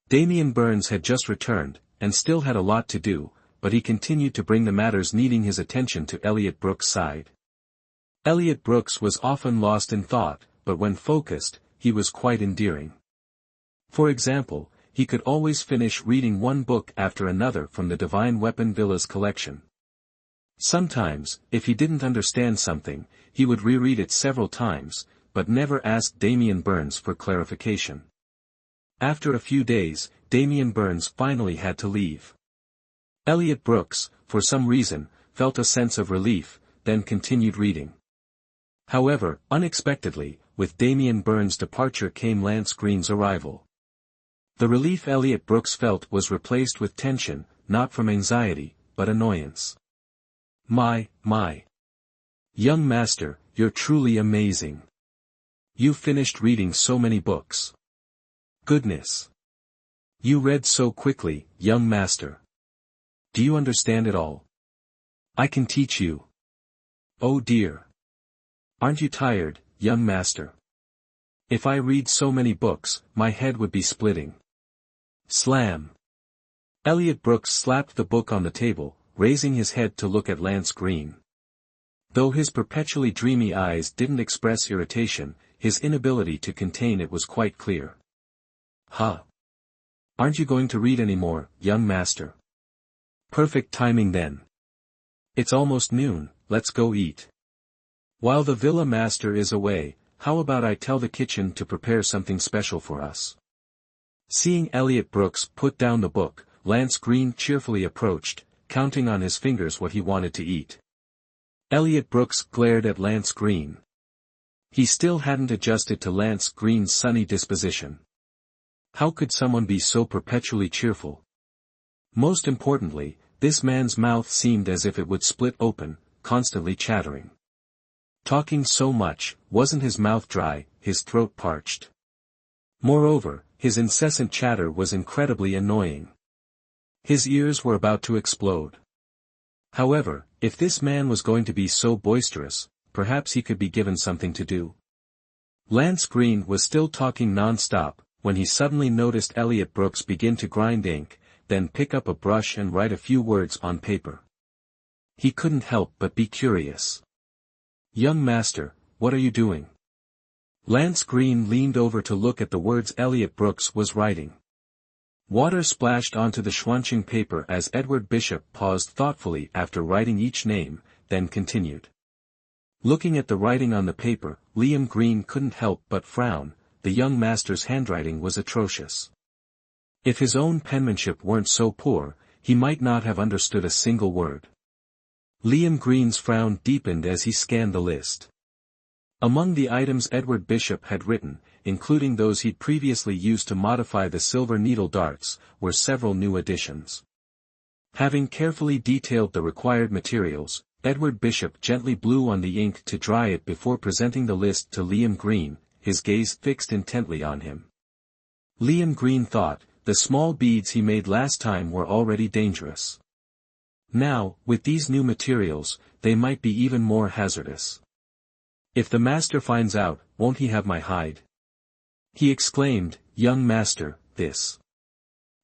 Damian Burns had just returned, and still had a lot to do, but he continued to bring the matters needing his attention to Elliot Brooks' side. Elliot Brooks was often lost in thought, but when focused, he was quite endearing. For example, he could always finish reading one book after another from the Divine Weapon Villa's collection. Sometimes, if he didn't understand something, he would reread it several times, but never asked Damian Burns for clarification. After a few days, Damian Burns finally had to leave. Elliot Brooks, for some reason, felt a sense of relief, then continued reading. However, unexpectedly, with Damian Burns' departure came Lance Green's arrival. The relief Elliot Brooks felt was replaced with tension, not from anxiety, but annoyance. My. Young master, you're truly amazing. You finished reading so many books. Goodness. You read so quickly, young master. Do you understand it all? I can teach you. Oh dear. Aren't you tired, young master? If I read so many books, my head would be splitting. Slam. Elliot Brooks slapped the book on the table, raising his head to look at Lance Green. Though his perpetually dreamy eyes didn't express irritation, his inability to contain it was quite clear. Huh. Aren't you going to read any more, young master? Perfect timing then. It's almost noon, let's go eat. While the villa master is away, how about I tell the kitchen to prepare something special for us? Seeing Elliot Brooks put down the book, Lance Green cheerfully approached, counting on his fingers what he wanted to eat. Elliot Brooks glared at Lance Green. He still hadn't adjusted to Lance Green's sunny disposition. How could someone be so perpetually cheerful? Most importantly, this man's mouth seemed as if it would split open, constantly chattering. Talking so much, wasn't his mouth dry, his throat parched? Moreover, his incessant chatter was incredibly annoying. His ears were about to explode. However, if this man was going to be so boisterous, perhaps he could be given something to do. Lance Green was still talking non-stop, when he suddenly noticed Elliot Brooks begin to grind ink, then pick up a brush and write a few words on paper. He couldn't help but be curious. "Young master, what are you doing?" Lance Green leaned over to look at the words Elliot Brooks was writing. Water splashed onto the schwunching paper as Edward Bishop paused thoughtfully after writing each name, then continued. Looking at the writing on the paper, Liam Green couldn't help but frown. The young master's handwriting was atrocious. If his own penmanship weren't so poor, he might not have understood a single word. Liam Green's frown deepened as he scanned the list. Among the items Edward Bishop had written, including those he'd previously used to modify the silver needle darts, were several new additions. Having carefully detailed the required materials, Edward Bishop gently blew on the ink to dry it before presenting the list to Liam Green, his gaze fixed intently on him. Liam Green thought, the small beads he made last time were already dangerous. Now, with these new materials, they might be even more hazardous. "If the master finds out, won't he have my hide?" he exclaimed. "Young master, this."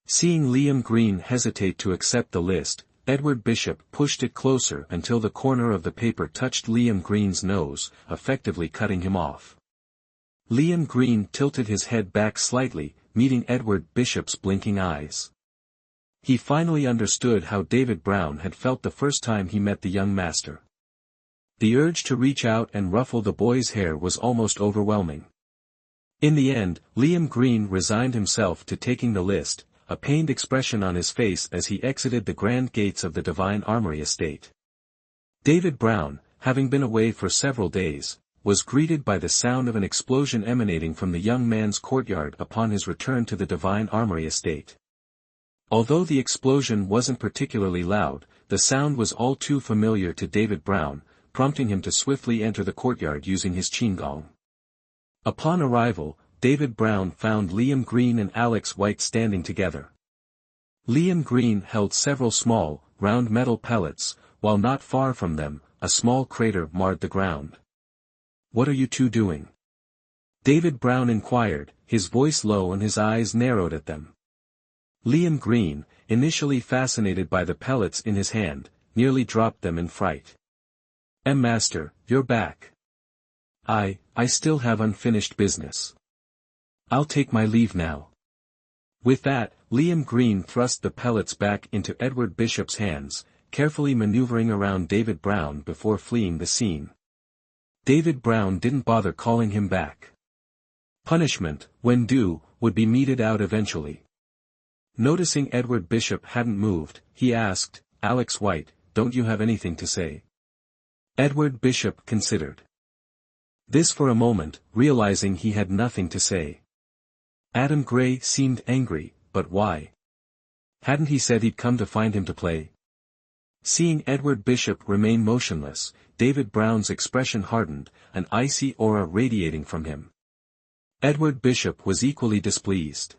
Seeing Liam Green hesitate to accept the list, Edward Bishop pushed it closer until the corner of the paper touched Liam Green's nose, effectively cutting him off. Liam Green tilted his head back slightly, meeting Edward Bishop's blinking eyes. He finally understood how David Brown had felt the first time he met the young master. The urge to reach out and ruffle the boy's hair was almost overwhelming. In the end, Liam Green resigned himself to taking the list, a pained expression on his face as he exited the grand gates of the Divine Armory estate. David Brown, having been away for several days, was greeted by the sound of an explosion emanating from the young man's courtyard upon his return to the Divine Armory estate. Although the explosion wasn't particularly loud, the sound was all too familiar to David Brown, prompting him to swiftly enter the courtyard using his qigong. Upon arrival, David Brown found Liam Green and Alex White standing together. Liam Green held several small, round metal pellets, while not far from them, a small crater marred the ground. "What are you two doing?" David Brown inquired, his voice low and his eyes narrowed at them. Liam Green, initially fascinated by the pellets in his hand, nearly dropped them in fright. "Master, you're back." I still have unfinished business. I'll take my leave now." With that, Liam Green thrust the pellets back into Edward Bishop's hands, carefully maneuvering around David Brown before fleeing the scene. David Brown didn't bother calling him back. Punishment, when due, would be meted out eventually. Noticing Edward Bishop hadn't moved, he asked, "Alex White, don't you have anything to say?" Edward Bishop considered this for a moment, realizing he had nothing to say. Adam Gray seemed angry, but why? Hadn't he said he'd come to find him to play? Seeing Edward Bishop remain motionless, David Brown's expression hardened, an icy aura radiating from him. Edward Bishop was equally displeased.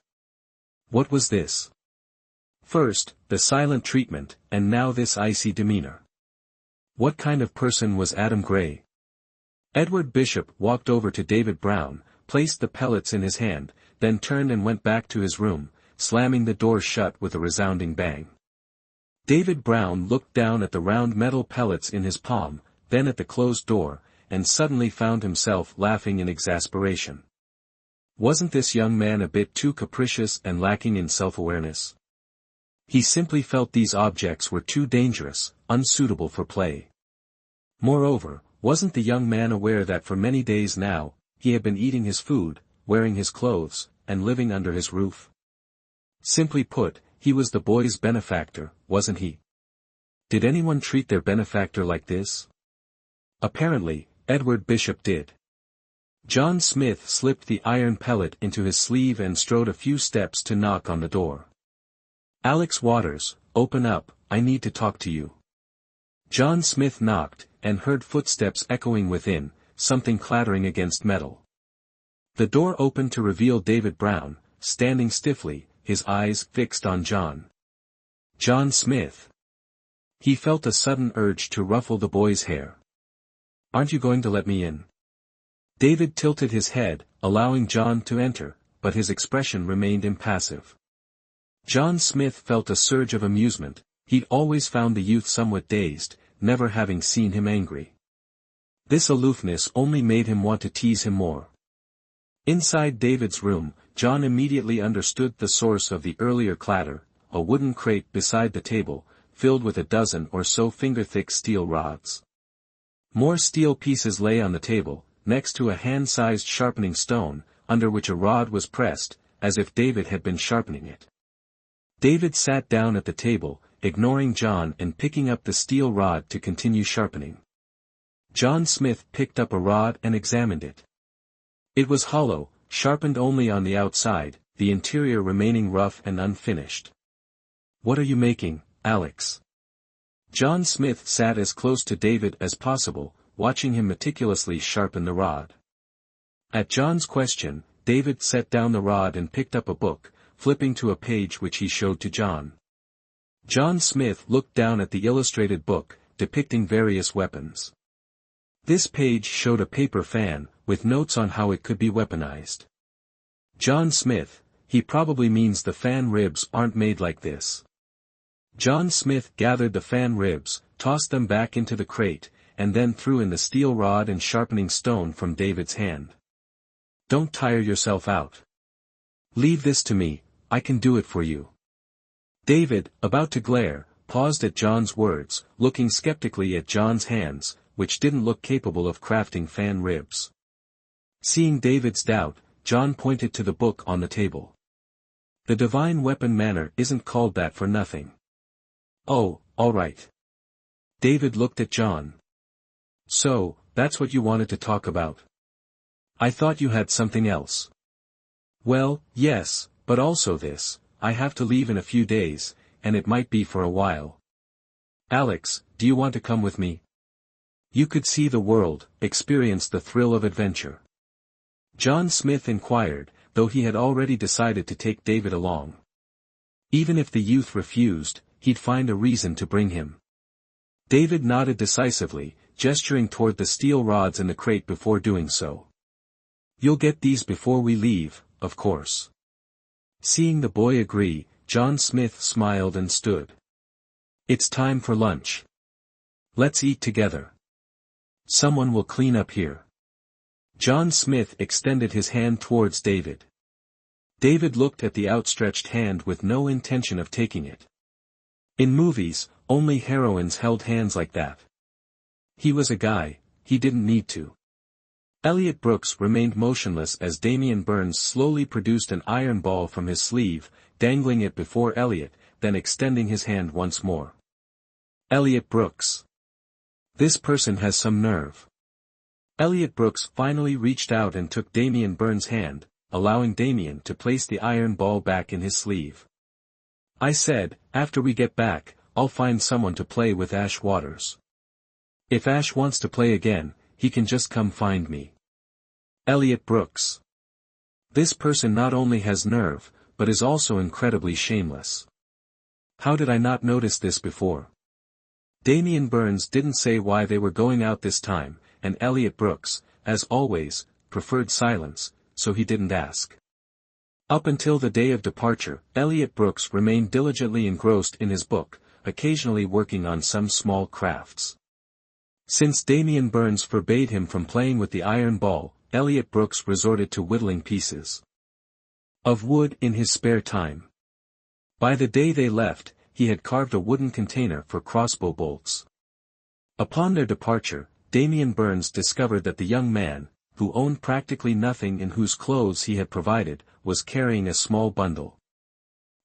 What was this? First, the silent treatment, and now this icy demeanor. What kind of person was Adam Gray? Edward Bishop walked over to David Brown, placed the pellets in his hand, then turned and went back to his room, slamming the door shut with a resounding bang. David Brown looked down at the round metal pellets in his palm, then at the closed door, and suddenly found himself laughing in exasperation. Wasn't this young man a bit too capricious and lacking in self-awareness? He simply felt these objects were too dangerous, unsuitable for play. Moreover, wasn't the young man aware that for many days now, he had been eating his food, wearing his clothes, and living under his roof? Simply put, he was the boy's benefactor, wasn't he? Did anyone treat their benefactor like this? Apparently, Edward Bishop did. John Smith slipped the iron pellet into his sleeve and strode a few steps to knock on the door. "Alex Waters, open up, I need to talk to you." John Smith knocked, and heard footsteps echoing within, something clattering against metal. The door opened to reveal David Brown, standing stiffly, his eyes fixed on John. John Smith. He felt a sudden urge to ruffle the boy's hair. "Aren't you going to let me in?" David tilted his head, allowing John to enter, but his expression remained impassive. John Smith felt a surge of amusement. He'd always found the youth somewhat dazed, never having seen him angry. This aloofness only made him want to tease him more. Inside David's room, John immediately understood the source of the earlier clatter, a wooden crate beside the table, filled with a dozen or so finger-thick steel rods. More steel pieces lay on the table, next to a hand-sized sharpening stone, under which a rod was pressed, as if David had been sharpening it. David sat down at the table, ignoring John and picking up the steel rod to continue sharpening. John Smith picked up a rod and examined it. It was hollow, sharpened only on the outside, the interior remaining rough and unfinished. "What are you making, Alex?" John Smith sat as close to David as possible, watching him meticulously sharpen the rod. At John's question, David set down the rod and picked up a book, flipping to a page which he showed to John. John Smith looked down at the illustrated book, depicting various weapons. This page showed a paper fan, with notes on how it could be weaponized. "John Smith, he probably means the fan ribs aren't made like this." John Smith gathered the fan ribs, tossed them back into the crate, and then threw in the steel rod and sharpening stone from David's hand. "Don't tire yourself out. Leave this to me, I can do it for you." David, about to glare, paused at John's words, looking skeptically at John's hands, which didn't look capable of crafting fan ribs. Seeing David's doubt, John pointed to the book on the table. "The divine weapon manner isn't called that for nothing." "Oh, all right." David looked at John. "So, that's what you wanted to talk about? I thought you had something else." "Well, yes, but also this, I have to leave in a few days, and it might be for a while. Alex, do you want to come with me? You could see the world, experience the thrill of adventure." John Smith inquired, though he had already decided to take David along. Even if the youth refused, he'd find a reason to bring him. David nodded decisively, gesturing toward the steel rods in the crate before doing so. "You'll get these before we leave, of course." Seeing the boy agree, John Smith smiled and stood. "It's time for lunch. Let's eat together. Someone will clean up here." John Smith extended his hand towards David. David looked at the outstretched hand with no intention of taking it. In movies, only heroines held hands like that. He was a guy, he didn't need to. Elliot Brooks remained motionless as Damian Burns slowly produced an iron ball from his sleeve, dangling it before Elliot, then extending his hand once more. Elliot Brooks. This person has some nerve. Elliot Brooks finally reached out and took Damian Burns' hand, allowing Damian to place the iron ball back in his sleeve. "I said, after we get back, I'll find someone to play with Ash Waters. If Ash wants to play again, he can just come find me." Elliot Brooks. This person not only has nerve, but is also incredibly shameless. How did I not notice this before? Damian Burns didn't say why they were going out this time, and Elliot Brooks, as always, preferred silence, so he didn't ask. Up until the day of departure, Elliot Brooks remained diligently engrossed in his book, occasionally working on some small crafts. Since Damian Burns forbade him from playing with the iron ball, Elliot Brooks resorted to whittling pieces of wood in his spare time. By the day they left, he had carved a wooden container for crossbow bolts. Upon their departure, Damien Burns discovered that the young man, who owned practically nothing and whose clothes he had provided, was carrying a small bundle.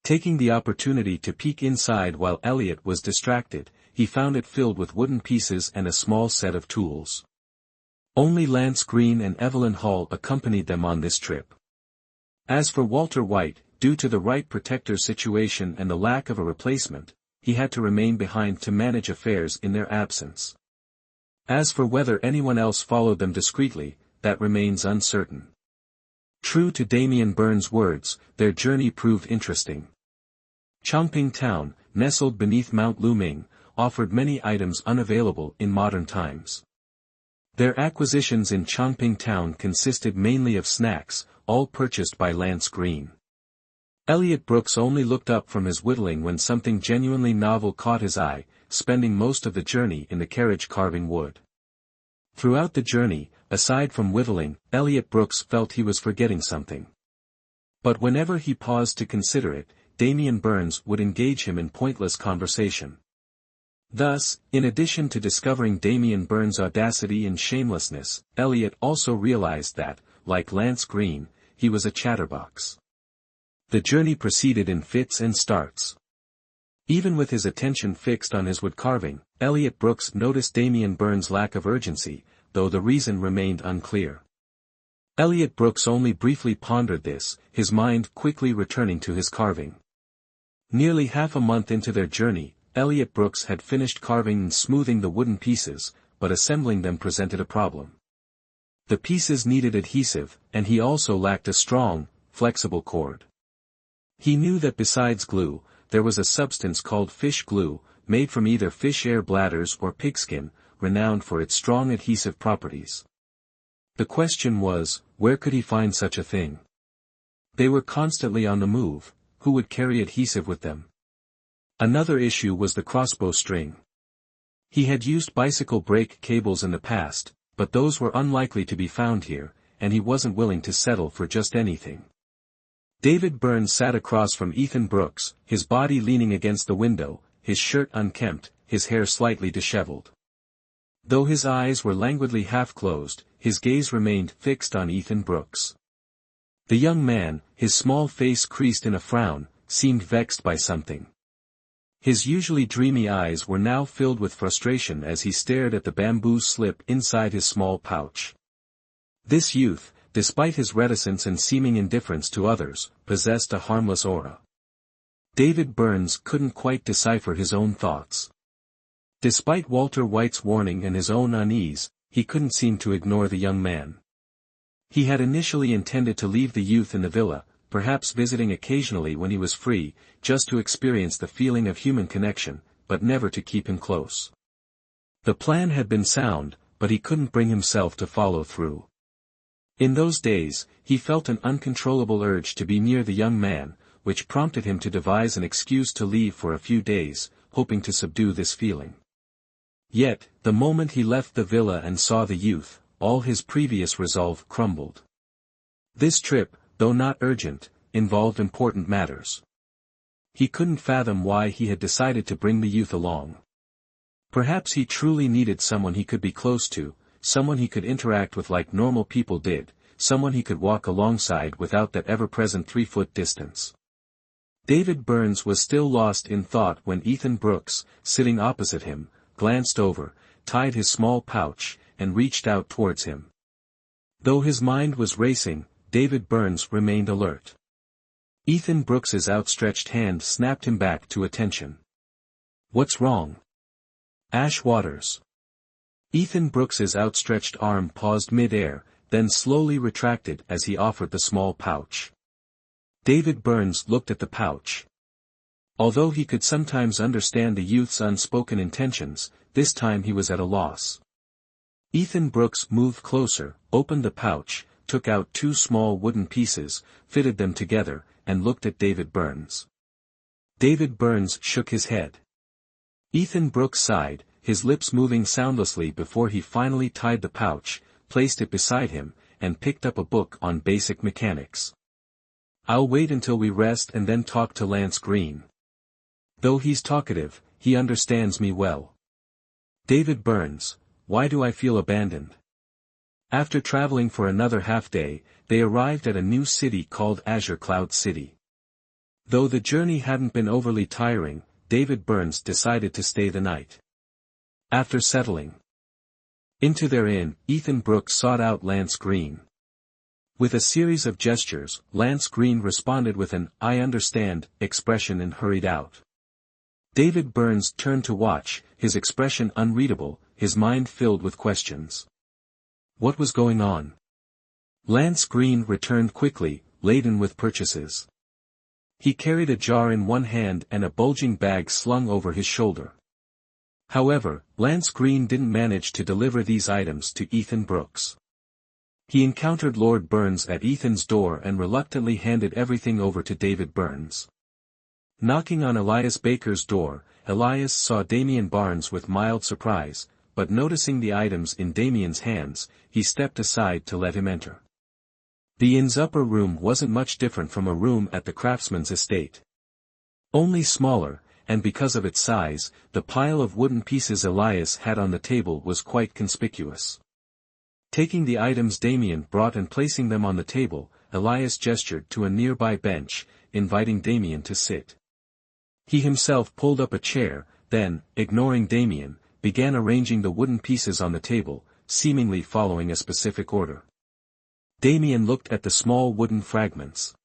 Taking the opportunity to peek inside while Elliot was distracted, he found it filled with wooden pieces and a small set of tools. Only Lance Green and Evelyn Hall accompanied them on this trip. As for Walter White, due to the Wright protector situation and the lack of a replacement, he had to remain behind to manage affairs in their absence. As for whether anyone else followed them discreetly, that remains uncertain. True to Damien Burns' words, their journey proved interesting. Chongping Town, nestled beneath Mount Luming, offered many items unavailable in modern times. Their acquisitions in Chongping Town consisted mainly of snacks, all purchased by Lance Green. Elliot Brooks only looked up from his whittling when something genuinely novel caught his eye, spending most of the journey in the carriage carving wood. Throughout the journey, aside from whittling, Elliot Brooks felt he was forgetting something. But whenever he paused to consider it, Damien Burns would engage him in pointless conversation. Thus, in addition to discovering Damien Burns' audacity and shamelessness, Elliot also realized that, like Lance Green, he was a chatterbox. The journey proceeded in fits and starts. Even with his attention fixed on his wood carving, Elliot Brooks noticed Damien Burns' lack of urgency, though the reason remained unclear. Elliot Brooks only briefly pondered this, his mind quickly returning to his carving. Nearly half a month into their journey, Elliot Brooks had finished carving and smoothing the wooden pieces, but assembling them presented a problem. The pieces needed adhesive, and he also lacked a strong, flexible cord. He knew that besides glue, there was a substance called fish glue, made from either fish air bladders or pigskin, renowned for its strong adhesive properties. The question was, where could he find such a thing? They were constantly on the move, who would carry adhesive with them? Another issue was the crossbow string. He had used bicycle brake cables in the past, but those were unlikely to be found here, and he wasn't willing to settle for just anything. David Burns sat across from Ethan Brooks, his body leaning against the window, his shirt unkempt, his hair slightly disheveled. Though his eyes were languidly half-closed, his gaze remained fixed on Ethan Brooks. The young man, his small face creased in a frown, seemed vexed by something. His usually dreamy eyes were now filled with frustration as he stared at the bamboo slip inside his small pouch. This youth, despite his reticence and seeming indifference to others, possessed a harmless aura. David Burns couldn't quite decipher his own thoughts. Despite Walter White's warning and his own unease, he couldn't seem to ignore the young man. He had initially intended to leave the youth in the villa, perhaps visiting occasionally when he was free, just to experience the feeling of human connection, but never to keep him close. The plan had been sound, but he couldn't bring himself to follow through. In those days, he felt an uncontrollable urge to be near the young man, which prompted him to devise an excuse to leave for a few days, hoping to subdue this feeling. Yet, the moment he left the villa and saw the youth, all his previous resolve crumbled. This trip, though not urgent, involved important matters. He couldn't fathom why he had decided to bring the youth along. Perhaps he truly needed someone he could be close to, someone he could interact with like normal people did, someone he could walk alongside without that ever-present 3-foot distance. David Burns was still lost in thought when Ethan Brooks, sitting opposite him, glanced over, tied his small pouch, and reached out towards him. Though his mind was racing, David Burns remained alert. Ethan Brooks's outstretched hand snapped him back to attention. "What's wrong?" "Ash Waters." Ethan Brooks's outstretched arm paused mid-air, then slowly retracted as he offered the small pouch. David Burns looked at the pouch. Although he could sometimes understand the youth's unspoken intentions, this time he was at a loss. Ethan Brooks moved closer, opened the pouch, took out 2 small wooden pieces, fitted them together, and looked at David Burns. David Burns shook his head. Ethan Brooks sighed, his lips moving soundlessly before he finally tied the pouch, placed it beside him, and picked up a book on basic mechanics. I'll wait until we rest and then talk to Lance Green. Though he's talkative, he understands me well. David Burns, why do I feel abandoned? After traveling for another half-day, they arrived at a new city called Azure Cloud City. Though the journey hadn't been overly tiring, David Burns decided to stay the night. After settling into their inn, Ethan Brooks sought out Lance Green. With a series of gestures, Lance Green responded with an "I understand" expression and hurried out. David Burns turned to watch, his expression unreadable, his mind filled with questions. What was going on? Lance Green returned quickly, laden with purchases. He carried a jar in one hand and a bulging bag slung over his shoulder. However, Lance Green didn't manage to deliver these items to Ethan Brooks. He encountered Lord Burns at Ethan's door and reluctantly handed everything over to David Burns. Knocking on Elias Baker's door, Elias saw Damien Barnes with mild surprise, but noticing the items in Damien's hands, he stepped aside to let him enter. The inn's upper room wasn't much different from a room at the craftsman's estate. Only smaller, and because of its size, the pile of wooden pieces Elias had on the table was quite conspicuous. Taking the items Damien brought and placing them on the table, Elias gestured to a nearby bench, inviting Damien to sit. He himself pulled up a chair, then, ignoring Damien, began arranging the wooden pieces on the table, seemingly following a specific order. Damien looked at the small wooden fragments.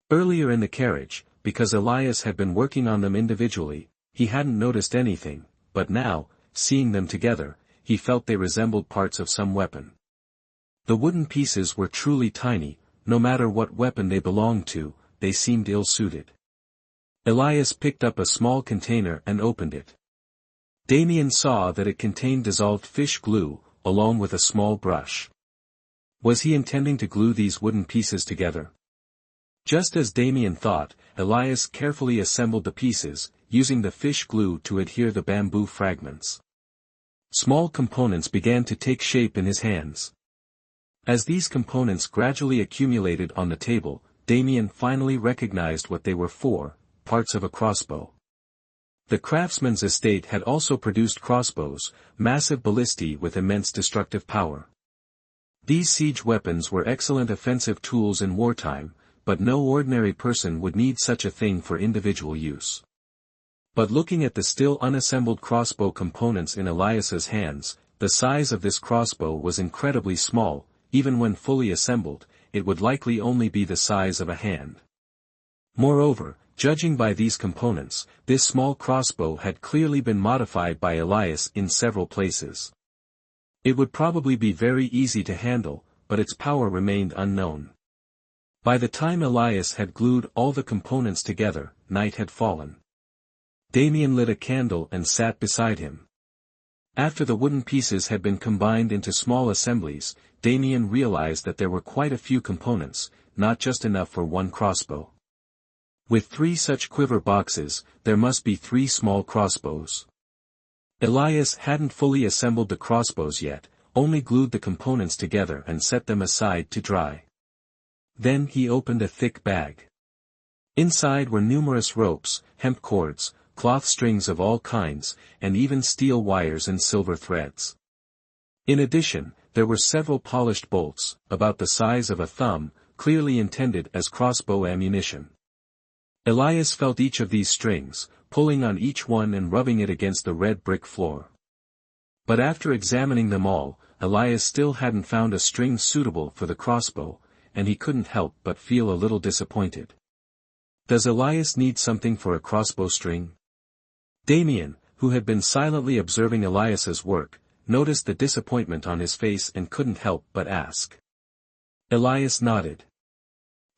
Earlier in the carriage, because Elias had been working on them individually, he hadn't noticed anything, but now, seeing them together, he felt they resembled parts of some weapon. The wooden pieces were truly tiny, no matter what weapon they belonged to, they seemed ill-suited. Elias picked up a small container and opened it. Damien saw that it contained dissolved fish glue, along with a small brush. Was he intending to glue these wooden pieces together? Just as Damien thought, Elias carefully assembled the pieces, using the fish glue to adhere the bamboo fragments. Small components began to take shape in his hands. As these components gradually accumulated on the table, Damien finally recognized what they were for: parts of a crossbow. The craftsman's estate had also produced crossbows, massive ballistae with immense destructive power. These siege weapons were excellent offensive tools in wartime, but no ordinary person would need such a thing for individual use. But looking at the still unassembled crossbow components in Elias's hands, the size of this crossbow was incredibly small. Even when fully assembled, it would likely only be the size of a hand. Moreover, judging by these components, this small crossbow had clearly been modified by Elias in several places. It would probably be very easy to handle, but its power remained unknown. By the time Elias had glued all the components together, night had fallen. Damien lit a candle and sat beside him. After the wooden pieces had been combined into small assemblies, Damien realized that there were quite a few components, not just enough for one crossbow. With 3 such quiver boxes, there must be 3 small crossbows. Elias hadn't fully assembled the crossbows yet, only glued the components together and set them aside to dry. Then he opened a thick bag. Inside were numerous ropes, hemp cords, cloth strings of all kinds, and even steel wires and silver threads. In addition, there were several polished bolts, about the size of a thumb, clearly intended as crossbow ammunition. Elias felt each of these strings, pulling on each one and rubbing it against the red brick floor. But after examining them all, Elias still hadn't found a string suitable for the crossbow, and he couldn't help but feel a little disappointed. Does Elias need something for a crossbow string? Damien, who had been silently observing Elias's work, noticed the disappointment on his face and couldn't help but ask. Elias nodded.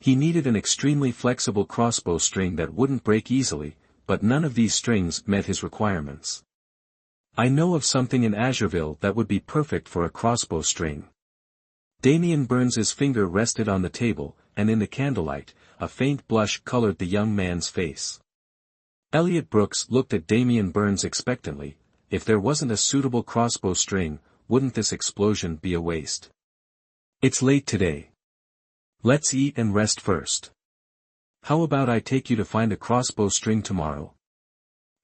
He needed an extremely flexible crossbow string that wouldn't break easily, but none of these strings met his requirements. I know of something in Azureville that would be perfect for a crossbow string. Damien Burns's finger rested on the table, and in the candlelight, a faint blush colored the young man's face. Elliot Brooks looked at Damien Burns expectantly. If there wasn't a suitable crossbow string, wouldn't this explosion be a waste? It's late today. Let's eat and rest first. How about I take you to find a crossbow string tomorrow?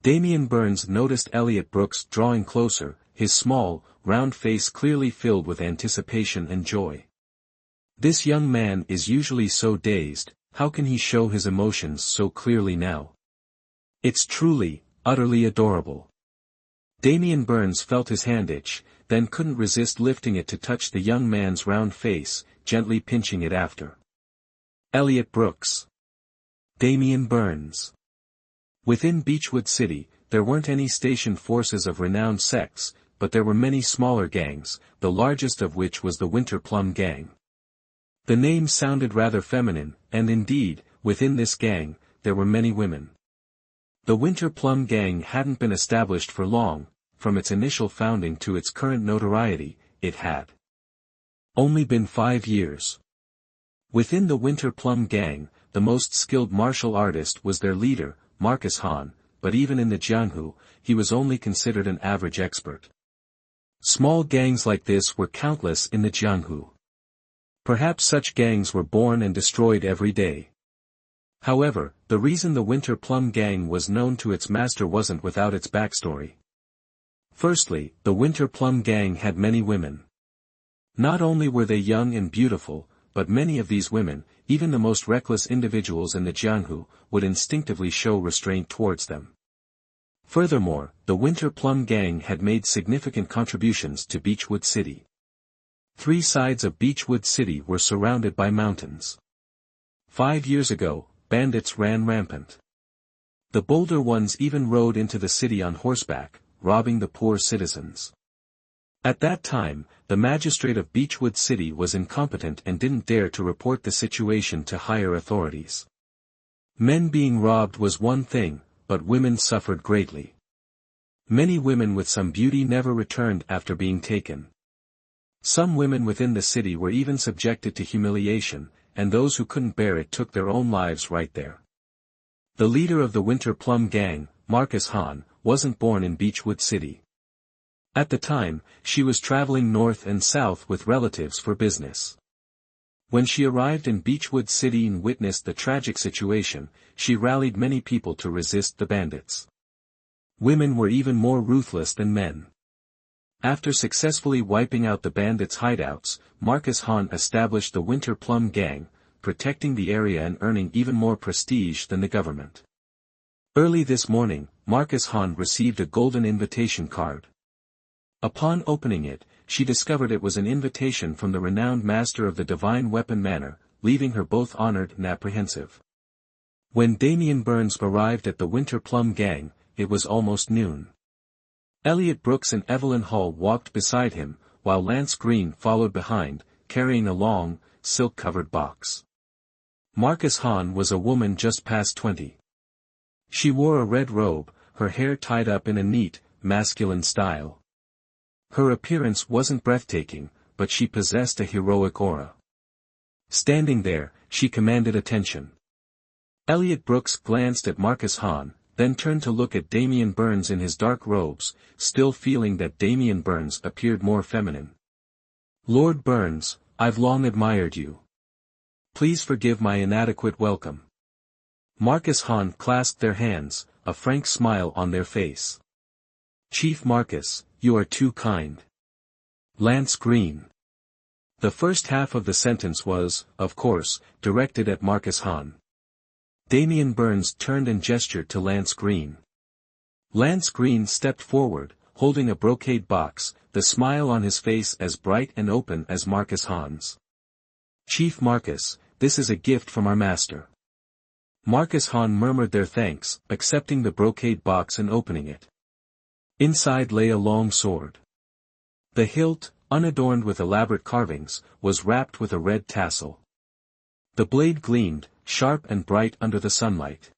Damian Burns noticed Elliot Brooks drawing closer, his small, round face clearly filled with anticipation and joy. This young man is usually so dazed, how can he show his emotions so clearly now? It's truly, utterly adorable. Damian Burns felt his hand itch, then couldn't resist lifting it to touch the young man's round face, gently pinching it after. Elliot Brooks. Damian Burns. Within Beechwood City, there weren't any stationed forces of renowned sects, but there were many smaller gangs, the largest of which was the Winter Plum Gang. The name sounded rather feminine, and indeed, within this gang, there were many women. The Winter Plum Gang hadn't been established for long. From its initial founding to its current notoriety, it had only been 5 years. Within the Winter Plum Gang, the most skilled martial artist was their leader, Marcus Hahn, but even in the Jianghu, he was only considered an average expert. Small gangs like this were countless in the Jianghu. Perhaps such gangs were born and destroyed every day. However, the reason the Winter Plum Gang was known to its master wasn't without its backstory. Firstly, the Winter Plum Gang had many women. Not only were they young and beautiful, but many of these women, even the most reckless individuals in the Jianghu, would instinctively show restraint towards them. Furthermore, the Winter Plum Gang had made significant contributions to Beechwood City. 3 sides of Beechwood City were surrounded by mountains. 5 years ago, bandits ran rampant. The bolder ones even rode into the city on horseback, robbing the poor citizens. At that time, the magistrate of Beechwood City was incompetent and didn't dare to report the situation to higher authorities. Men being robbed was one thing, but women suffered greatly. Many women with some beauty never returned after being taken. Some women within the city were even subjected to humiliation, and those who couldn't bear it took their own lives right there. The leader of the Winter Plum Gang, Marcus Hahn, wasn't born in Beechwood City. At the time, she was traveling north and south with relatives for business. When she arrived in Beechwood City and witnessed the tragic situation, she rallied many people to resist the bandits. Women were even more ruthless than men. After successfully wiping out the bandits' hideouts, Marcus Hahn established the Winter Plum Gang, protecting the area and earning even more prestige than the government. Early this morning, Marcus Hahn received a golden invitation card. Upon opening it, she discovered it was an invitation from the renowned master of the divine weapon manner, leaving her both honored and apprehensive. When Damian Burns arrived at the Winter Plum Gang, it was almost noon. Elliot Brooks and Evelyn Hall walked beside him, while Lance Green followed behind, carrying a long, silk-covered box. Marcus Hahn was a woman just past 20. She wore a red robe, her hair tied up in a neat, masculine style. Her appearance wasn't breathtaking, but she possessed a heroic aura. Standing there, she commanded attention. Elliot Brooks glanced at Marcus Hahn, then turned to look at Damian Burns in his dark robes, still feeling that Damian Burns appeared more feminine. "Lord Burns, I've long admired you. Please forgive my inadequate welcome." Marcus Hahn clasped their hands, a frank smile on their face. "Chief Marcus, you are too kind." Lance Green. The first half of the sentence was, of course, directed at Marcus Hahn. Damian Burns turned and gestured to Lance Green. Lance Green stepped forward, holding a brocade box, the smile on his face as bright and open as Marcus Hahn's. "Chief Marcus, this is a gift from our master." Marcus Hahn murmured their thanks, accepting the brocade box and opening it. Inside lay a long sword. The hilt, unadorned with elaborate carvings, was wrapped with a red tassel. The blade gleamed, sharp and bright under the sunlight.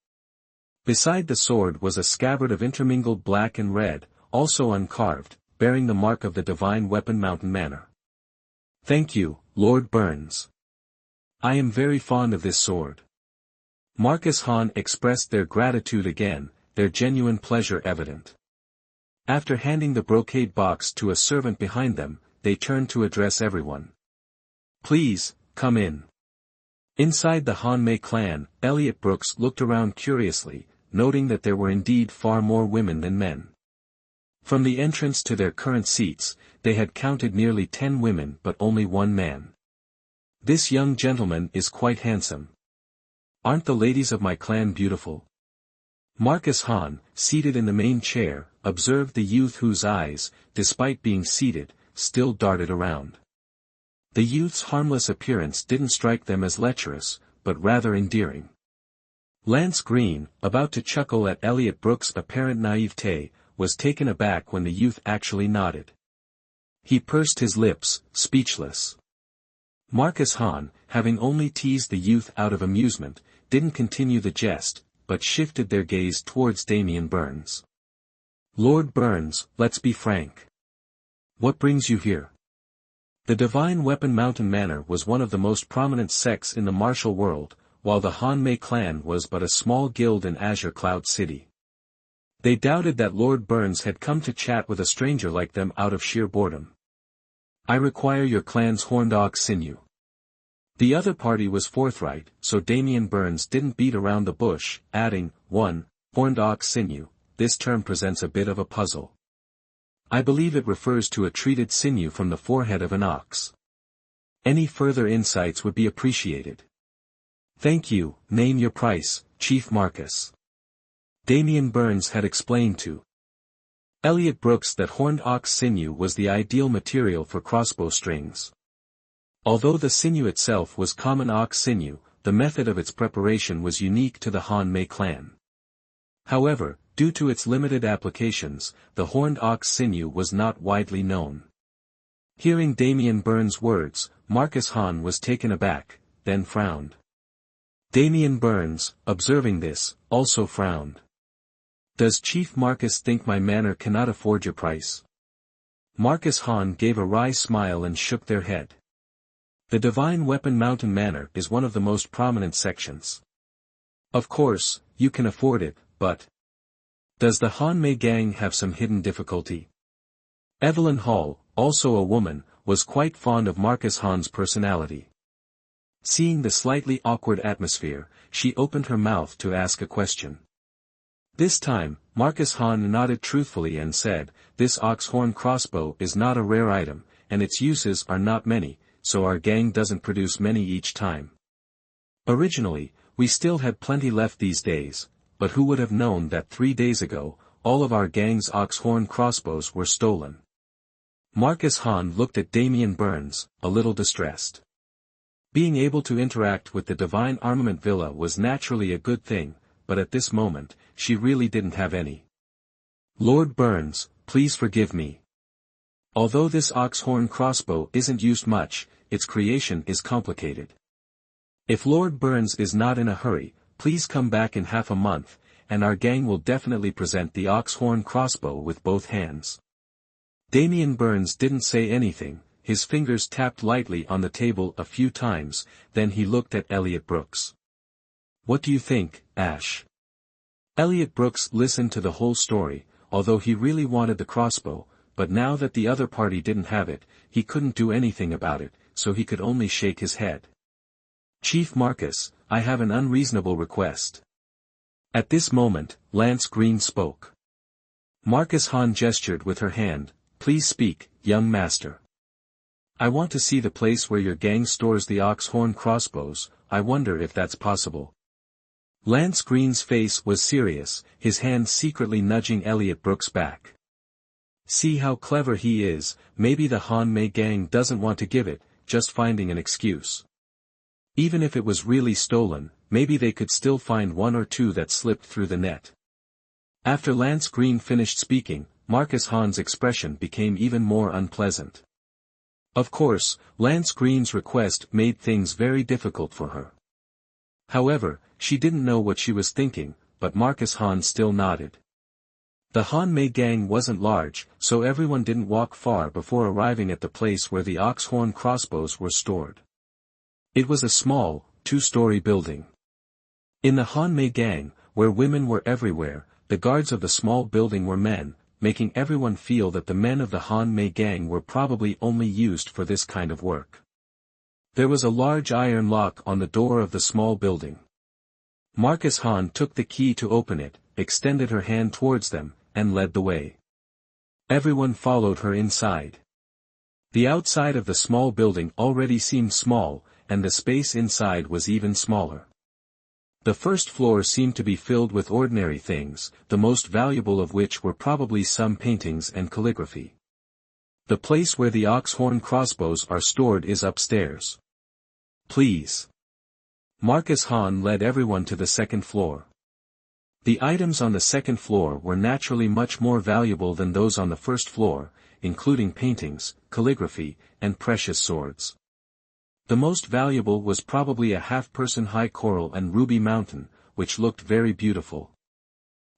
Beside the sword was a scabbard of intermingled black and red, also uncarved, bearing the mark of the divine weapon Mountain Manor. "Thank you, Lord Burns. I am very fond of this sword." Marcus Hahn expressed their gratitude again, their genuine pleasure evident. After handing the brocade box to a servant behind them, they turned to address everyone. "Please, come in." Inside the Hanmei clan, Elliot Brooks looked around curiously, noting that there were indeed far more women than men. From the entrance to their current seats, they had counted nearly 10 women but only one man. This young gentleman is quite handsome. Aren't the ladies of my clan beautiful? Marcus Han, seated in the main chair, observed the youth whose eyes, despite being seated, still darted around. The youth's harmless appearance didn't strike them as lecherous, but rather endearing. Lance Green, about to chuckle at Elliot Brooks' apparent naivete, was taken aback when the youth actually nodded. He pursed his lips, speechless. Marcus Han, having only teased the youth out of amusement, didn't continue the jest, but shifted their gaze towards Damian Burns. Lord Burns, let's be frank. What brings you here? The Divine Weapon Mountain Manor was one of the most prominent sects in the martial world, while the Hanmei clan was but a small guild in Azure Cloud City. They doubted that Lord Burns had come to chat with a stranger like them out of sheer boredom. I require your clan's horned ox sinew. The other party was forthright, so Damian Burns didn't beat around the bush, adding, 1. Horned ox sinew, this term presents a bit of a puzzle. I believe it refers to a treated sinew from the forehead of an ox. Any further insights would be appreciated. Thank you, name your price, Chief Marcus. Damian Burns had explained to Elliot Brooks that horned ox sinew was the ideal material for crossbow strings. Although the sinew itself was common ox sinew, the method of its preparation was unique to the Hanmei clan. However, due to its limited applications, the horned ox sinew was not widely known. Hearing Damian Burns' words, Marcus Han was taken aback, then frowned. Damian Burns, observing this, also frowned. Does Chief Marcus think my manor cannot afford your price? Marcus Han gave a wry smile and shook their head. The Divine Weapon Mountain Manor is one of the most prominent sections. Of course, you can afford it, but does the Hanmei gang have some hidden difficulty? Evelyn Hall, also a woman, was quite fond of Marcus Han's personality. Seeing the slightly awkward atmosphere, she opened her mouth to ask a question. This time, Marcus Han nodded truthfully and said, this ox-horn crossbow is not a rare item, and its uses are not many, so our gang doesn't produce many each time. Originally, we still had plenty left these days, but who would have known that 3 days ago, all of our gang's ox-horn crossbows were stolen? Marcus Han looked at Damian Burns, a little distressed. Being able to interact with the Divine Armament Villa was naturally a good thing, but at this moment, she really didn't have any. Lord Burns, please forgive me. Although this ox-horn crossbow isn't used much, its creation is complicated. If Lord Burns is not in a hurry, please come back in half a month, and our gang will definitely present the ox-horn crossbow with both hands. Damian Burns didn't say anything, his fingers tapped lightly on the table a few times, then he looked at Elliot Brooks. What do you think, Ash? Elliot Brooks listened to the whole story, although he really wanted the crossbow, but now that the other party didn't have it, he couldn't do anything about it, so he could only shake his head. Chief Marcus, I have an unreasonable request. At this moment, Lance Green spoke. Marcus Han gestured with her hand, please speak, young master. I want to see the place where your gang stores the ox-horn crossbows, I wonder if that's possible. Lance Green's face was serious, his hand secretly nudging Elliot Brooks back. See how clever he is, maybe the Hanmei gang doesn't want to give it, just finding an excuse. Even if it was really stolen, maybe they could still find one or two that slipped through the net. After Lance Green finished speaking, Marcus Han's expression became even more unpleasant. Of course, Lance Green's request made things very difficult for her. However, she didn't know what she was thinking, but Marcus Han still nodded. The Hanmei gang wasn't large, so everyone didn't walk far before arriving at the place where the ox-horn crossbows were stored. It was a small, 2-story building. In the Hanmei gang, where women were everywhere, the guards of the small building were men, making everyone feel that the men of the Hanmei gang were probably only used for this kind of work. There was a large iron lock on the door of the small building. Marcus Hahn took the key to open it, extended her hand towards them, and led the way. Everyone followed her inside. The outside of the small building already seemed small, and the space inside was even smaller. The first floor seemed to be filled with ordinary things, the most valuable of which were probably some paintings and calligraphy. The place where the ox-horn crossbows are stored is upstairs. Please. Marcus Hahn led everyone to the second floor. The items on the second floor were naturally much more valuable than those on the first floor, including paintings, calligraphy, and precious swords. The most valuable was probably a half-person high coral and ruby mountain, which looked very beautiful.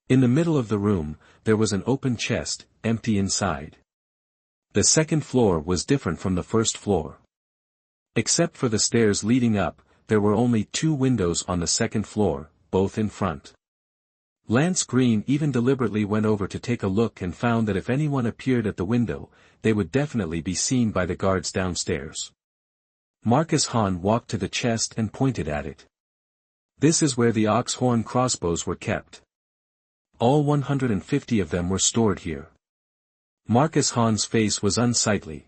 In the middle of the room, there was an open chest, empty inside. The second floor was different from the first floor. Except for the stairs leading up, there were only 2 windows on the second floor, both in front. Lance Green even deliberately went over to take a look and found that if anyone appeared at the window, they would definitely be seen by the guards downstairs. Marcus Hahn walked to the chest and pointed at it. This is where the ox-horn crossbows were kept. All 150 of them were stored here. Marcus Hahn's face was unsightly.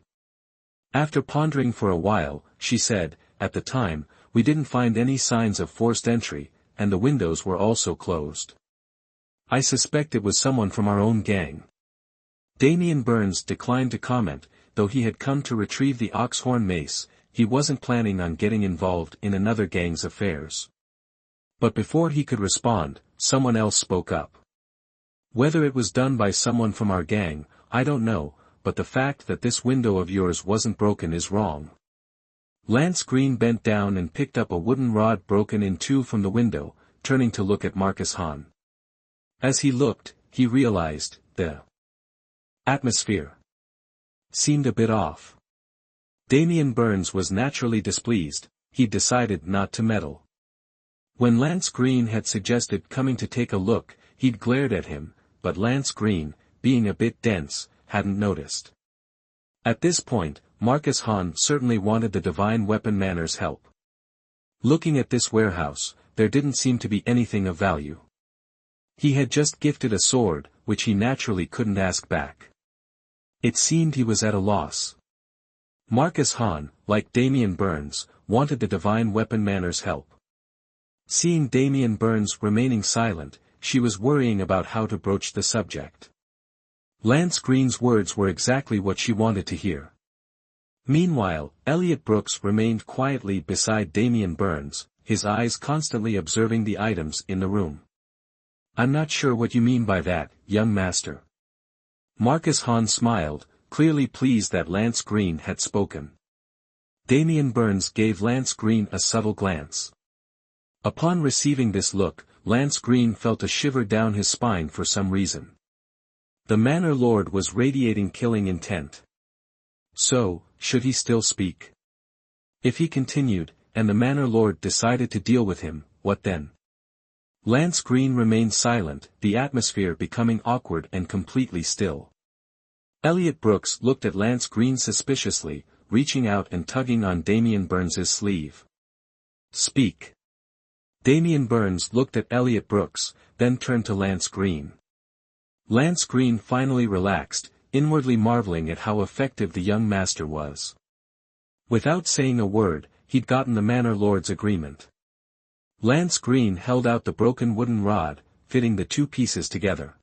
After pondering for a while, she said, "At the time, we didn't find any signs of forced entry, and the windows were also closed. I suspect it was someone from our own gang." Damian Burns declined to comment, though he had come to retrieve the ox-horn mace. He wasn't planning on getting involved in another gang's affairs. But before he could respond, someone else spoke up. "Whether it was done by someone from our gang, I don't know, but the fact that this window of yours wasn't broken is wrong." Lance Green bent down and picked up a wooden rod broken in 2 from the window, turning to look at Marcus Hahn. As he looked, he realized, the atmosphere seemed a bit off. Damian Burns was naturally displeased. He decided not to meddle. When Lance Green had suggested coming to take a look, he'd glared at him, but Lance Green, being a bit dense, hadn't noticed. At this point, Marcus Hahn certainly wanted the Divine Weapon Manor's help. Looking at this warehouse, there didn't seem to be anything of value. He had just gifted a sword, which he naturally couldn't ask back. It seemed he was at a loss. Marcus Hahn, like Damian Burns, wanted the Divine Weapon Manor's help. Seeing Damian Burns remaining silent, she was worrying about how to broach the subject. Lance Green's words were exactly what she wanted to hear. Meanwhile, Elliot Brooks remained quietly beside Damian Burns, his eyes constantly observing the items in the room. "I'm not sure what you mean by that, young master." Marcus Hahn smiled, clearly pleased that Lance Green had spoken. Damian Burns gave Lance Green a subtle glance. Upon receiving this look, Lance Green felt a shiver down his spine for some reason. The Manor Lord was radiating killing intent. So, should he still speak? If he continued, and the Manor Lord decided to deal with him, what then? Lance Green remained silent, the atmosphere becoming awkward and completely still. Elliot Brooks looked at Lance Green suspiciously, reaching out and tugging on Damian Burns's sleeve. "Speak." Damian Burns looked at Elliot Brooks, then turned to Lance Green. Lance Green finally relaxed, inwardly marveling at how effective the young master was. Without saying a word, he'd gotten the Manor Lord's agreement. Lance Green held out the broken wooden rod, fitting the 2 pieces together.